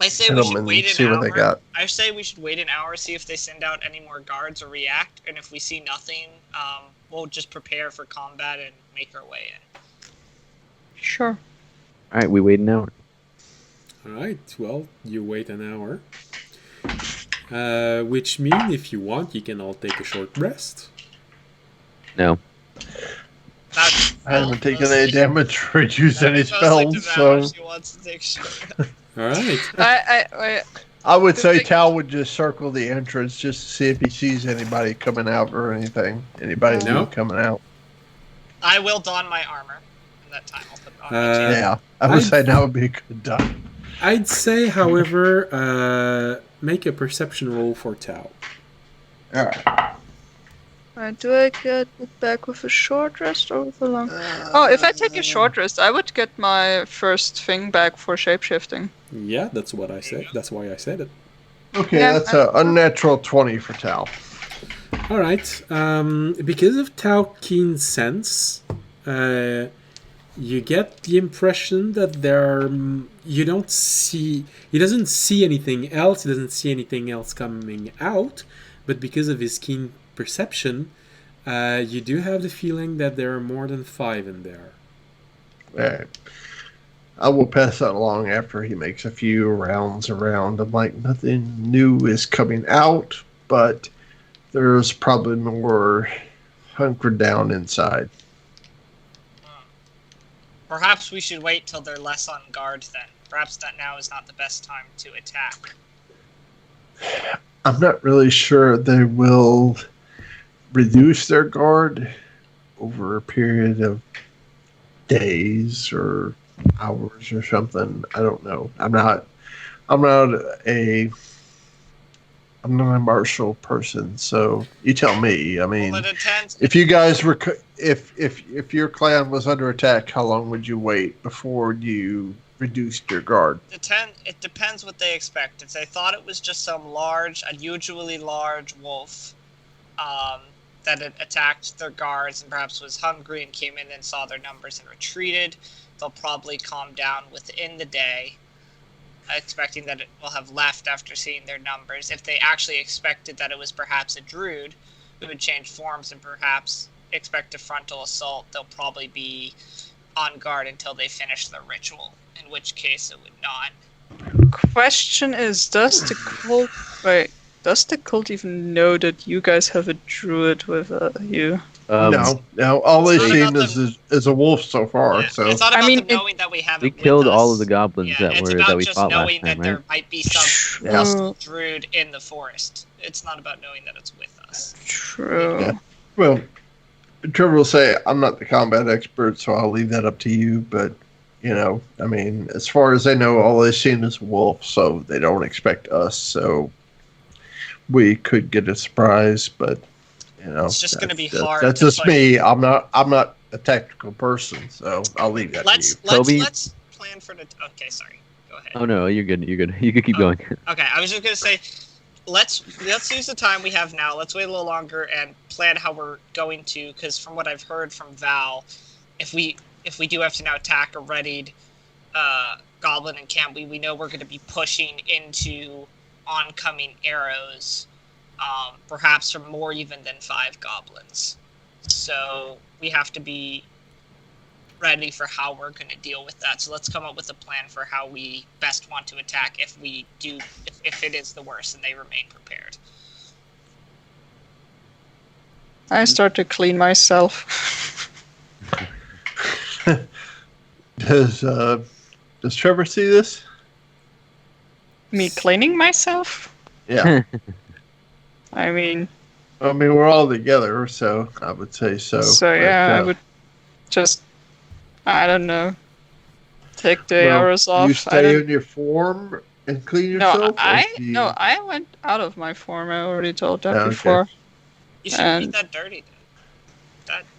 I say hit we 'em should and wait see an what hour. they got. I say we should wait an hour, see if they send out any more guards or react, and if we see nothing, we'll just prepare for combat and make our way in. Sure. all right, we wait an hour. All right, well, you wait an hour. Which means, if you want, you can all take a short rest. No. That's, I haven't taken mostly- any damage or used any that's mostly spells, Devour, so she wants to take short. All right. I would say Perfect. Tal would just circle the entrance just to see if he sees anybody coming out or anything. Anybody No. new coming out. I will don my armor. In that time, I'll put it on my Uh, chain. Yeah, I would I- say that would be a good time. I'd say, however, make a perception roll for Tao. All right. Do I get it back with a short rest or with a long? Oh, if I take a short rest, I would get my first thing back for shapeshifting. Yeah, that's what I said. That's why I said it. Okay, Yeah, that's an unnatural 20 for Tal. All right. Because of Tao keen sense, you get the impression that he doesn't see anything else. He doesn't see anything else coming out. But because of his keen perception, you do have the feeling that there are more than 5 in there. All right. I will pass that along after he makes a few rounds around. I'm like, nothing new is coming out, but there's probably more hunkered down inside. Perhaps we should wait till they're less on guard then. Perhaps that now is not the best time to attack. I'm not really sure they will reduce their guard over a period of days or hours or something. I don't know. I'm not a martial person, so you tell me. I mean, Well, it depends. if you guys were, if your clan was under attack, how long would you wait before you reduced your guard? It depends what they expect. If they thought it was just some unusually large wolf, that had attacked their guards and perhaps was hungry and came in and saw their numbers and retreated, they'll probably calm down within the day, expecting that it will have left after seeing their numbers. If they actually expected that it was perhaps a druid who would change forms and perhaps expect a frontal assault, they'll probably be on guard until they finish the ritual. In which case, it would not. Question is, does the cult even know that you guys have a druid with you? No. All they've It's not seen about is a wolf so far. Yeah, So it's not about mean, them knowing that we have We it with killed us. all of the goblins Yeah, that it's were about that we just fought last knowing time, that there right? might be some Yeah. druid in the forest. It's not about knowing that it's with us. True. Yeah. Well, Trevor will say, I'm not the combat expert, so I'll leave that up to you. But, I mean, as far as they know, all they've seen is wolf, so they don't expect us. So we could get a surprise, but, It's just going to be hard. That's to just put- me. I'm not a tactical person, so I'll leave that to you. Toby? Let's plan for the. Okay, sorry. Go ahead. Oh no, you're good. You're good. You could keep going. Okay, I was just gonna say, let's use the time we have now. Let's wait a little longer and plan how we're going to. Because from what I've heard from Val, if we do have to now attack a readied goblin encampment, we know we're going to be pushing into oncoming arrows, perhaps from more even than 5 goblins. So we have to be ready for how we're going to deal with that. So let's come up with a plan for how we best want to attack if it is the worst and they remain prepared. I start to clean myself. Does Trevor see this? Me cleaning myself? Yeah. I mean, We're all together, so I would say so. so yeah, I would just, I don't know, take the Well, arrows off. You I stay don't- in your form and clean yourself? I went out of my form. I already told that Okay. before. You shouldn't be And- that dirty.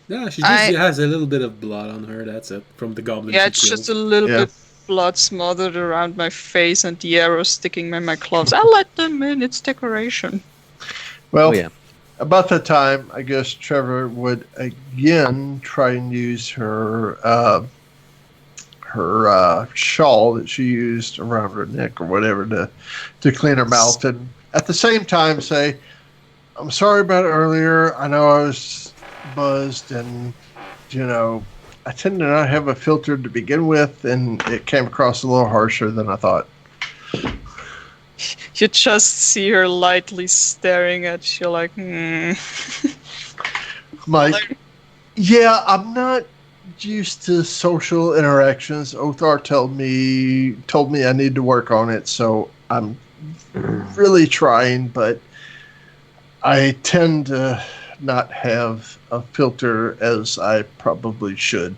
Yeah, she just has a little bit of blood on her. That's it from the goblin. Yeah, she it's just killed. a little Yeah. bit blood smothered around my face and the arrows sticking in my clothes. I let them in. It's decoration. Well, Oh yeah. about that time, I guess Trevor would again try and use her shawl that she used around her neck or whatever to clean her mouth, and at the same time say, "I'm sorry about it earlier. I know I was buzzed, and I tend to not have a filter to begin with, and it came across a little harsher than I thought." You just see her lightly staring at you like, Like, yeah, I'm not used to social interactions. Othar told me I need to work on it, so I'm really trying, but I tend to not have a filter as I probably should.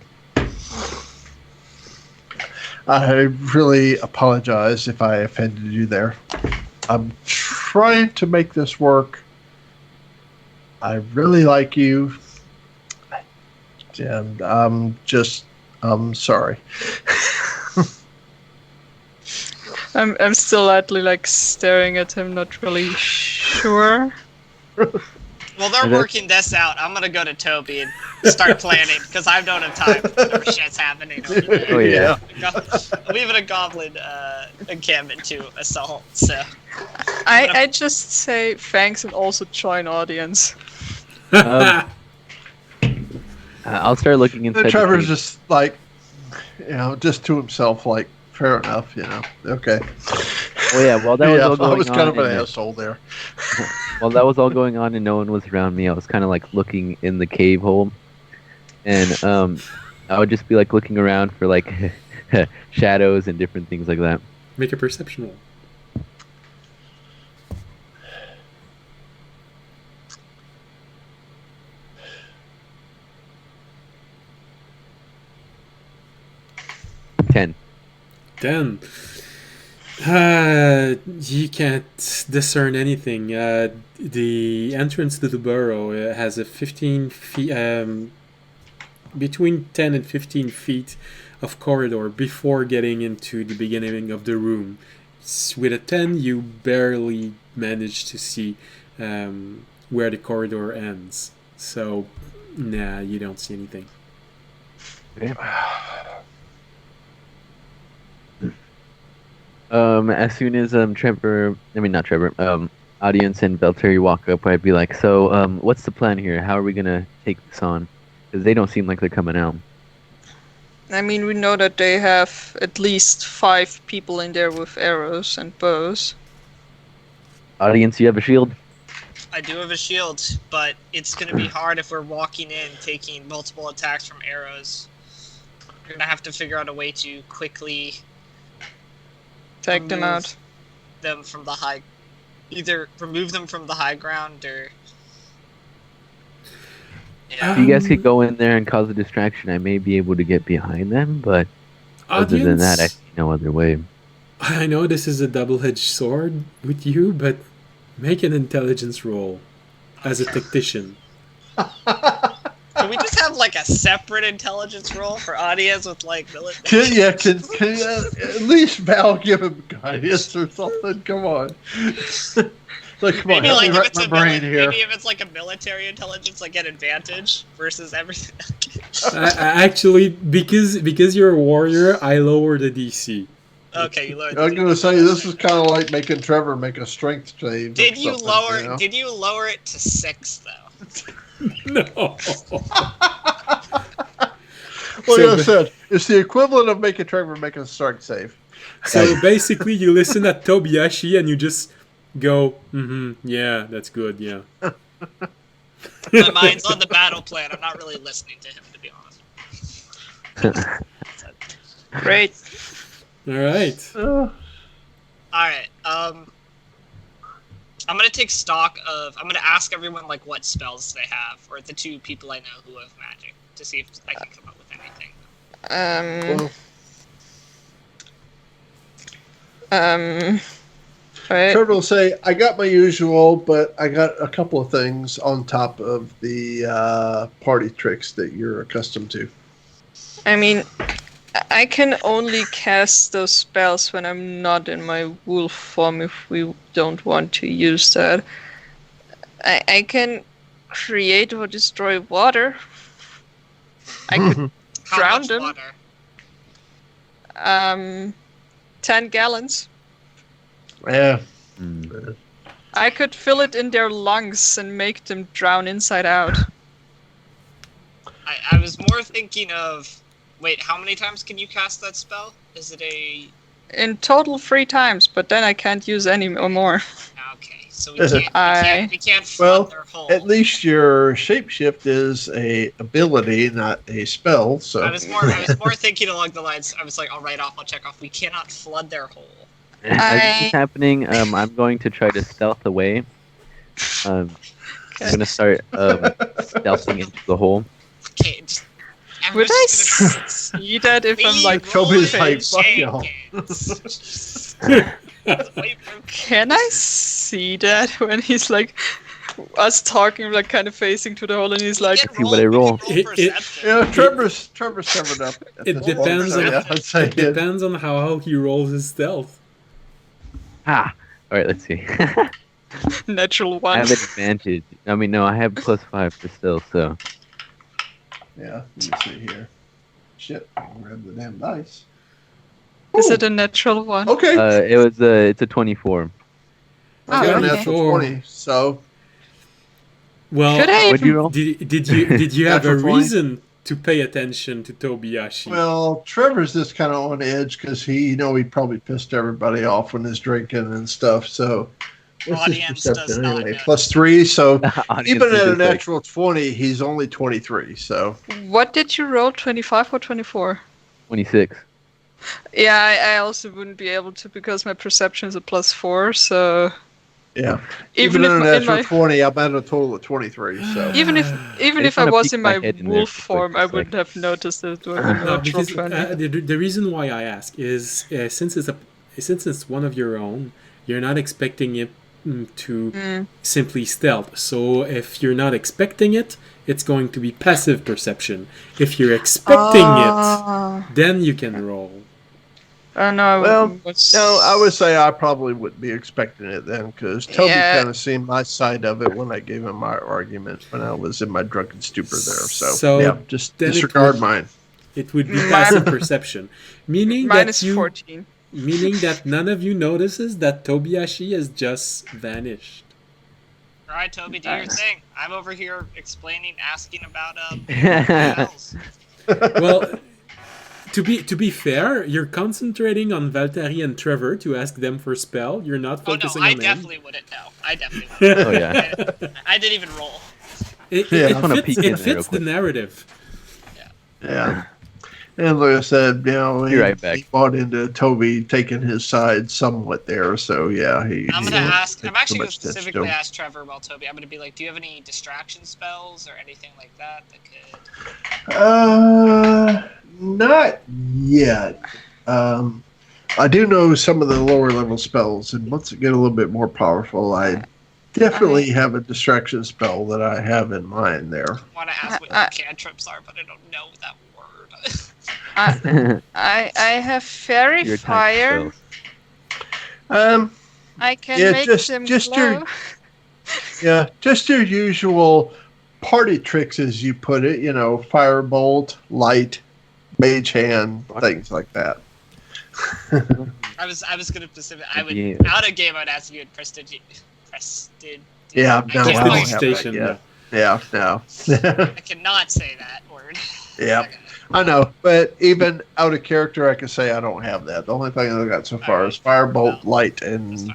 I really apologize if I offended you there. I'm trying to make this work. I really like you. And I'm sorry. I'm still lightly like staring at him, not really sure. Well, they're working this out. I'm gonna go to Toby and start planning because I don't have time. Whatever shit's happening over there. Oh yeah. I'm leaving a goblin encampment to assault. So I just say thanks and also join audience. I'll start looking inside. And Trevor's the cave. just like, just to himself, like, fair enough, okay. Oh yeah. While that was all I going was kind on, of an and, asshole there. while that was all going on and no one was around me, I was kind of like looking in the cave hole, and I would just be like looking around for like shadows and different things like that. Make a perception roll. Ten. 10. You can't discern anything. The entrance to the burrow has a 15 feet, between 10 and 15 feet of corridor before getting into the beginning of the room. With a 10, you barely manage to see where the corridor ends. So, nah, you don't see anything. As soon as audience and Valtteri walk up, I'd be like, so what's the plan here? How are we gonna take this on? Because they don't seem like they're coming out. I mean, we know that they have at least 5 people in there with arrows and bows. Audience, you have a shield? I do have a shield, but it's going to be hard if we're walking in, taking multiple attacks from arrows. We're going to have to figure out a way to quickly Take them remove out. them from the high... Either remove them from the high ground, or... Yeah. If you guys could go in there and cause a distraction, I may be able to get behind them, but other than that, I see no other way. I know this is a double-edged sword with you, but make an intelligence roll as a tactician. Can we just have like a separate intelligence roll for audience with like military? Can at least Val give him guidance or something? Come on. Like, come on, Maybe help like me if wrap it's my a brain here. maybe if it's like a military intelligence, like an advantage versus everything. Actually, because you're a warrior, I lower the DC. Okay, you lowered. I'm going to say this is kind of like making Trevor make a strength save. or Did you something, lower? you know? Did you lower it to 6 though? No. Well, So like I said, it's the equivalent of making Trevor make a strength save. So basically, you listen at Tobiyashi and you just go, yeah, that's good, yeah. My mind's on the battle plan. I'm not really listening to him, to be honest. Great. All right. All right. I'm gonna take stock of. I'm gonna ask everyone like what spells they have, or the 2 people I know who have magic, to see if I can come up with anything. Right. Trevor will say, I got my usual, but I got a couple of things on top of the party tricks that you're accustomed to. I mean, I can only cast those spells when I'm not in my wolf form if we don't want to use that. I can create or destroy water. I could How drown much them. water? 10 gallons. Yeah. I could fill it in their lungs and make them drown inside out. I was more thinking of. Wait, how many times can you cast that spell? Is it a? In total 3 times, but then I can't use any more. Okay, so we can't flood Well, their hole. at least your shapeshift is a ability, not a spell. So I was more thinking along the lines. I was like, I'll check off. We cannot flood their hole. As this is happening, I'm going to try to stealth away. I'm going to start stealthing into the hole. Okay, Would I see that if I'm like Toby's like, fuck y'all. Can I see that when he's like us talking, like kind of facing to the hole, and he's like, See what I roll. Trevor's covered up. at It this depends point, so on yeah, I'd say it depends on how he rolls his stealth. Alright, let's see. natural I one. have advantage. I mean, no, I have +5 for stealth, so. Yeah, let me see here. Shit, I can grab the damn dice. Is it a natural one? Okay. It's a 24. Oh, I got a okay. natural 20, so Well, Could I What'd you even? roll? did you have a Natural 20. reason to pay attention to Tobiyashi? well, Trevor's just kind of on edge because he probably pissed everybody off when he's drinking and stuff. So what's his Audience does perception not anyway? know. +3, so Audience even is at a just like, natural 20, he's only 23. So What did you roll? 25 or 24? 26. Yeah, I also wouldn't be able to because my perception is a +4. So yeah, even at a if in natural my 20, I'm at a total of 23. So even if just I wanna was peek in my my head in there wolf for a quick form, I second. wouldn't have noticed that it was a No, natural because 20. the reason why I ask is since it's one of your own, you're not expecting it to simply stealth. So if you're not expecting it, it's going to be passive perception. If you're expecting it, then you can roll. No, Well, no, I would say I probably wouldn't be expecting it then because Toby Yeah. kind of seen my side of it when I gave him my argument when I was in my drunken stupor there. So, So yeah, just then it disregard would- mine. It would be passive perception, meaning that minus you 14. meaning that none of you notices that Tobiyashi has just vanished. All right, Toby, do your Nice. thing. I'm over here asking about Yeah. spells. Well, to be fair, you're concentrating on Valtteri and Trevor to ask them for spell. You're not Oh no, focusing I on them. definitely wouldn't know. I definitely wouldn't. Oh yeah. I didn't even roll. It, Yeah. it, I wanna fits, peek in it there real fits the quick. narrative. Yeah. And like I said, Be he, right back. he bought into Toby taking his side somewhat there. So yeah, he. I'm he gonna won't ask. pay I'm too actually gonna much attention to specifically him. ask Trevor about Toby. I'm gonna be like, do you have any distraction spells or anything like that that could? Not yet. I do know some of the lower level spells, and once it get a little bit more powerful, I definitely have a distraction spell that I have in mind there. Want to ask what your cantrips are, but I don't know that word. I have fairy Your type fire. spells. I can Yeah, make just- them just glow. your- Yeah, just your usual party tricks, as you put it. You know, firebolt, light, mage hand, things like that. I was gonna specific. I would Yeah. out of game. I'd ask if you had prestige. Yeah, I no, can't I don't fucking- have Station, that yet. Yeah, no. I cannot say that word. Yeah. I know, but even out of character, I can say I don't have that. The only thing I got so far is firebolt, light, and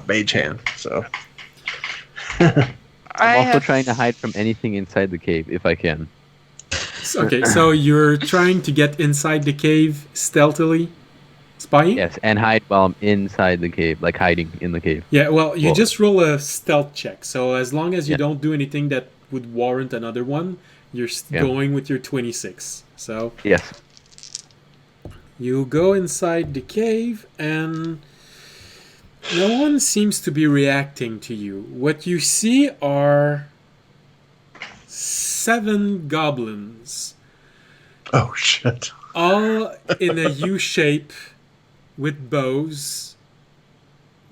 mage hand. So I I'm also have trying to hide from anything inside the cave if I can. Okay, so you're trying to get inside the cave stealthily, spying? Yes, and hide while I'm inside the cave, like hiding in the cave. Yeah, well, you Well- just roll a stealth check. So as long as you Yeah. don't do anything that would warrant another one, you're Yeah. going with your 26. So Yes. you go inside the cave, and no one seems to be reacting to you. What you see are 7 goblins, oh shit. all in a U shape with bows,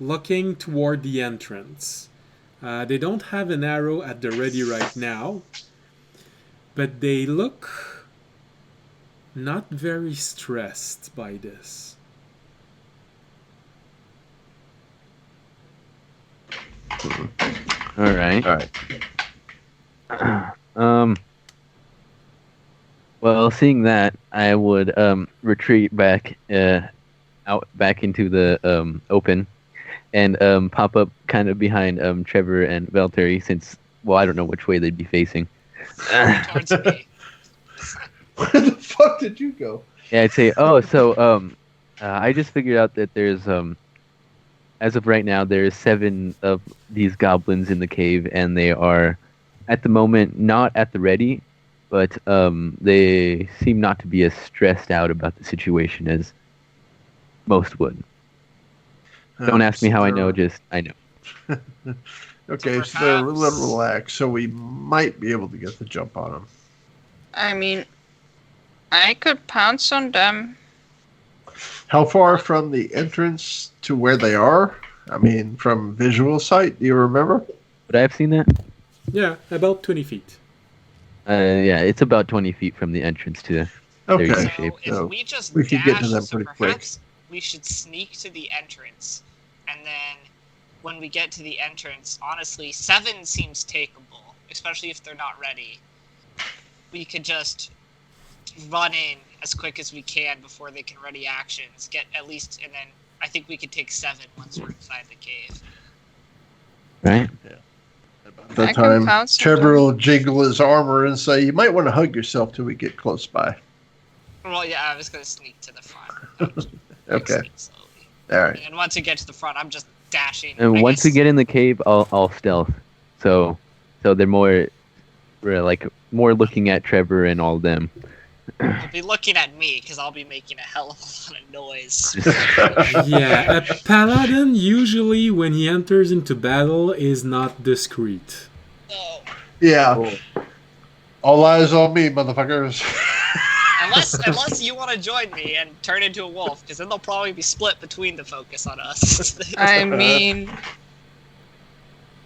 looking toward the entrance. They don't have an arrow at the ready right now, but they look not very stressed by this. All right. All right. Well, seeing that, I would retreat back out back into the open and pop up kind of behind Trevor and Valtteri, since, well, I don't know which way they'd be facing. Towards me. Where the fuck did you go? Yeah, I'd say, oh, so I just figured out that there's as of right now, there's 7 of these goblins in the cave, and they are at the moment not at the ready, but they seem not to be as stressed out about the situation as most would. Don't ask me how I know, just I know. Okay, so they're a little relaxed, so we might be able to get the jump on them. I mean, I could pounce on them. How far from the entrance to where they are? I mean, from visual sight, do you remember? Would I have seen that? Yeah, about 20 feet. Yeah, it's about 20 feet from the entrance to Okay. you go. So shape, if so we just we could get to dash, them so pretty quick. perhaps we should sneak to the entrance, and then when we get to the entrance, honestly, 7 seems takeable, especially if they're not ready. We could just run in as quick as we can before they can ready actions. Get at least, and then I think we could take 7 once we're inside the cave. right? At that I can time, pounce on Trevor them. will jiggle his armor and say, "You might want to hug yourself till we get close by." Well, yeah, I was gonna sneak to the front. Okay. Sneak slowly. All right. And once we get to the front, I'm just dashing. And I once we guess- get in the cave, I'll stealth. So they're more looking at Trevor and all them. They'll be looking at me because I'll be making a hell of a lot of noise. Yeah, a paladin usually, when he enters into battle, is not discreet. So, Yeah. All eyes on me, motherfuckers. unless you want to join me and turn into a wolf, because then they'll probably be split between the focus on us. I mean,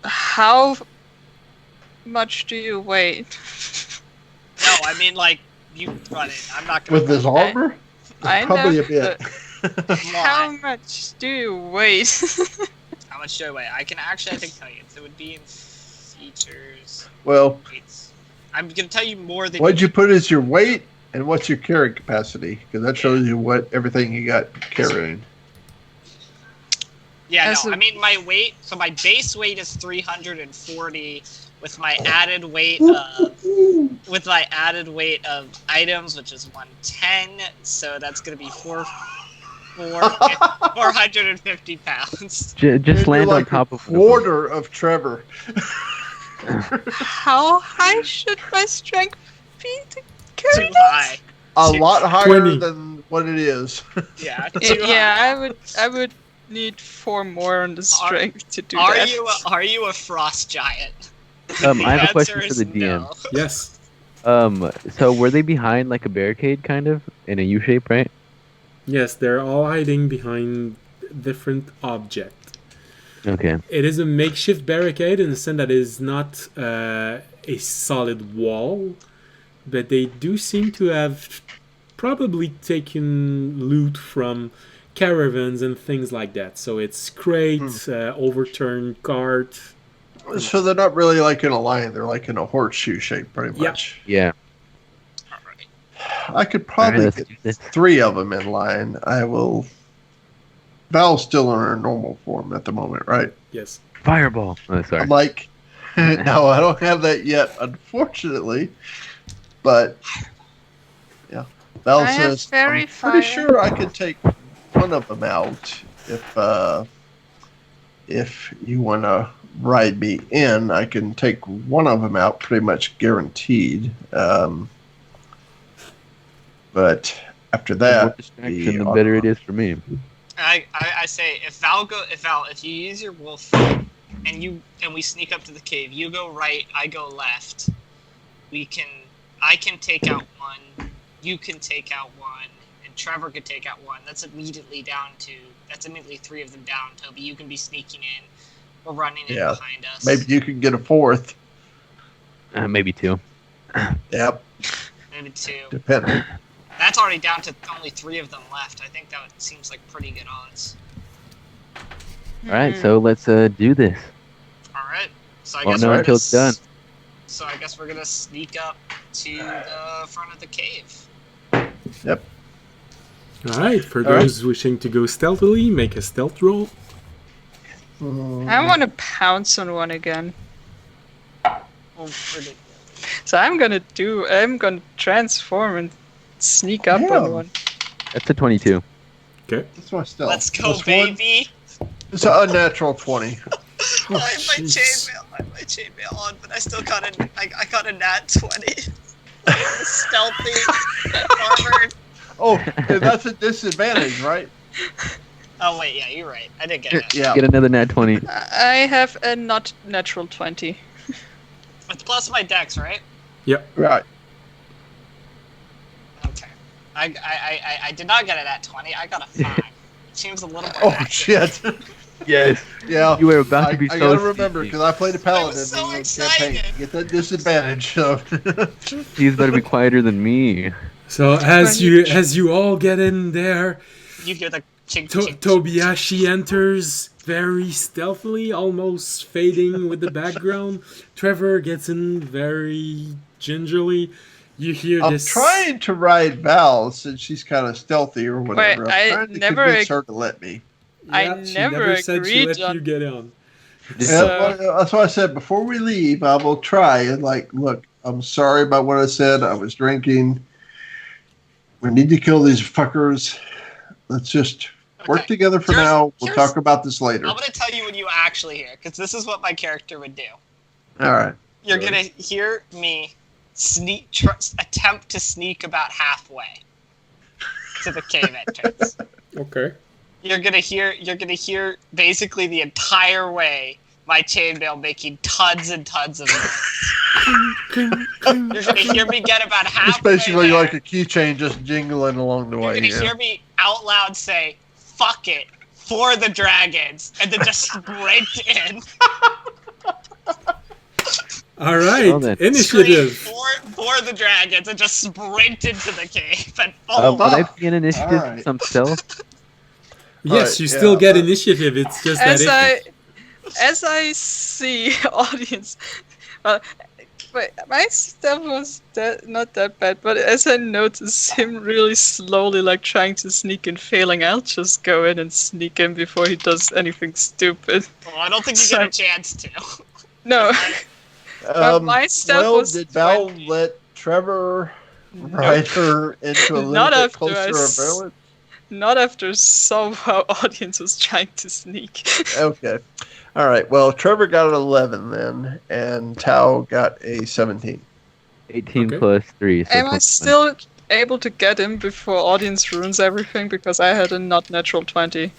how much do you weigh? No, I mean like you run in. I'm not gonna With his run. armor? I Probably know, a bit. but how much do you weigh? How much do I weigh? I can actually, I think, tell you. It would be in features. Well, Weights. I'm gonna tell you more than. what'd you put as your weight? And what's your carrying capacity? Because that shows you what everything you got carrying. Yeah, As no, a- I mean my weight. So my base weight is 340 with my added weight of items, which is 110. So that's gonna be 450 pounds. Just You're land on like top a of one of them. quarter of Trevor. How high should my strength be to carry Too that? high. A Too- lot higher 20. than what it is. Yeah, too Yeah, high. I would need 4 more on the strength to do Are that. you a frost giant? I The have a question answer for the is DM. no. Yes. So were they behind like a barricade, kind of in a U shape, right? Yes, they're all hiding behind different objects. Okay. It is a makeshift barricade in the sense that it is not a solid wall, but they do seem to have probably taken loot from caravans and things like that. So it's crates, overturned cart. So they're not really like in a line. They're like in a horseshoe shape, pretty Yeah. much. Yeah. Alright. I could All probably right, let's get do this. 3 of them in line. I will. Val's still in her normal form at the moment, right? Yes. Fireball. Oh, sorry. I'm like, no, I don't have that yet, unfortunately. But yeah, Val I have says very I'm pretty fire. sure I could take one of them out if you want to ride me in. I can take one of them out, pretty much guaranteed. But after The more that, distraction, the better it is for me. I say if you use your wolf and we sneak up to the cave, you go right, I go left. I can take out one, you can take out one, and Trevor could take out one. That's immediately 3 of them down. Toby, you can be sneaking in or running in Yeah. behind us. maybe you can get a 4th. Maybe 2. Yep, Maybe 2. depending. That's already down to only 3 of them left. I think that seems like pretty good odds. All right, so let's do this. All right. So I Well, guess no, we're until it's done. So I guess we're gonna sneak up to the front of the cave. Yep. Alright, for All right. those wishing to go stealthily, make a stealth roll. I want to pounce on one again. Oh, ridiculous. So I'm gonna transform and sneak up Yeah. on one. That's a 22. That's my stealth. Let's go, Plus 1. baby! It's an unnatural 20. Oh, I have my jeez. chainmail on, but I still got I got a nat 20. Stealthy, armored. Oh, and that's a disadvantage, right? Oh wait, yeah, you're right. I did get it. Yeah. Get another nat 20. I have a not natural 20. It's plus my dex, right? Right. Okay. I did not get a nat 20. I got a 5. Seems a little more Oh, accurate. shit. Yes. Yeah. You were about I to be gotta so remember, sneaky. because I played a paladin so in the excited. campaign. Get that disadvantage. So. He's better be quieter than me. So as you all get in there, You hear the chink chink. Tobiyashi enters very stealthily, almost fading with the background. Trevor gets in very gingerly. You hear I'm this. trying to ride Val since she's kind of stealthy or whatever. Wait, I'm I trying to never convince her to let me. I she never said she agreed let on- you get on. So- Yeah, well, that's why I said before we leave, I will try and look, I'm sorry about what I said. I was drinking. We need to kill these fuckers. Let's just work Okay. together for Here's- now. We'll here's- talk about this later. I'm gonna tell you what you actually hear, because this is what my character would do. All right. You're Good. gonna hear me attempt to sneak about halfway to the cave entrance. Okay. You're gonna hear basically the entire way my chainmail making tons and tons of noise. You're gonna hear me get about halfway. It's basically there. like a keychain just jingling along the You're way. gonna Yeah. hear me out loud say, "Fuck it, for the dragons," and then just sprint in. All right. Well then. Initiative. Scream for the dragons and just sprint into the cave and follow. Would I be an initiative Alright. with some stealth? Yes, Alright, you yeah, still get but- initiative. It's just that As I see audience, But my stuff was not that bad, but as I notice him really slowly like trying to sneak and failing, I'll just go in and sneak in before he does anything stupid. Well, I don't think you get a chance to. No. But my stuff well, was did Val 20. let Trevor ride her into a little Not bit after closer I of village? Not after saw how audience was trying to sneak. Okay. All right. Well, Trevor got an 11 then, and Tao got a 17. 18 Okay. plus 3. So Am I 21. still able to get him before audience ruins everything? Because I had a not natural 20.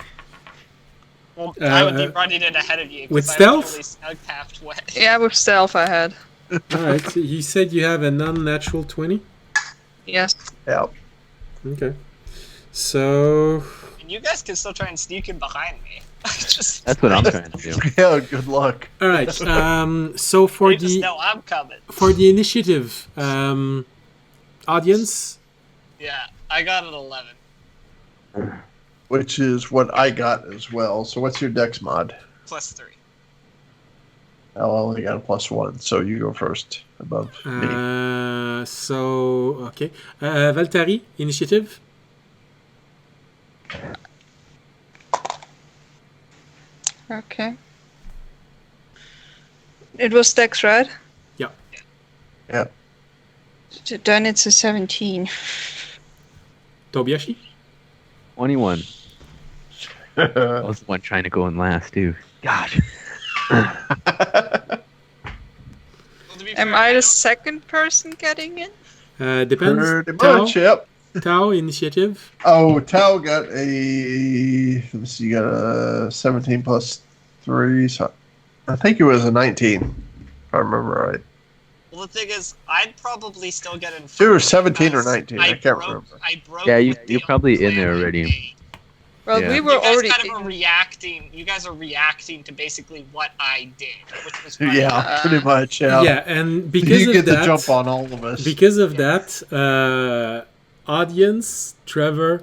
Well, I would be Uh, running in ahead of you. 'cause with I stealth? literally snugged halfway. Yeah, with stealth I had. All right. So you said you have a non-natural 20. Yes. Yeah. Okay. So And you guys can still try and sneak in behind me. Just, That's what I'm trying to do. Yeah. Good luck. all right. So for they just the know I'm coming. initiative, audience. Yeah, I got an 11. Which is what I got as well. So what's your dex mod? Plus 3. I only got a +1, so you go first above me. So okay. Valtteri, initiative. Okay. It was Dex, right? Yeah. Yeah. Then it's a 17. Tobiashi. 21. I was the one trying to go in last, too. Gosh. Well, to be Am fair, I the don't- second person getting in? Depends. Pretty Tao. much, yep. Tao initiative. Oh, Tao got a. Let me see, you got a 17 plus 3. So I think it was a 19, if I remember right. Well, the thing is, I'd probably still get in. Either first 17 or because 19, I can't remember. I broke. Yeah, with you're the probably old in there plan I already. made. Well, Yeah. we You were guys already. kind of are reacting. You guys are reacting to basically what I did, which was running. Yeah, pretty much, yeah. Yeah, and because You of get that, the jump on all of us. because of that, audience, Trevor,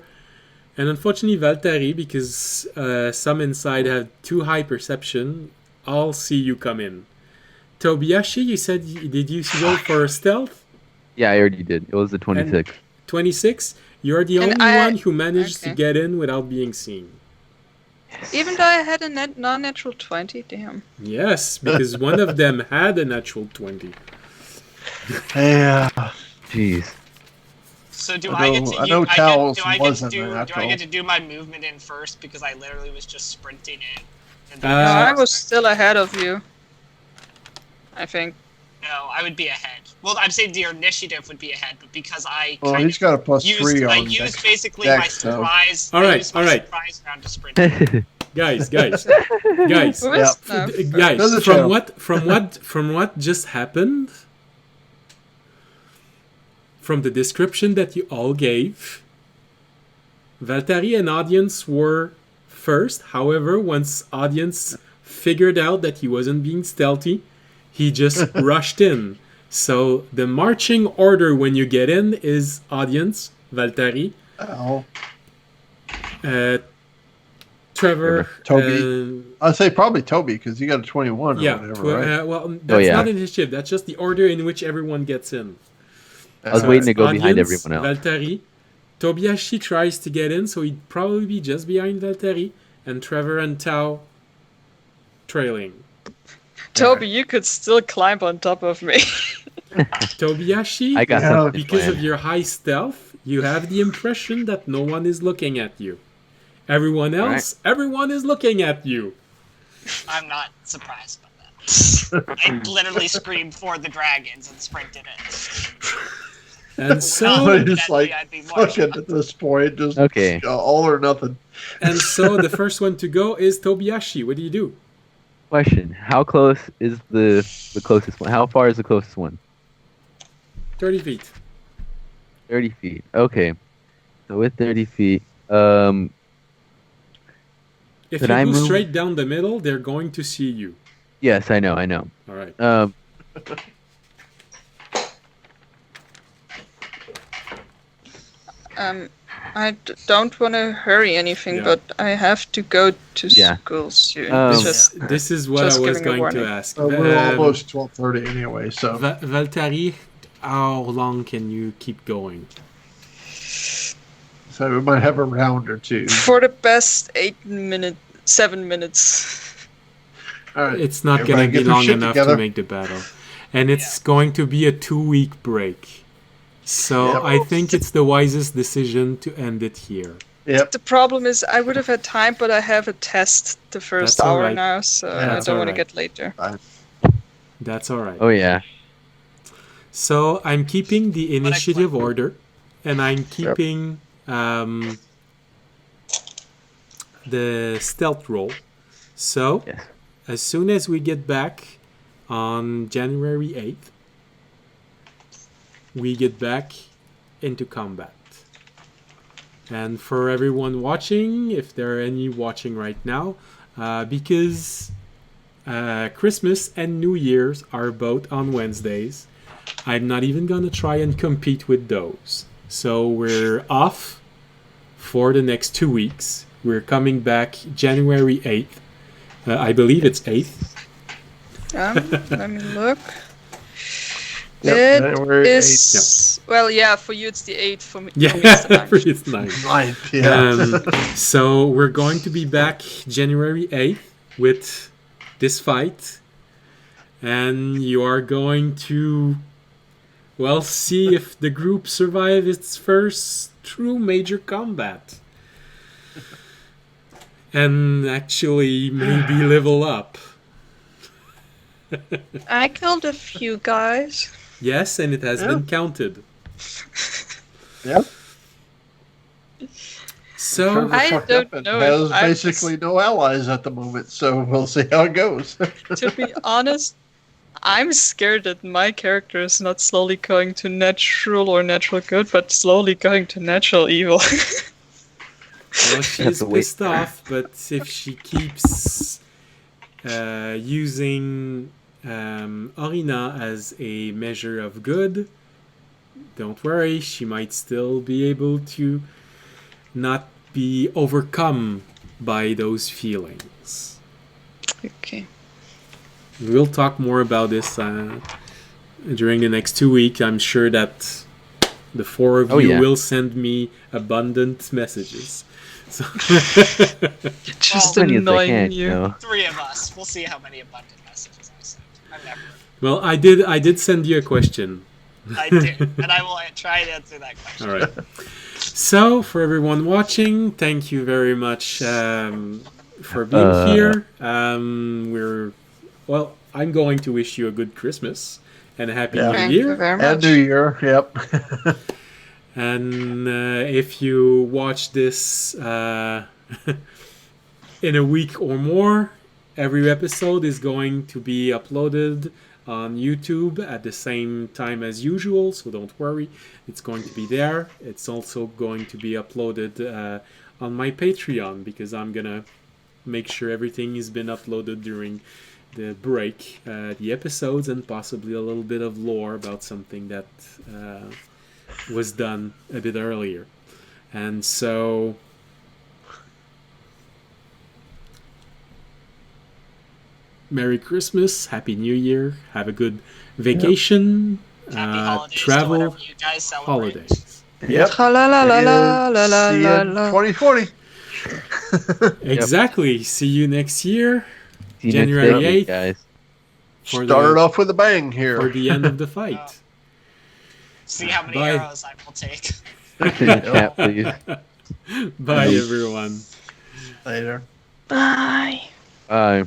and unfortunately Valtteri, because some inside have too high perception, all see you come in. Tobiashi, you said did you roll for stealth? Yeah, I already did. It was the 26. 26. You're the And only I- one who managed to okay. get in without being seen. Even though I had a non-natural 20, damn. Yes, because one of them had a natural 20. Yeah. Jeez. So do I I get know- to? I know I get, Taos do I get to wasn't do? a Do I natural. get to do my movement in first because I literally was just sprinting in? And No, Uh, I was still ahead of you. I think. No, I would be ahead. Well, I'm saying the initiative would be ahead, but because I Well, kind he's got a of +3 I on used dex. basically my dex, so- surprise. All I right, used my all right. surprise round to sprint. in. Guys, Who is- Yeah. no, guys, There's a from channel. from what just happened, from the description that you all gave, Valtteri and audience were first. However, once audience figured out that he wasn't being stealthy, he just rushed in. So the marching order when you get in is audience, Valtteri, Ow. Trevor, Toby. I'd say probably Toby, because you got a 21 or yeah. whatever, right? Well, that's yeah. not initiative. That's just the order in which everyone gets in. I was So waiting to it's go behind audience, everyone else. Valtteri. Tobiashi tries to get in, so he'd probably be just behind Valtteri, and Trevor and Tao trailing. Toby, you could still climb on top of me. Tobiashi, I got Yeah, something because of planned. your high stealth, you have the impression that no one is looking at you. Everyone else, everyone is looking at you. I'm not surprised by that. I literally screamed for the dragons and sprinted in. And so, But just like, I'd be more fuck it at this point, just Okay. all or nothing. the first one to go is Tobiashi. What do you do? Question: how close is the closest one? How far is the closest one? 30 feet. 30 feet. Okay. So with 30 feet, If Could you I go move? straight down the middle, they're going to see you. yes, I know. All right. Um, don't want to hurry anything, Yeah. but I have to go to Yeah. school soon. Oh. This is what I just was giving a going to warning. ask. We're almost 12:30 anyway, so Valtari, how long can you keep going? we might have a round or two. For the best 7 minutes. All right. It's not Everybody going to be get their long shit enough together. to make the battle. And it's going to be a 2-week break. So Yep. I think it's the wisest decision to end it here. Yep. The problem is I would have had time, but I have a test the first That's all hour right. now, so I That's don't all want to right. get later. That's all right. Oh yeah. So I'm keeping the initiative order, and I'm keeping the stealth roll. So Yes. as soon as we get back on January 8th, we get back into combat. And for everyone watching, if there are any watching right now, because Christmas and New Year's are both on Wednesdays, I'm not even going to try and compete with those. So we're off for the next 2 weeks. We're coming back January 8th. I believe it's 8th. Let me look. Yep, It January is... Well, yeah, for you it's the 8th, for me, Yeah, for me it's the 9th. it's 9. 9th, yeah. So we're going to be back January 8th with this fight. And you are going to, well, see if the group survives its first true major combat. And actually maybe level up. I killed a few guys. Yes, and it has been counted. Yep. So Trevor I fucked don't up and know has if I'm basically no allies at the moment, so we'll see how it goes. To be honest, I'm scared that my character is not slowly going to natural or natural good, but slowly going to natural evil. well, she's That's a waste. pissed off, but if she keeps using Orina as a measure of good, don't worry, she might still be able to not be overcome by those feelings. Okay. We'll talk more about this during the next 2 weeks. I'm sure that the 4 of you yeah. will send me abundant messages. So Just Many as they annoying can, you. you know. 3 of us. We'll see how many abundant messages I send. I'm never. well, I did send you a question. I did, and I will try to answer that question. All right. So, for everyone watching, thank you very much for being here. I'm going to wish you a good Christmas and a happy Yeah. New Thank Year. you very And much. New Year, yep. And if you watch this in a week or more, every episode is going to be uploaded on YouTube at the same time as usual, so don't worry, it's going to be there. It's also going to be uploaded on my Patreon, because I'm gonna make sure everything has been uploaded during the break, the episodes, and possibly a little bit of lore about something that was done a bit earlier. And so Merry Christmas, Happy New Year, have a good vacation, Happy holidays to travel, whatever you guys celebrate. holidays. Yep. Tra la la la la la la See you la in la. 2020. Exactly. See you next year See you January next week, 8th. guys. for Started the, off with a bang here. for the end of the fight. See how many Bye. arrows I will take. Chat, please. Bye, everyone. Later. Bye. Bye.